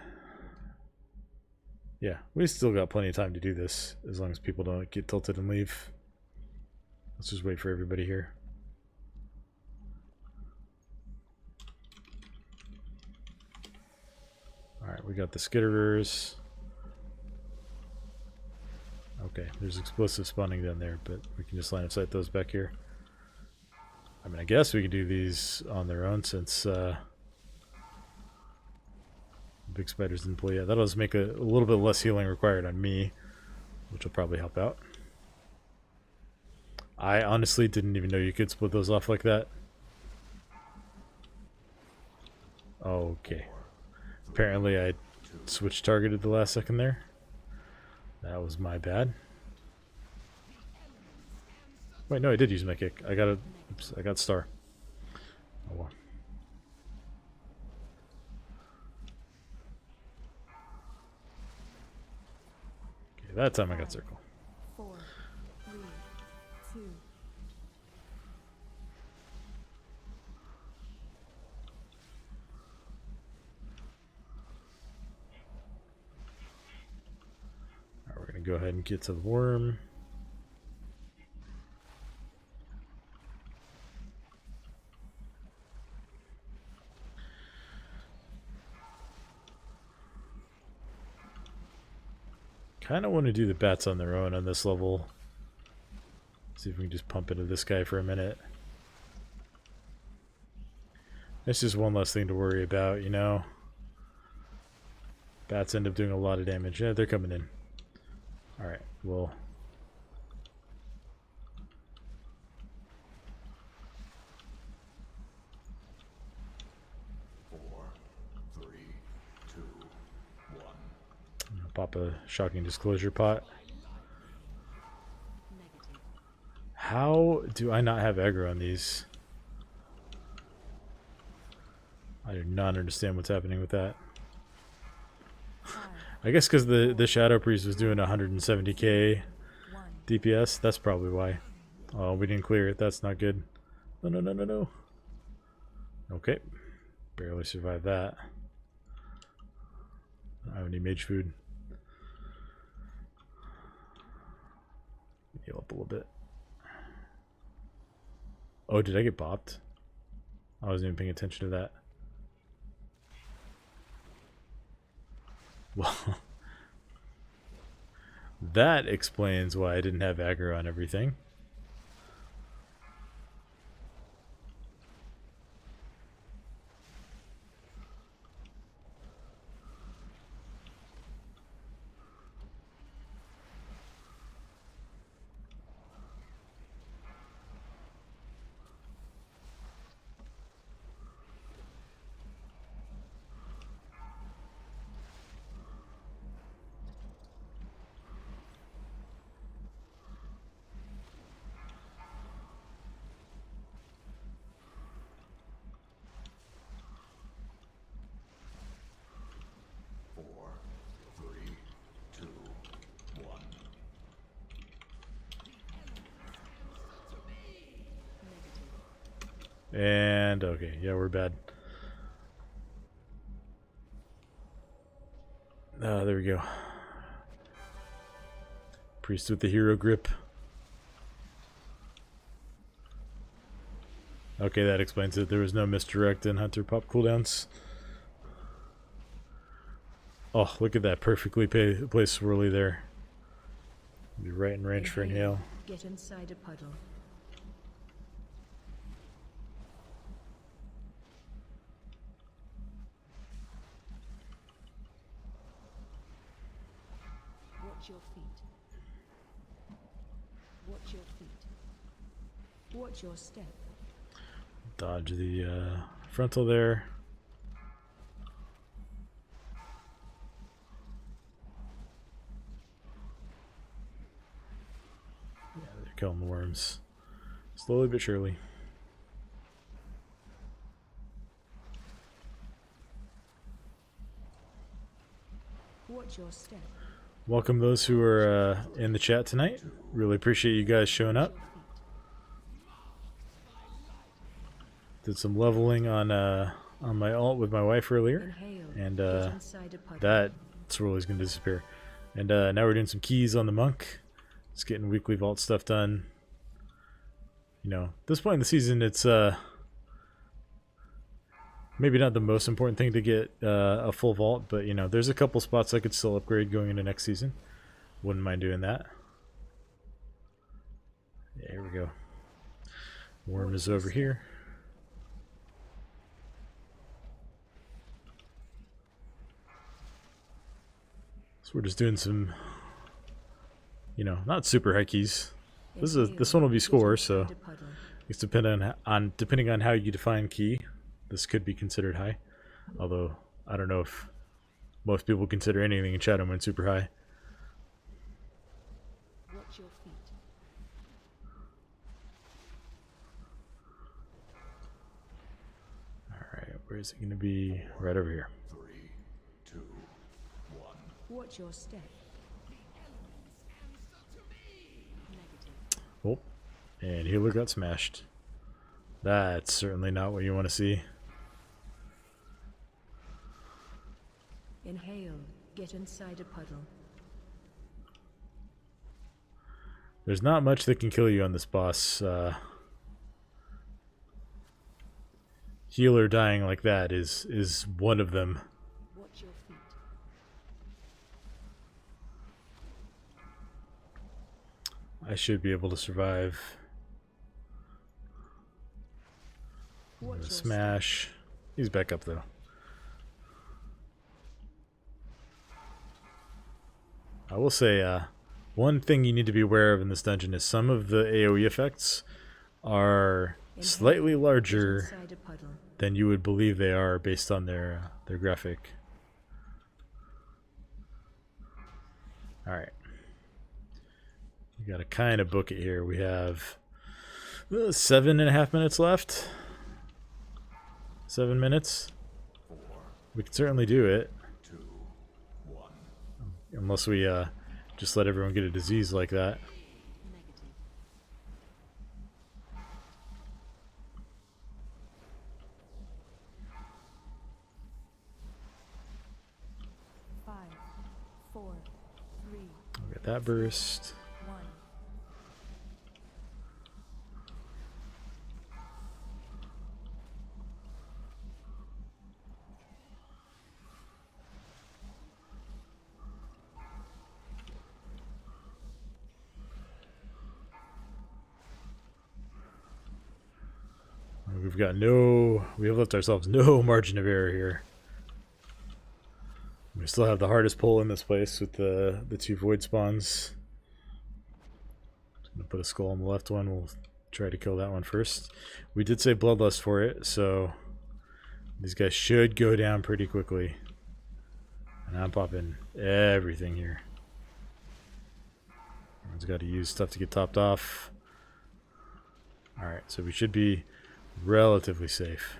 yeah, we still got plenty of time to do this, as long as people don't get tilted and leave. Let's just wait for everybody here. Alright, we got the skitterers. Okay, there's explosives spawning down there, but we can just line of sight those back here. I mean, I guess we can do these on their own since big spiders didn't pull yet. That'll just make a little bit less healing required on me, which will probably help out. I honestly didn't even know you could split those off like that. Okay. Apparently I switched targeted the last second there. That was my bad. Wait, no, I did use my kick. I got I got star. Oh well. Okay, that time I got circle.
4, 3, 2.
Alright, we're gonna go ahead and get to the worm. Kind of want to do the bats on their own on this level. See if we can just pump into this guy for a minute. It's just one less thing to worry about, you know. Bats end up doing a lot of damage. Yeah, they're coming in. Alright, well. Pop a shocking disclosure pot.
Negative.
How do I not have aggro on these? I do not understand what's happening with that. I guess because the Shadow Priest was doing 170k DPS. That's probably why. Oh, we didn't clear it. That's not good. No, no, no, no, no. Okay. Barely survived that. I don't have any mage food. Heal up a little bit. Oh, did I get bopped? I wasn't even paying attention to that. Well, that explains why I didn't have aggro on everything. And okay, yeah, we're bad. There we go. Priest with the hero grip. Okay, that explains it. There was no misdirect in Hunter pop cooldowns. Oh, look at that perfectly placed swirly there. Be right in range for inhale.
Get inside a puddle. Watch your feet. Watch your feet. Watch your step.
Dodge the frontal there. Yeah, they're killing the worms. Slowly but surely.
Watch your step.
Welcome those who are in the chat tonight. Really appreciate you guys showing up. Did some leveling on my alt with my wife earlier, and that swirly's gonna disappear. And now we're doing some keys on the monk. Just getting weekly vault stuff done. You know, at this point in the season, it's maybe not the most important thing to get a full vault, but you know, there's a couple spots I could still upgrade going into next season. Wouldn't mind doing that. Yeah, here we go. Worm is over here. So we're just doing some, you know, not super high keys. This one will be score, so it's depending on how you define key. This could be considered high, although I don't know if most people consider anything in Shadow Moon super high.
Watch your feet.
Alright, where is it going to be? Right over here.
3, 2, 1.
Watch your step.
Oh, and healer got smashed. That's certainly not what you want to see.
Inhale. Get inside a puddle.
There's not much that can kill you on this boss. Healer dying like that is one of them.
Watch your feet.
I should be able to survive.
Watch your
Smash. He's back up though. I will say, one thing you need to be aware of in this dungeon is some of the AoE effects are slightly larger
inside a puddle.
than you would believe they are based on their graphic. Alright. We gotta kind of book it here. We have 7.5 minutes left. 7 minutes. We can certainly do it. Unless we just let everyone get a disease like that.
4, 3,
I'll get that burst.
1.
We have left ourselves no margin of error here. We still have the hardest pull in this place with the two void spawns. I'm gonna put a skull on the left one. We'll try to kill that one first. We did say bloodlust for it, so these guys should go down pretty quickly. And I'm popping everything here. Everyone's got to use stuff to get topped off. Alright, so we should be relatively safe.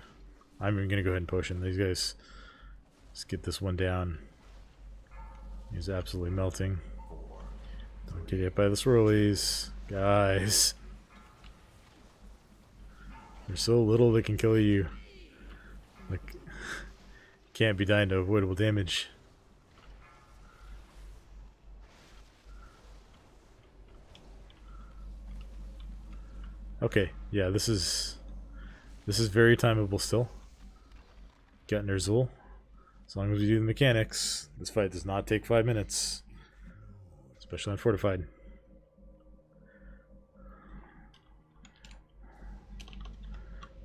I'm even going to go ahead and potion these guys. Let's get this one down. He's absolutely melting. Don't get hit by the swirlies. Guys. There's so little that can kill you. Like, can't be dying to avoidable damage. Okay, yeah, this is very timeable still. Getting Zul. As long as we do the mechanics, this fight does not take 5 minutes. Especially on Fortified.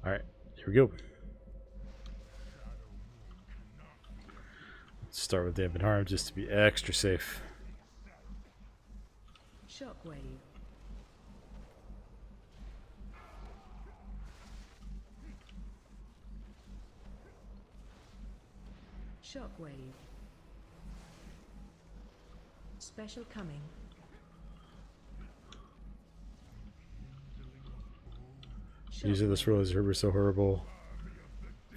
Alright, here we go. Let's start with Dampen Harm just to be extra safe.
Shockwave. Shockwave. Special coming.
These are the swirls were so horrible.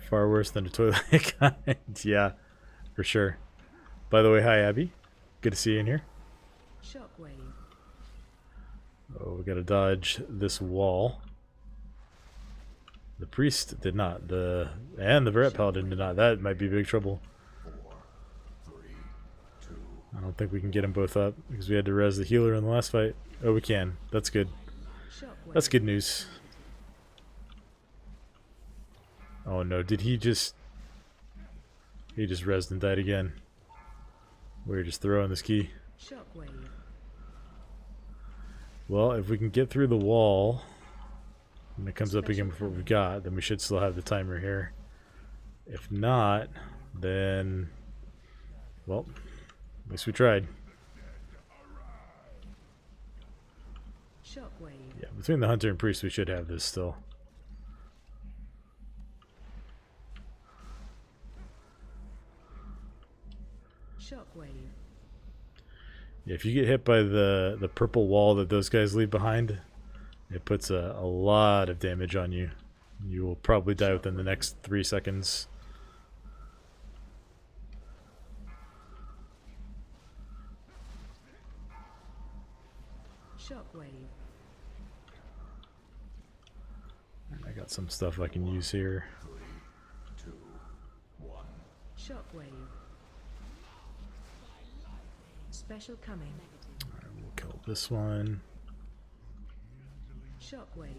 Far worse than a toilet kind. Yeah, for sure. By the way, hi Abby. Good to see you in here.
Shockwave.
Oh, we gotta dodge this wall. The priest did not. And the Prot Paladin did not. That might be big trouble.
4, 3, 2.
I don't think we can get them both up because we had to res the healer in the last fight. Oh, we can. That's good.
Shockwave.
That's good news. Oh no, did he just... He just resed and died again. We were just throwing this key.
Shockwave.
Well, if we can get through the wall, and it comes up again before we've got, then we should still have the timer here. If not, then... Well, at least we tried.
Shockwave.
Yeah, between the hunter and priest, we should have this still.
Shockwave.
Yeah, if you get hit by the purple wall that those guys leave behind, it puts a lot of damage on you. You will probably die within the next 3 seconds.
Shockwave.
I got some stuff I can use here.
3, 2, 1.
Shockwave. Special coming.
Alright, we'll kill this one.
Shockwave.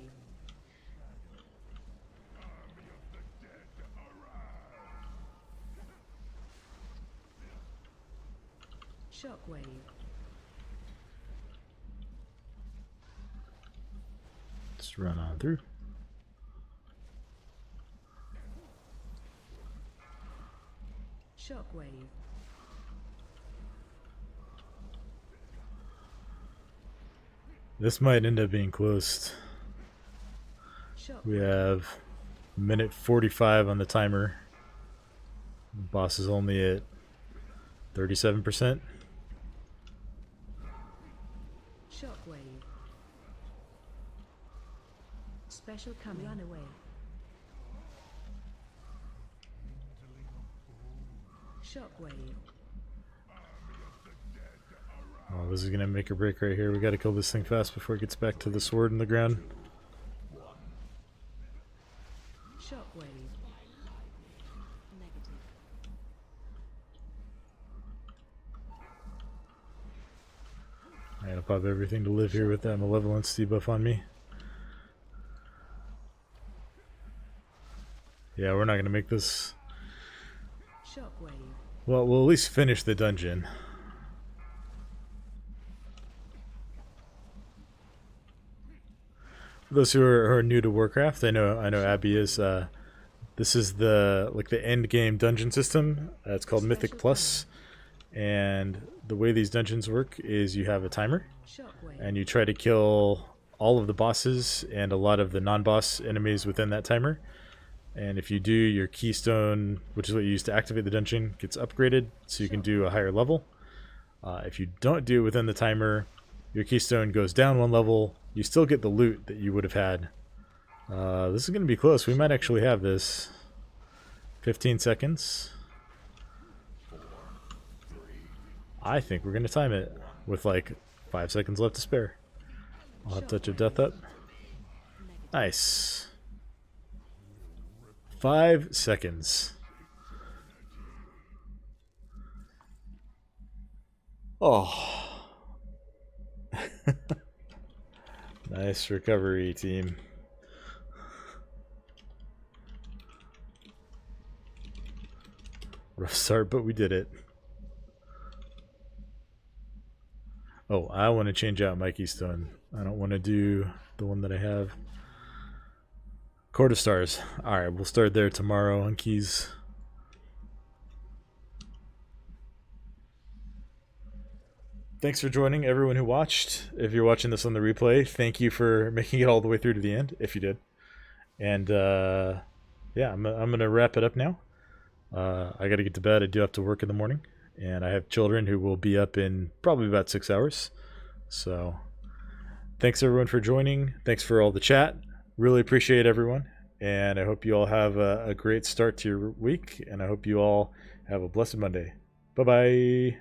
Shockwave.
Just run on through.
Shockwave.
This might end up being close.
Shockwave.
We have minute 45 on the timer. The boss is only at 37%.
Shockwave. Special coming. Run away. Shockwave.
Oh, this is gonna make or break right here. We gotta kill this thing fast before it gets back to the sword in the ground.
Shockwave.
I gotta pop everything to live here with that malevolence debuff on me. Yeah, we're not gonna make this.
Shockwave.
Well, we'll at least finish the dungeon. For those who are new to Warcraft, I know Abby is. This is the end game dungeon system. It's called Mythic Plus, and the way these dungeons work is you have a timer, and you try to kill all of the bosses and a lot of the non-boss enemies within that timer. And if you do, your keystone, which is what you use to activate the dungeon, gets upgraded so you can do a higher level. If you don't do it within the timer, your keystone goes down one level. You still get the loot that you would have had. This is going to be close. We might actually have this. 15 seconds. I think we're going to time it with like 5 seconds left to spare. I'll have Touch of Death up. Nice. 5 seconds. Oh. Nice recovery, team. Rough start, but we did it. Oh, I want to change out my keystone. I don't want to do the one that I have. Court of Stars. Alright, we'll start there tomorrow on keys. Thanks for joining, everyone who watched. If you're watching this on the replay, thank you for making it all the way through to the end, if you did. And, yeah, I'm going to wrap it up now. I got to get to bed. I do have to work in the morning. And I have children who will be up in probably about 6 hours. So, thanks everyone for joining. Thanks for all the chat. Really appreciate everyone. And I hope you all have a great start to your week. And I hope you all have a blessed Monday. Bye-bye.